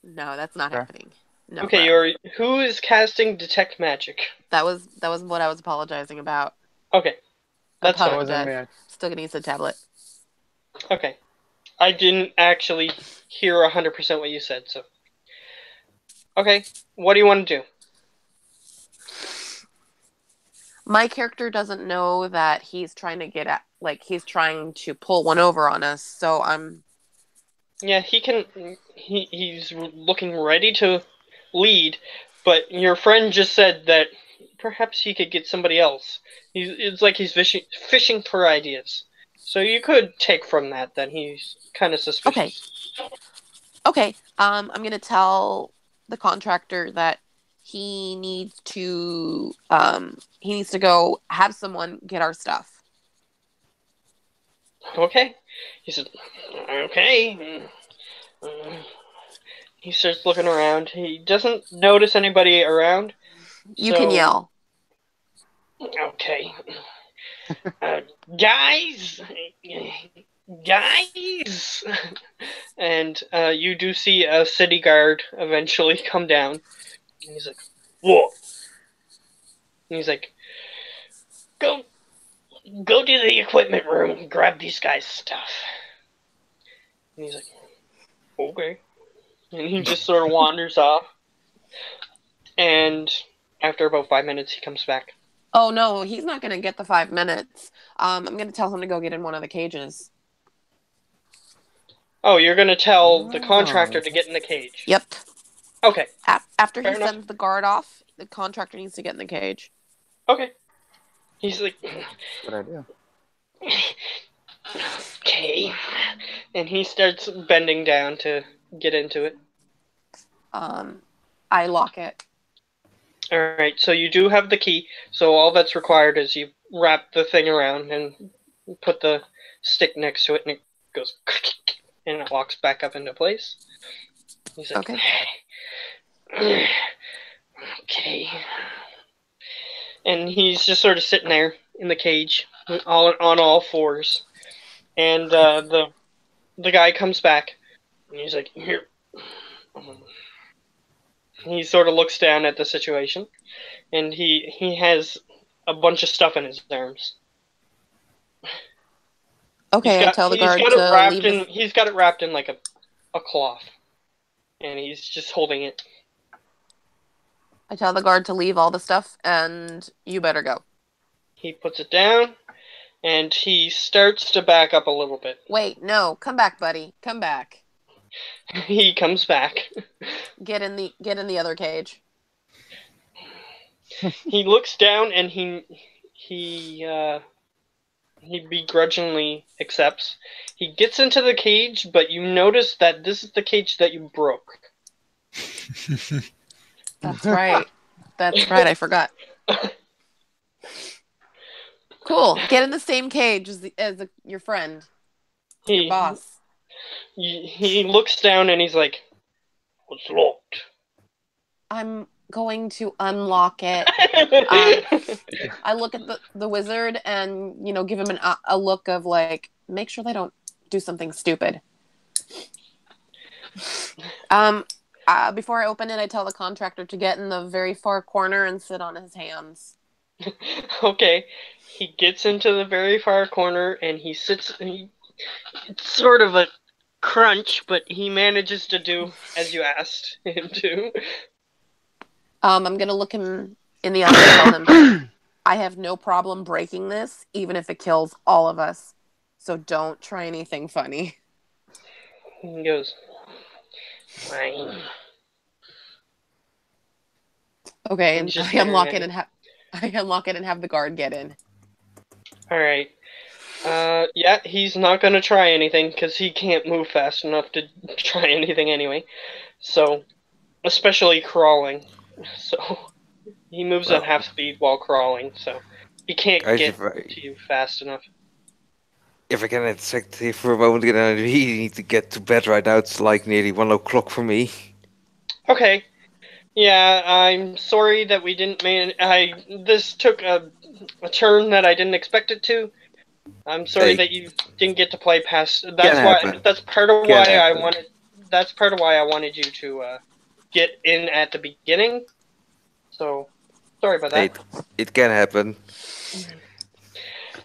that's not happening. No. Okay, bro. who is casting detect magic? That was what I was apologizing about. Okay, that's That fine. wasn't me. Still getting some tablet. Okay, I didn't actually hear 100% what you said, so. Okay, what do you want to do? My character doesn't know that he's trying to he's trying to pull one over on us, so I'm... Yeah, he can. He's looking ready to lead, but your friend just said that perhaps he could get somebody else. It's like he's fishing for ideas. So you could take from that he's kind of suspicious. Okay. I'm gonna tell the contractor that he needs to go have someone get our stuff. Okay. He said, okay. He starts looking around. He doesn't notice anybody around. You can yell. Okay. Guys! Guys! And you do see a city guard eventually come down. And he's like, whoa. And he's like, go to the equipment room and grab these guys' stuff. And he's like, okay. And he just sort of wanders off. And after about 5 minutes, he comes back. Oh no, he's not gonna get the 5 minutes. I'm gonna tell him to go get in one of the cages. Oh, you're gonna tell the contractor to get in the cage? Yep. Okay. After Fair he enough. sends the guard off, the contractor needs to get in the cage. Okay. He's like, Good idea. okay. And he starts bending down to get into it. I lock it. Alright, so you do have the key, so all that's required is you wrap the thing around and put the stick next to it, and it goes and it locks back up into place. He's like, Okay. okay. And he's just sort of sitting there in the cage, on all fours. And the guy comes back, and he's like, here. He sort of looks down at the situation, and he has a bunch of stuff in his arms. Okay, I tell the guard to leave. He's got it wrapped in like a cloth, and he's just holding it. I tell the guard to leave all the stuff, and you better go. He puts it down, and he starts to back up a little bit. Wait, no, come back, buddy. Come back. He comes back. Get in the other cage. He looks down, and he begrudgingly accepts. He gets into the cage, but you notice that this is the cage that you broke. That's right. That's right. I forgot. Cool. Get in the same cage as your friend, your boss. He looks down and he's like, "It's locked." I'm going to unlock it. I look at the wizard and give him a look of like, make sure they don't do something stupid. Before I open it, I tell the contractor to get in the very far corner and sit on his hands. Okay. He gets into the very far corner and he sits. It's sort of a crunch, but he manages to do as you asked him to. I'm gonna look him in the eye and tell him, I have no problem breaking this, even if it kills all of us. So don't try anything funny. He goes, fine. Okay, and I unlock it and have the guard get in. All right. Yeah, he's not gonna try anything because he can't move fast enough to try anything anyway. So, especially crawling. So, he moves at half speed while crawling. So, he can't get to you fast enough. If I can interject here for a moment, I really need to get to bed right now. It's like nearly 1 o'clock for me. Okay. Yeah, I'm sorry that we didn't this took a turn that I didn't expect it to. I'm sorry that you didn't get to play past. That's part of why I wanted you to get in at the beginning. So, sorry about that. It can happen.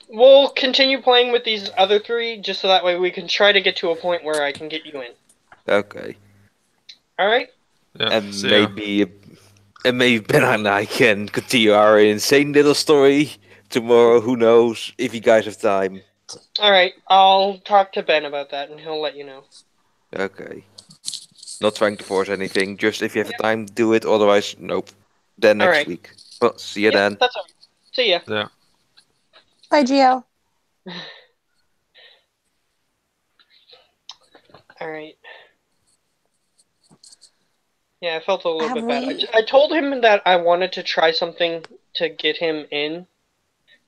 We'll continue playing with these other three, just so that way we can try to get to a point where I can get you in. Okay. Alright? Yeah, and maybe Ben and I can continue our insane little story tomorrow. Who knows? If you guys have time. Alright, I'll talk to Ben about that and he'll let you know. Okay. Not trying to force anything. Just if you have time, do it. Otherwise, nope. Then next Alright. week. Well, see you Yeah, then. that's all right. See ya. Yeah. Bye, Gio. Alright. Yeah, I felt a little Have bit bad. we- I told him that I wanted to try something to get him in,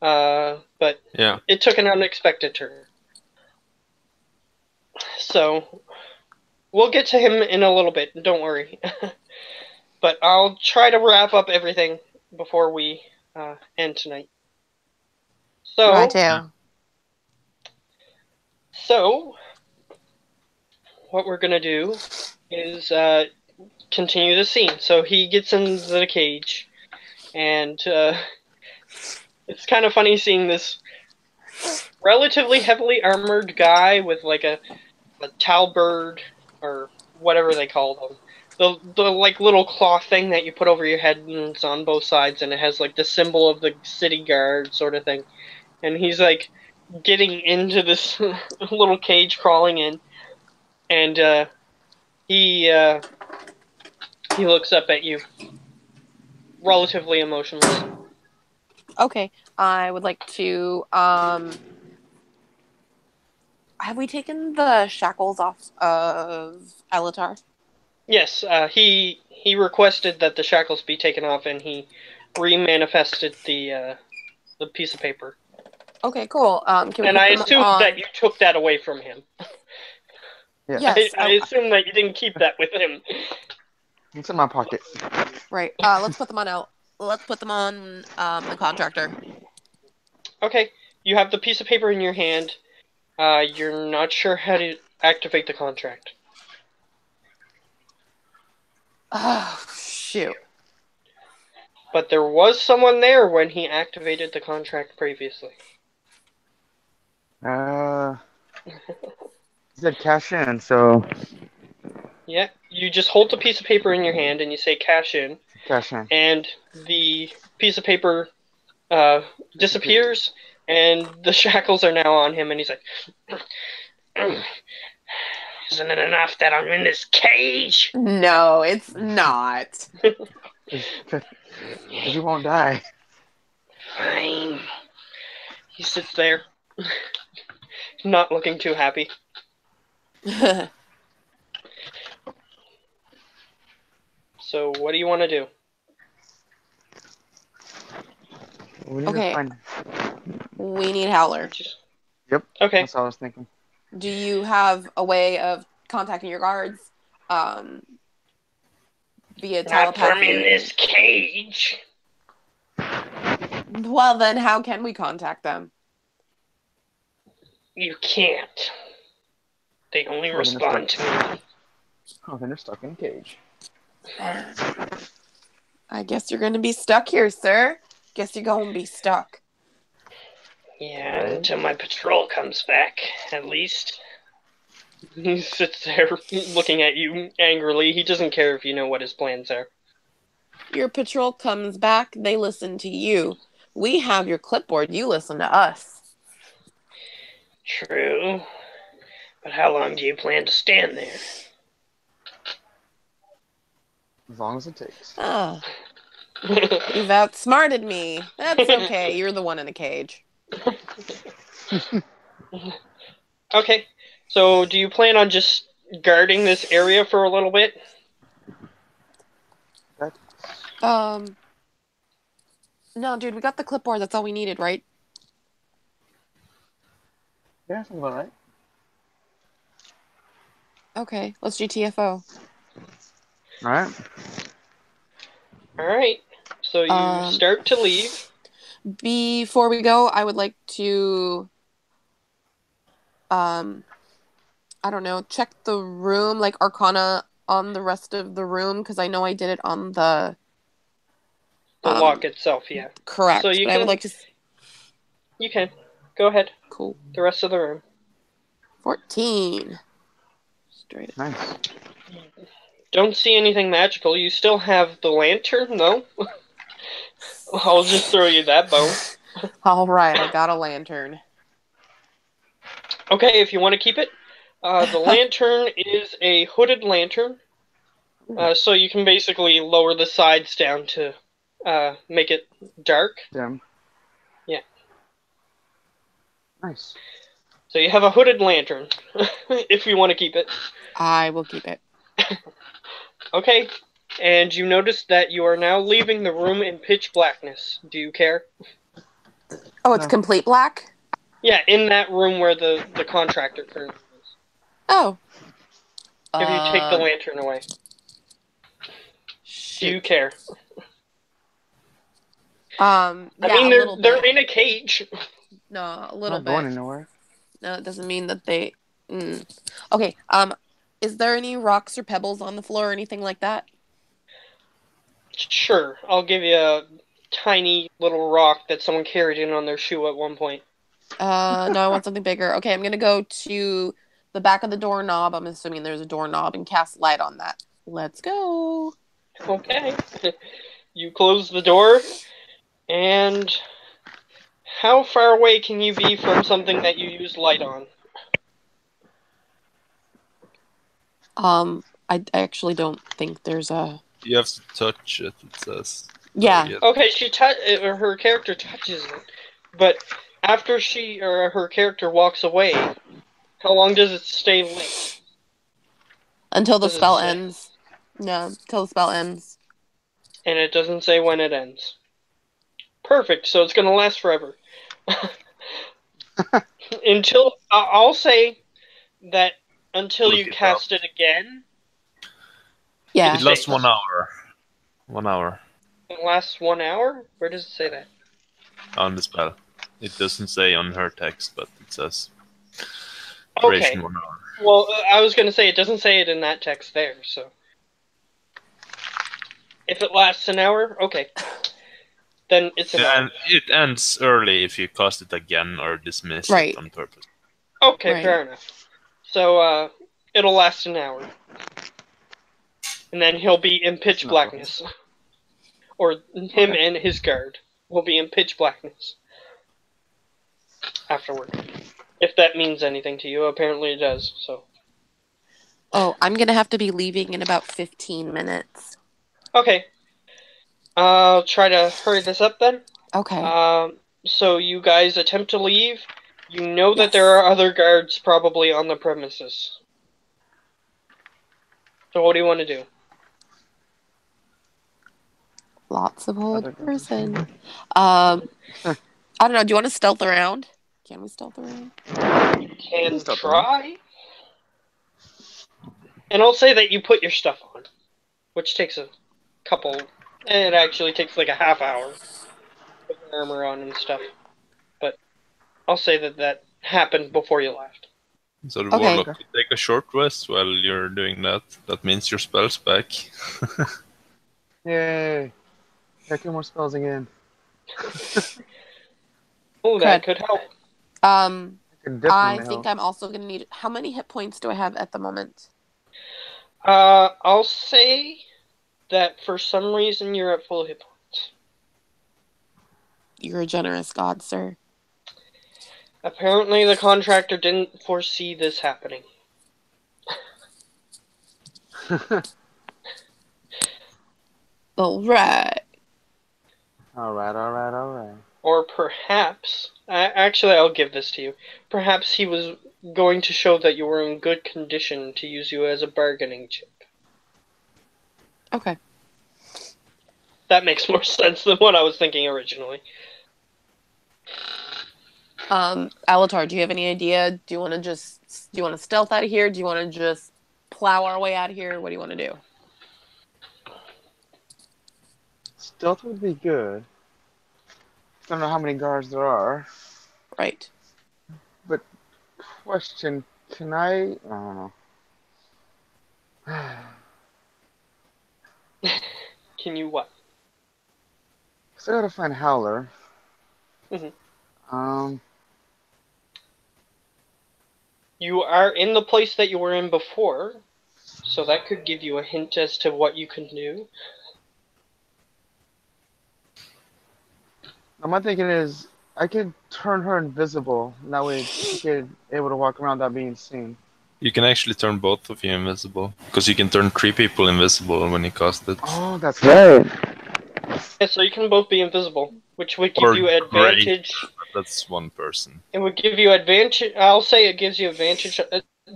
but Yeah. it took an unexpected turn. So, we'll get to him in a little bit, don't worry. But I'll try to wrap up everything before we end tonight. So, Righto. so what we're gonna do is continue the scene. So he gets into the cage, and it's kind of funny seeing this relatively heavily armored guy with like a talberd or whatever they call them. The like little cloth thing that you put over your head and it's on both sides and it has like the symbol of the city guard sort of thing. And he's like getting into this little cage crawling in and he looks up at you relatively emotionless. Okay. I would like to. Have we taken the shackles off of Elatar? Yes, he requested that the shackles be taken off and he remanifested the piece of paper. Okay, cool. Can we And put I them assumed on? that you took that away from him. Yeah. Yes. I assume that you didn't keep that with him. It's in my pocket. Right. Let's put them on out. Let's put them on the contractor. Okay, you have the piece of paper in your hand. You're not sure how to activate the contract. Oh shoot. But there was someone there when he activated the contract previously. He said cash in, so Yeah, you just hold the piece of paper in your hand and you say cash in, cash in. and the piece of paper disappears, and the shackles are now on him, and he's like, isn't it enough that I'm in this cage? No, it's not. Because you won't die. Fine. He sits there, not looking too happy. So what do you want to do? We need Okay. to find. We need Howler. Yep. Okay. That's all I was thinking. Do you have a way of contacting your guards? Via Not from telepathy? in this cage. Well, then how can we contact them? You can't. They only Well, then respond it's to me. Oh, then they're stuck in a cage. I guess you're going to be stuck here, sir. Guess you're going to be stuck. Yeah, until my patrol comes back, at least. He sits there looking at you angrily. He doesn't care if you know what his plans are. Your patrol comes back, they listen to you. We have your clipboard, you listen to us. True. But how long do you plan to stand there? As long as it takes. Ah, you've outsmarted me. That's okay, you're the one in a cage. Okay, so do you plan on just guarding this area for a little bit? No, dude, we got the clipboard, that's all we needed, right? Yeah, sounds about right. Okay, let's GTFO. Alright. Alright, so you start to leave. Before we go, I would like to, I don't know, check the room, like Arcana on the rest of the room, because I know I did it on the lock itself, yeah. Correct. So you but can, I would like to. You can. Go ahead. Cool. The rest of the room. 14. Straight up. Nice. Don't see anything magical. You still have the lantern, though. I'll just throw you that bone. All right, I got a lantern. Okay, if you want to keep it. The lantern is a hooded lantern. So you can basically lower the sides down to make it dark. Dim. Yeah. Nice. So you have a hooded lantern, if you want to keep it. I will keep it. Okay. And you notice that you are now leaving the room in pitch blackness. Do you care? Oh, it's No. complete black? Yeah, in that room where the contractor currently is. Oh. If you take the lantern away. Do you Shoot. care? Yeah, I mean, a little they're bit. in a cage. No, a little Not going bit. anywhere. No, it doesn't mean that they. Okay. Is there any rocks or pebbles on the floor or anything like that? Sure, I'll give you a tiny little rock that someone carried in on their shoe at one point. No, I want something bigger. Okay, I'm gonna go to the back of the doorknob. I'm assuming there's a doorknob and cast light on that. Let's go. Okay. You close the door, and how far away can you be from something that you use light on? I actually don't think there's a. You have to touch it, it says. Yeah. Okay, her character touches it, but after she or her character walks away, how long does it stay lit? Until the Does it spell say? ends. No, until the spell ends. And it doesn't say when it ends. Perfect, so it's gonna last forever. Until I'll say that until Look you it cast it again. Yeah. It lasts 1 hour. 1 hour It lasts 1 hour? Where does it say that? on the spell. It doesn't say on her text, but it says Okay. duration 1 hour. Well, I was going to say, it doesn't say it in that text there, so. If it lasts an hour, okay. Then it's an hour. And it ends early if you cast it again or dismiss Right. it on purpose. Okay, Right. fair enough. So, it'll last an hour. And then he'll be in pitch blackness. Or him and his guard will be in pitch blackness. Afterward. If that means anything to you, apparently it does, so. Oh, I'm gonna have to be leaving in about 15 minutes. Okay. I'll try to hurry this up then. Okay. So you guys attempt to leave. You know that Yes. there are other guards probably on the premises. So what do you want to do? Lots of old Other person. I don't know. Do you want to stealth around? Can we stealth around? You can Stop try. And I'll say that you put your stuff on, which takes a couple. It actually takes like a half hour. Put your armor on and stuff. But I'll say that that happened before you left. So the Okay. warlock could take a short rest while you're doing that. That means your spell's back. Yay. Got 2 more spells again. Oh, that could help. I can I definitely think help. I'm also gonna need. How many hit points do I have at the moment? I'll say that for some reason you're at full hit points. You're a generous god, sir. Apparently the contractor didn't foresee this happening. All right. Alright. Or perhaps, actually I'll give this to you. Perhaps he was going to show that you were in good condition to use you as a bargaining chip. Okay. That makes more sense than what I was thinking originally. Alatar, do you have any idea? Do you want to stealth out of here? Do you want to just plow our way out of here? What do you want to do? Stealth would be good. I don't know how many guards there are. Right. Question, can I don't know. Can you what? So I gotta find Howler. Mhm. You are in the place that you were in before, so that could give you a hint as to what you can do. My thinking is, I could turn her invisible. And that way she could able to walk around without being seen. You can actually turn both of you invisible. Because you can turn 3 people invisible when you cast it. Oh, that's right. Yeah, so you can both be invisible, which would give Or you advantage. That's one person. It would give you advantage. I'll say it gives you advantage.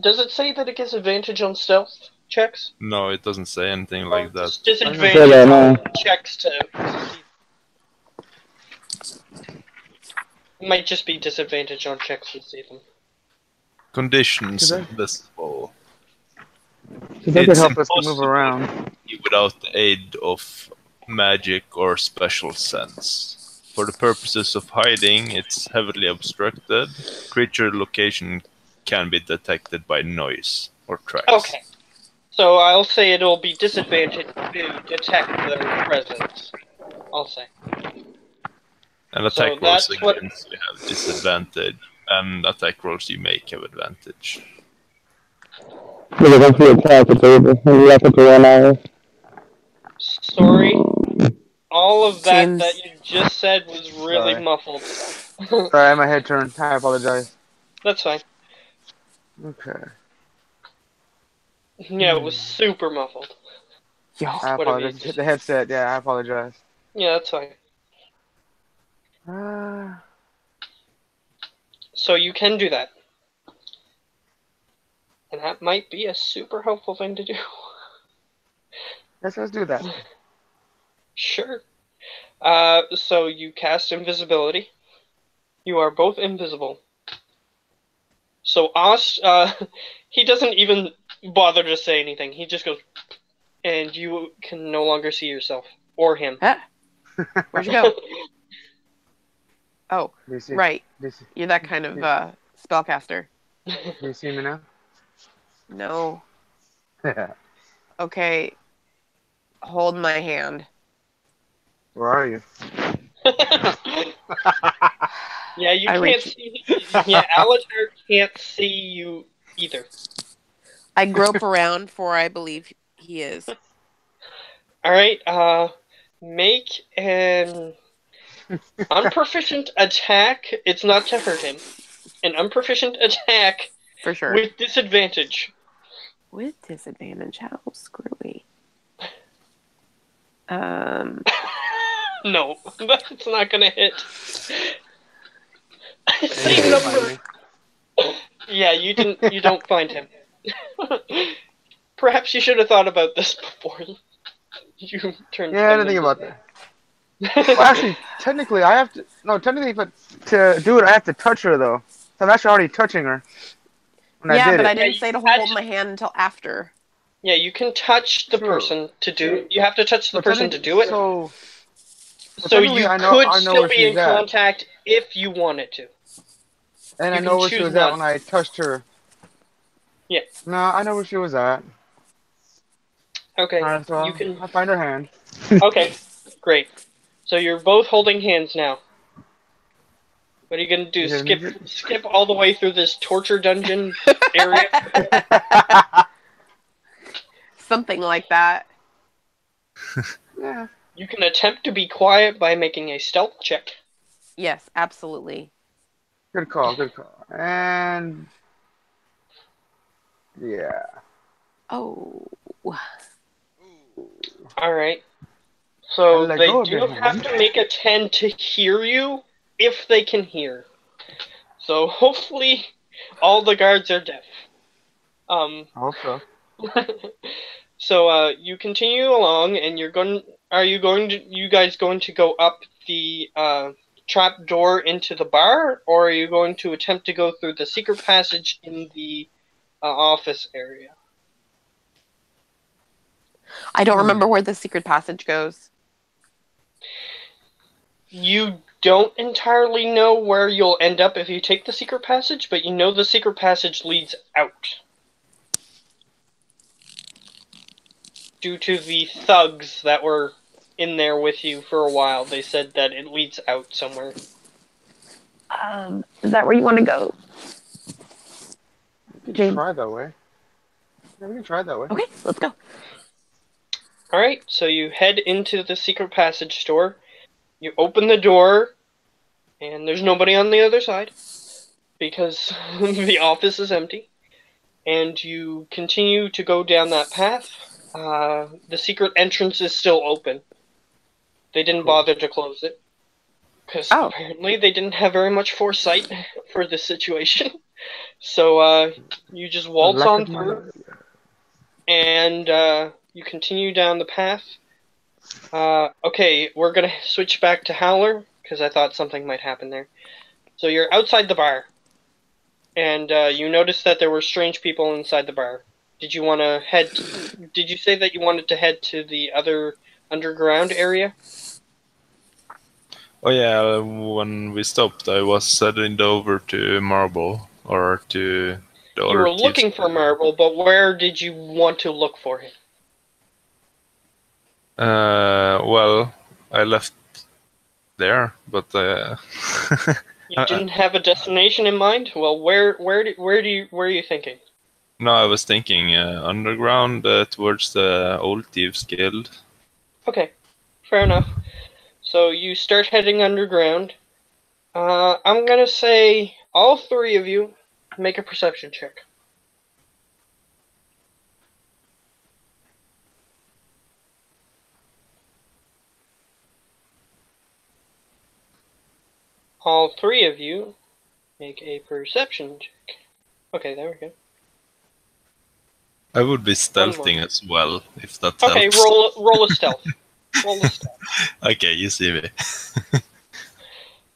Does it say that it gives advantage on stealth checks? No, it doesn't say anything like that. Just disadvantage on checks to see. It might just be disadvantage on checks to see them. Conditions invisible. That could It's help us to move impossible around. without the aid of magic or special sense. For the purposes of hiding, it's heavily obstructed. Creature location can be detected by noise or tracks. Okay. So I'll say it'll be disadvantage to detect their presence. I'll say. And attack rolls against you have disadvantage, and attack rolls you make have advantage. Sorry. All of that you just said was really muffled. Sorry, my head turned. I apologize. That's fine. Okay. Yeah, it was super muffled. I apologize. Hit the headset. Yeah, I apologize. Yeah, that's fine. So you can do that. And that might be a super helpful thing to do. Let's do that. Sure. So you cast invisibility. You are both invisible. So he doesn't even bother to say anything. He just goes, and you can no longer see yourself or him. Huh? Where'd you go? Oh, right. You're that kind of spellcaster. Do you see me now? No. Okay. Hold my hand. Where are you? Yeah, you can't see. Yeah, Alatar can't see you either. I grope around for I believe he is. All right. Make an unproficient attack. It's not to hurt him. An unproficient attack for sure with disadvantage. With disadvantage? How screwy. No, that's not gonna hit. Same number. Yeah, you don't find him. Perhaps you should have thought about this before you turned. Yeah, I didn't think about that. Well, actually, technically, I have to. No, technically, but to do it, I have to touch her though. So I'm actually already touching her. Yeah, but I didn't say to hold my hand until after. Yeah, you can touch the person to do. You have to touch the person to do it. So you could still be in contact if you wanted to. And I know where she was at when I touched her. Yeah. No, I know where she was at. Okay. Right, so you can. I'll find her hand. Okay, great. So you're both holding hands now. What are you gonna do? Skip all the way through this torture dungeon area? Something like that. Yeah. You can attempt to be quiet by making a stealth check. Yes, absolutely. Good call, good call. And yeah. Oh. Alright. So they do have to make a 10 to hear you if they can hear. So hopefully all the guards are deaf. I hope so. So you continue along, and you guys going to go up the trap door into the bar, or are you going to attempt to go through the secret passage in the office area? I don't remember where the secret passage goes. You don't entirely know where you'll end up if you take the secret passage, but you know the secret passage leads out. Due to the thugs that were in there with you for a while, they said that it leads out somewhere. Is that where you want to go? We can try that way. Yeah, we can try that way. Okay, let's go. Alright, so you head into the secret passage door. You open the door, and there's nobody on the other side, because the office is empty. and you continue to go down that path. The secret entrance is still open. They didn't bother to close it, because apparently they didn't have very much foresight for this situation. So you just waltz on through, and you continue down the path. Okay, we're gonna switch back to Howler, because I thought something might happen there. So you're outside the bar, and you noticed that there were strange people inside the bar. Did you want to head? Did you say that you wanted to head to the other underground area? Oh yeah, when we stopped, I was heading over to Marble, or to the You other were looking for Marble, but where did you want to look for him? Well, I left there, but You didn't have a destination in mind? Well, where are you thinking? no, I was thinking underground towards the Old Thieves Guild. Okay, fair enough. So you start heading underground. I'm gonna say all three of you make a perception check. All three of you make a perception check. Okay, there we go. I would be stealthing as well, if that Okay, helps. roll a stealth. Roll a stealth. Okay, you see me.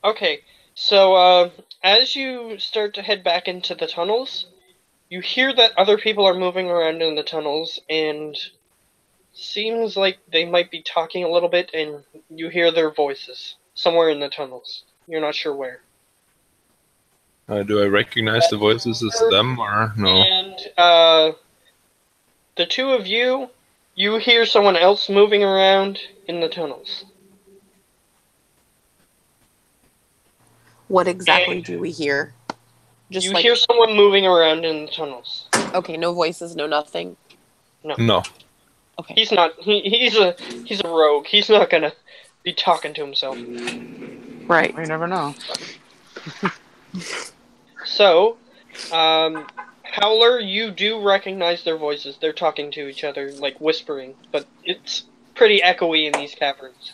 Okay, so as you start to head back into the tunnels, you hear that other people are moving around in the tunnels, and seems like they might be talking a little bit, and you hear their voices somewhere in the tunnels. You're not sure where. Do I recognize the voices as them, or no? And the two of you, you hear someone else moving around in the tunnels. What exactly do we hear? Just you hear someone moving around in the tunnels. Okay, no voices, no nothing. No. Okay. He's not. He's a rogue. He's not gonna be talking to himself. Right. You never know. So, Howler, you do recognize their voices. They're talking to each other, like whispering, but it's pretty echoey in these caverns.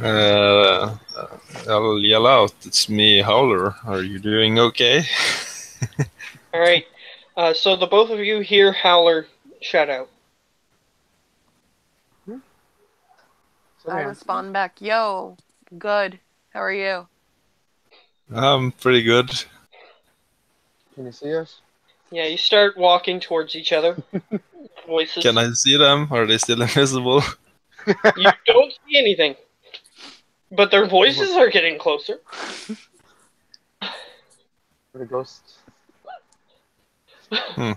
I'll yell out, "It's me, Howler. Are you doing okay?" All right. So the both of you hear Howler shout out. I respond back, "Yo, good. How are you?" I'm pretty good. Can you see us? Yeah, you start walking towards each other. Voices. Can I see them? Are they still invisible? You don't see anything, but their voices are getting closer. For the ghosts. I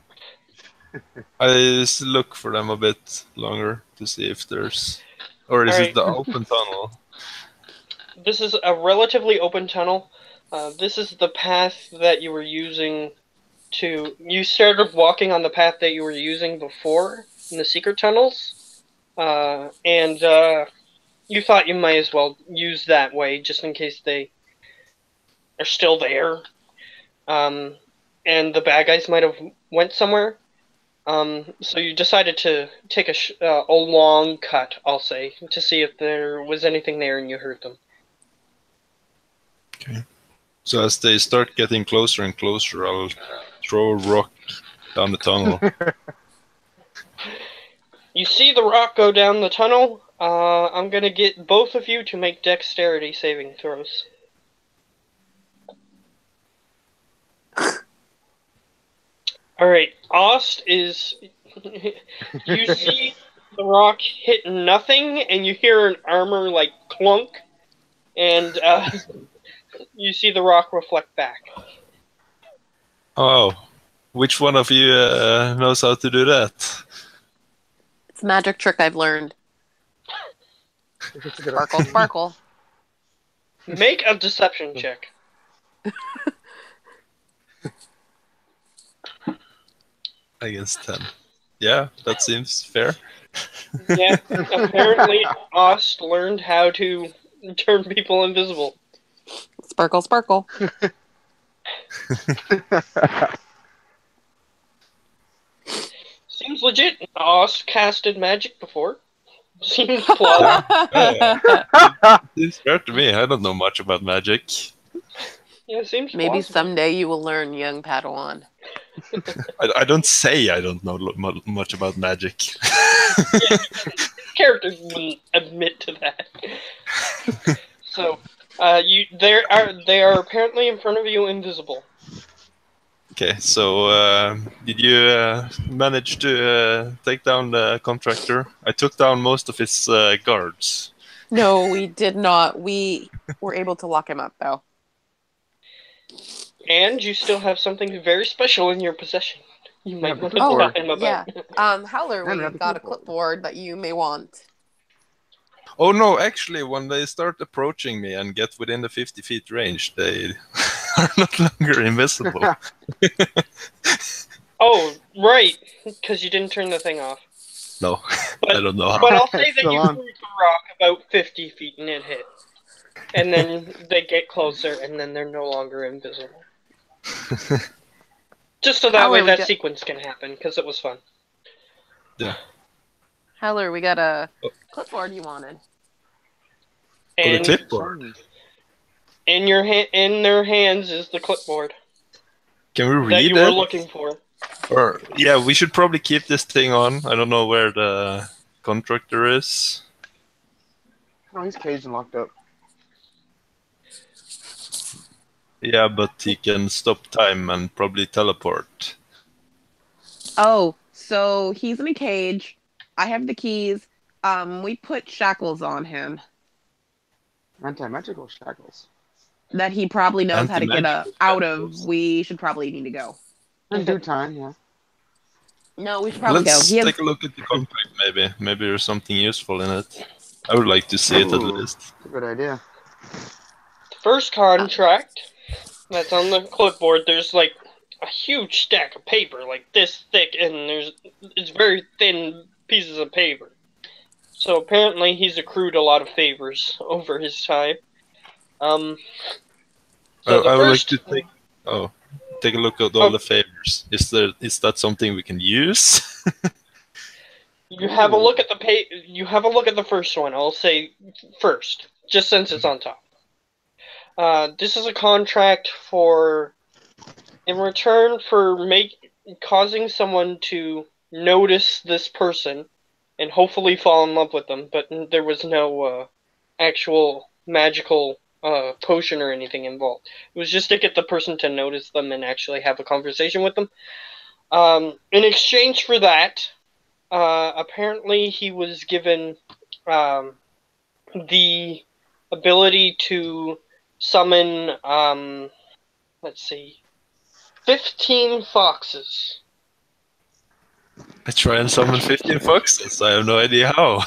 just look for them a bit longer to see if there's... Or is it the open tunnel? This is a relatively open tunnel. This is the path that you were using to... You started walking on the path that you were using before in the secret tunnels. And you thought you might as well use that way just in case they are still there. And the bad guys might have went somewhere. So you decided to take a long cut, I'll say, to see if there was anything there and you heard them. Okay. So as they start getting closer and closer, I'll throw a rock down the tunnel. You see the rock go down the tunnel. I'm going to get both of you to make dexterity saving throws. Alright, Ost is... you see the rock hit nothing, and you hear an armor, like, clunk, and you see the rock reflect back. Oh, which one of you knows how to do that? It's a magic trick I've learned. Sparkle, sparkle. Make a deception check. Against 10. Yeah, that seems fair. Yeah, apparently Ost learned how to turn people invisible. Sparkle, sparkle. Seems legit. Oz casted magic before. Seems plausible. It's fair to me. I don't know much about magic. Yeah, seems Maybe plausible. someday you will learn, young Padawan. I don't say I don't know much about magic. Characters wouldn't admit to that. So, they are apparently in front of you, invisible. Okay, so did you manage to take down the contractor? I took down most of his guards. No, we did not. We were able to lock him up, though. And you still have something very special in your possession. You might the want to clipboard. tell him Yeah. about. Howler, And we we have the got a clipboard. clipboard that you may want. Oh no, actually, when they start approaching me and get within the 50 feet range, they are no longer invisible. Oh, right, because you didn't turn the thing off. No, But, I don't know how. But I'll say that Still you on. threw the rock about 50 feet and it hit. And then they get closer and then they're no longer invisible. Just so that Howler, way we that got- sequence can happen, because it was fun. Yeah. Howler, we got a clipboard you wanted. Oh, the And clipboard. in their hands is the clipboard Can we that read you were it? looking for. Or yeah, we should probably keep this thing on. I don't know where the contractor is. No, he's caged and locked up. Yeah, but he can stop time and probably teleport. Oh, so he's in a cage. I have the keys. We put shackles on him Anti-magical shackles. that he probably knows how to get Anti-magical out of. shackles. We should probably need to go. In due time, yeah. No, we should probably Let's go. He has, take a look at the contract, maybe. Maybe there's something useful in it. I would like to see it at Ooh. least. That's a good idea. First contract that's on the clipboard, there's like a huge stack of paper, like this thick, and it's very thin pieces of paper. So apparently he's accrued a lot of favors over his time. So I would like first, to take a look at all the favors. Is that something we can use? you have a look at you have a look at the first one. I'll say first, just since it's on top. This is a contract for, in return for causing someone to notice this person and hopefully fall in love with them, but there was no actual magical potion or anything involved. It was just to get the person to notice them and actually have a conversation with them. In exchange for that, apparently he was given the ability to summon, let's see, 15 foxes. I try and summon 15 foxes. I have no idea how.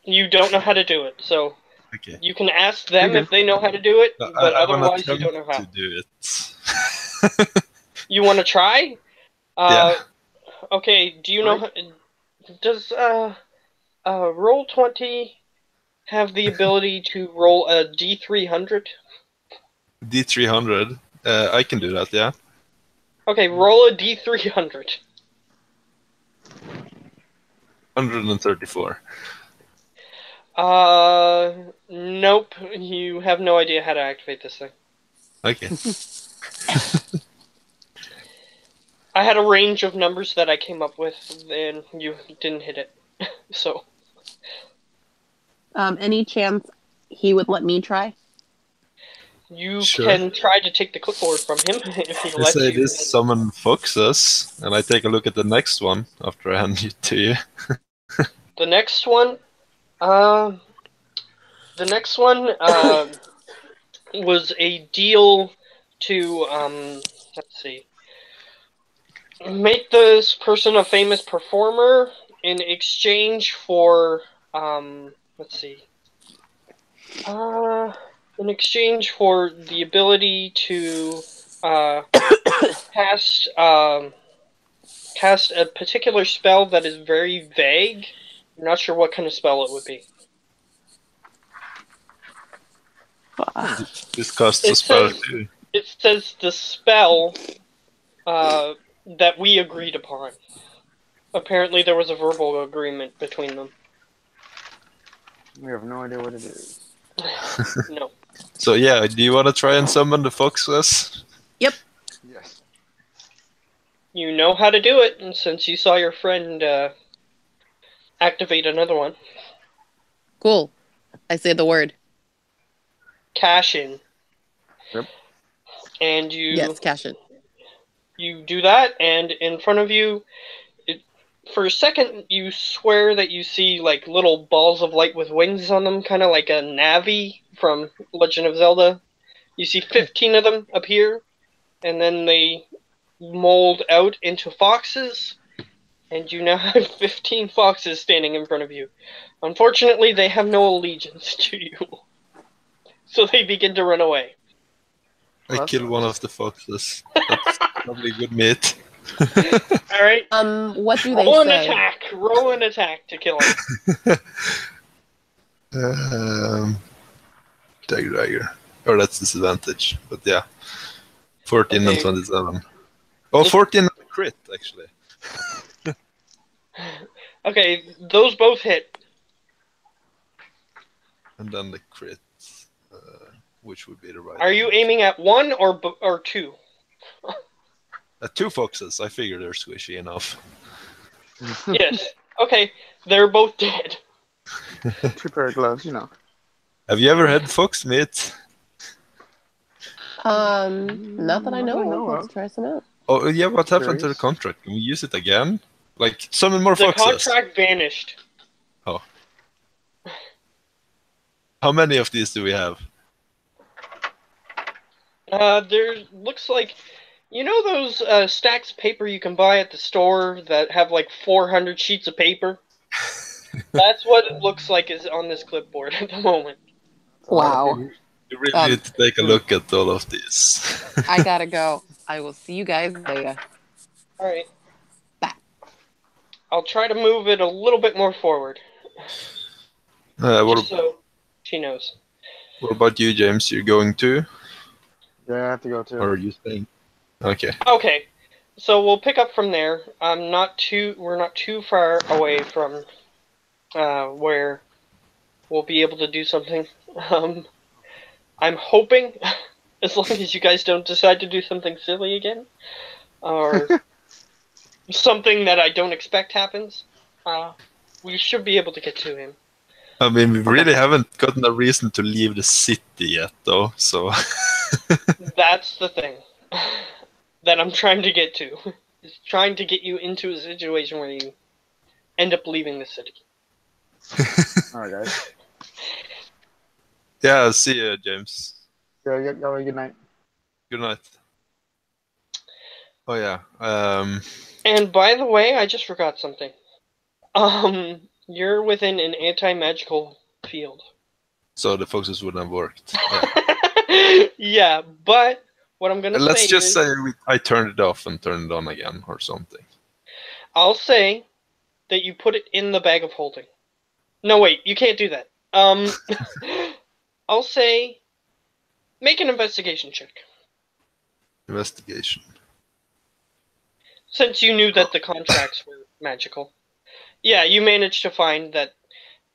You don't know how to do it, so Okay. you can ask them You do. if they know how to do it, but I wanna otherwise you don't know attempt how. to do it. You want to try? Yeah. Okay, do you know... Does Roll 20 have the ability to roll a D300? D300. I can do that, yeah. Okay, roll a D300. 134. Nope. You have no idea how to activate this thing. Okay. I had a range of numbers that I came up with, and you didn't hit it. So, any chance he would let me try? you Sure. can try to take the clipboard from him if he I lets say you. this summon foxes, and I take a look at the next one after I hand it to you. The next one, was a deal to, let's see, make this person a famous performer in exchange for, let's see, in exchange for the ability to, cast a particular spell that is very vague. I'm not sure what kind of spell it would be. This casts It a spell says- too. It says the spell that we agreed upon. Apparently there was a verbal agreement between them. We have no idea what it is. No. So yeah, do you want to try and summon the foxes? Yes. You know how to do it, and since you saw your friend activate another one. Cool. I say the word. Cash in. Yep. And you Yes, cash in. you do that, and in front of you, for a second, you swear that you see like little balls of light with wings on them, kind of like a Navi from Legend of Zelda. You see 15 of them appear, and then they mold out into foxes, and you now have 15 foxes standing in front of you. Unfortunately, they have no allegiance to you, so they begin to run away. I kill one of the foxes. That's probably good meat. All right. What do they Roll an say? attack. Roll an attack to kill him. Dagger. Oh, that's disadvantage. But yeah. 14 and Okay. 27. Oh, 14 and crit, actually. Okay, those both hit. And then the crit, which would be the right Are you one. aiming at one or two? 2 foxes. I figure they're squishy enough. Yes. Okay, they're both dead. 2 pair of gloves, you know. Have you ever had fox meat? Not that I know of. Let's try some out. Oh, yeah, what happened to the Curious. contract? Can we use it again? Like, summon more The foxes. contract vanished. Oh. How many of these do we have? There looks like, you know those stacks of paper you can buy at the store that have like 400 sheets of paper? That's what it looks like is on this clipboard at the moment. Wow. You really need to take a look at all of these. I gotta go. I will see you guys later. Alright. Bye. I'll try to move it a little bit more forward. What, Just so she knows. what about you, James? You're going to? Yeah, I have to go too. Or are you staying? Okay. Okay. So we'll pick up from there. We're not too far away from where we'll be able to do something. I'm hoping, as long as you guys don't decide to do something silly again, or something that I don't expect happens, we should be able to get to him. I mean, we really haven't gotten a reason to leave the city yet, though, so... That's the thing that I'm trying to get to. Is trying to get you into a situation where you end up leaving the city. Alright, guys. Yeah, see you, James. Yeah, y'all have a good night. Good night. Oh, yeah. And by the way, I just forgot something. You're within an anti-magical field. So the foxes wouldn't have worked. Yeah. Yeah, but what I'm gonna Let's say just is, say I turned it off and turned it on again, or something. I'll say that you put it in the bag of holding. No, wait, you can't do that. I'll say, make an investigation check. Investigation. Since you knew that the contracts were magical. Yeah, you managed to find that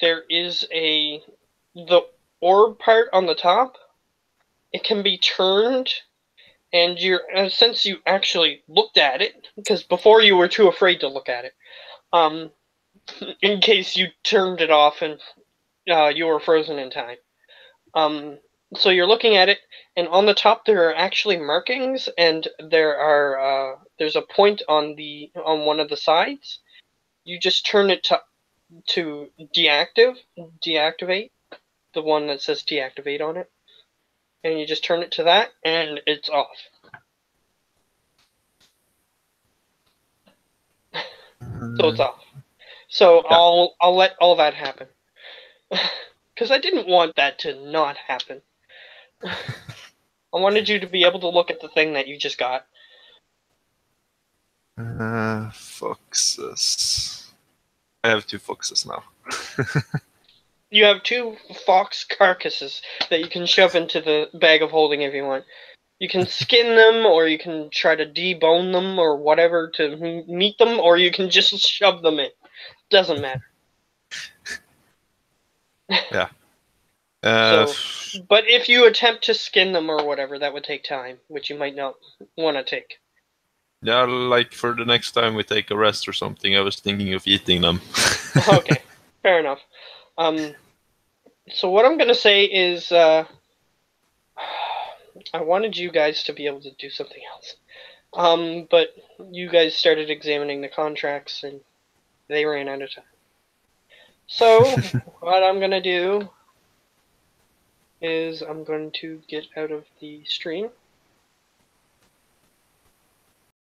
there is the orb part on the top. It can be turned, and since you actually looked at it, because before you were too afraid to look at it, in case you turned it off and you were frozen in time. So you're looking at it, and on the top there are actually markings, and there's a point on one of the sides. You just turn it to deactivate, the one that says deactivate on it, and you just turn it to that, and it's off. So it's off. So yeah. I'll let all that happen, because I didn't want that to not happen. I wanted you to be able to look at the thing that you just got. Foxes. I have 2 foxes now. You have 2 fox carcasses that you can shove into the bag of holding if you want. You can skin them, or you can try to debone them, or whatever to meat them, or you can just shove them in. Doesn't matter. Yeah. But if you attempt to skin them or whatever, that would take time, which you might not want to take. Yeah, like for the next time we take a rest or something, I was thinking of eating them. Okay, fair enough. So what I'm gonna say is, I wanted you guys to be able to do something else. But you guys started examining the contracts and they ran out of time. So what I'm gonna do is I'm going to get out of the stream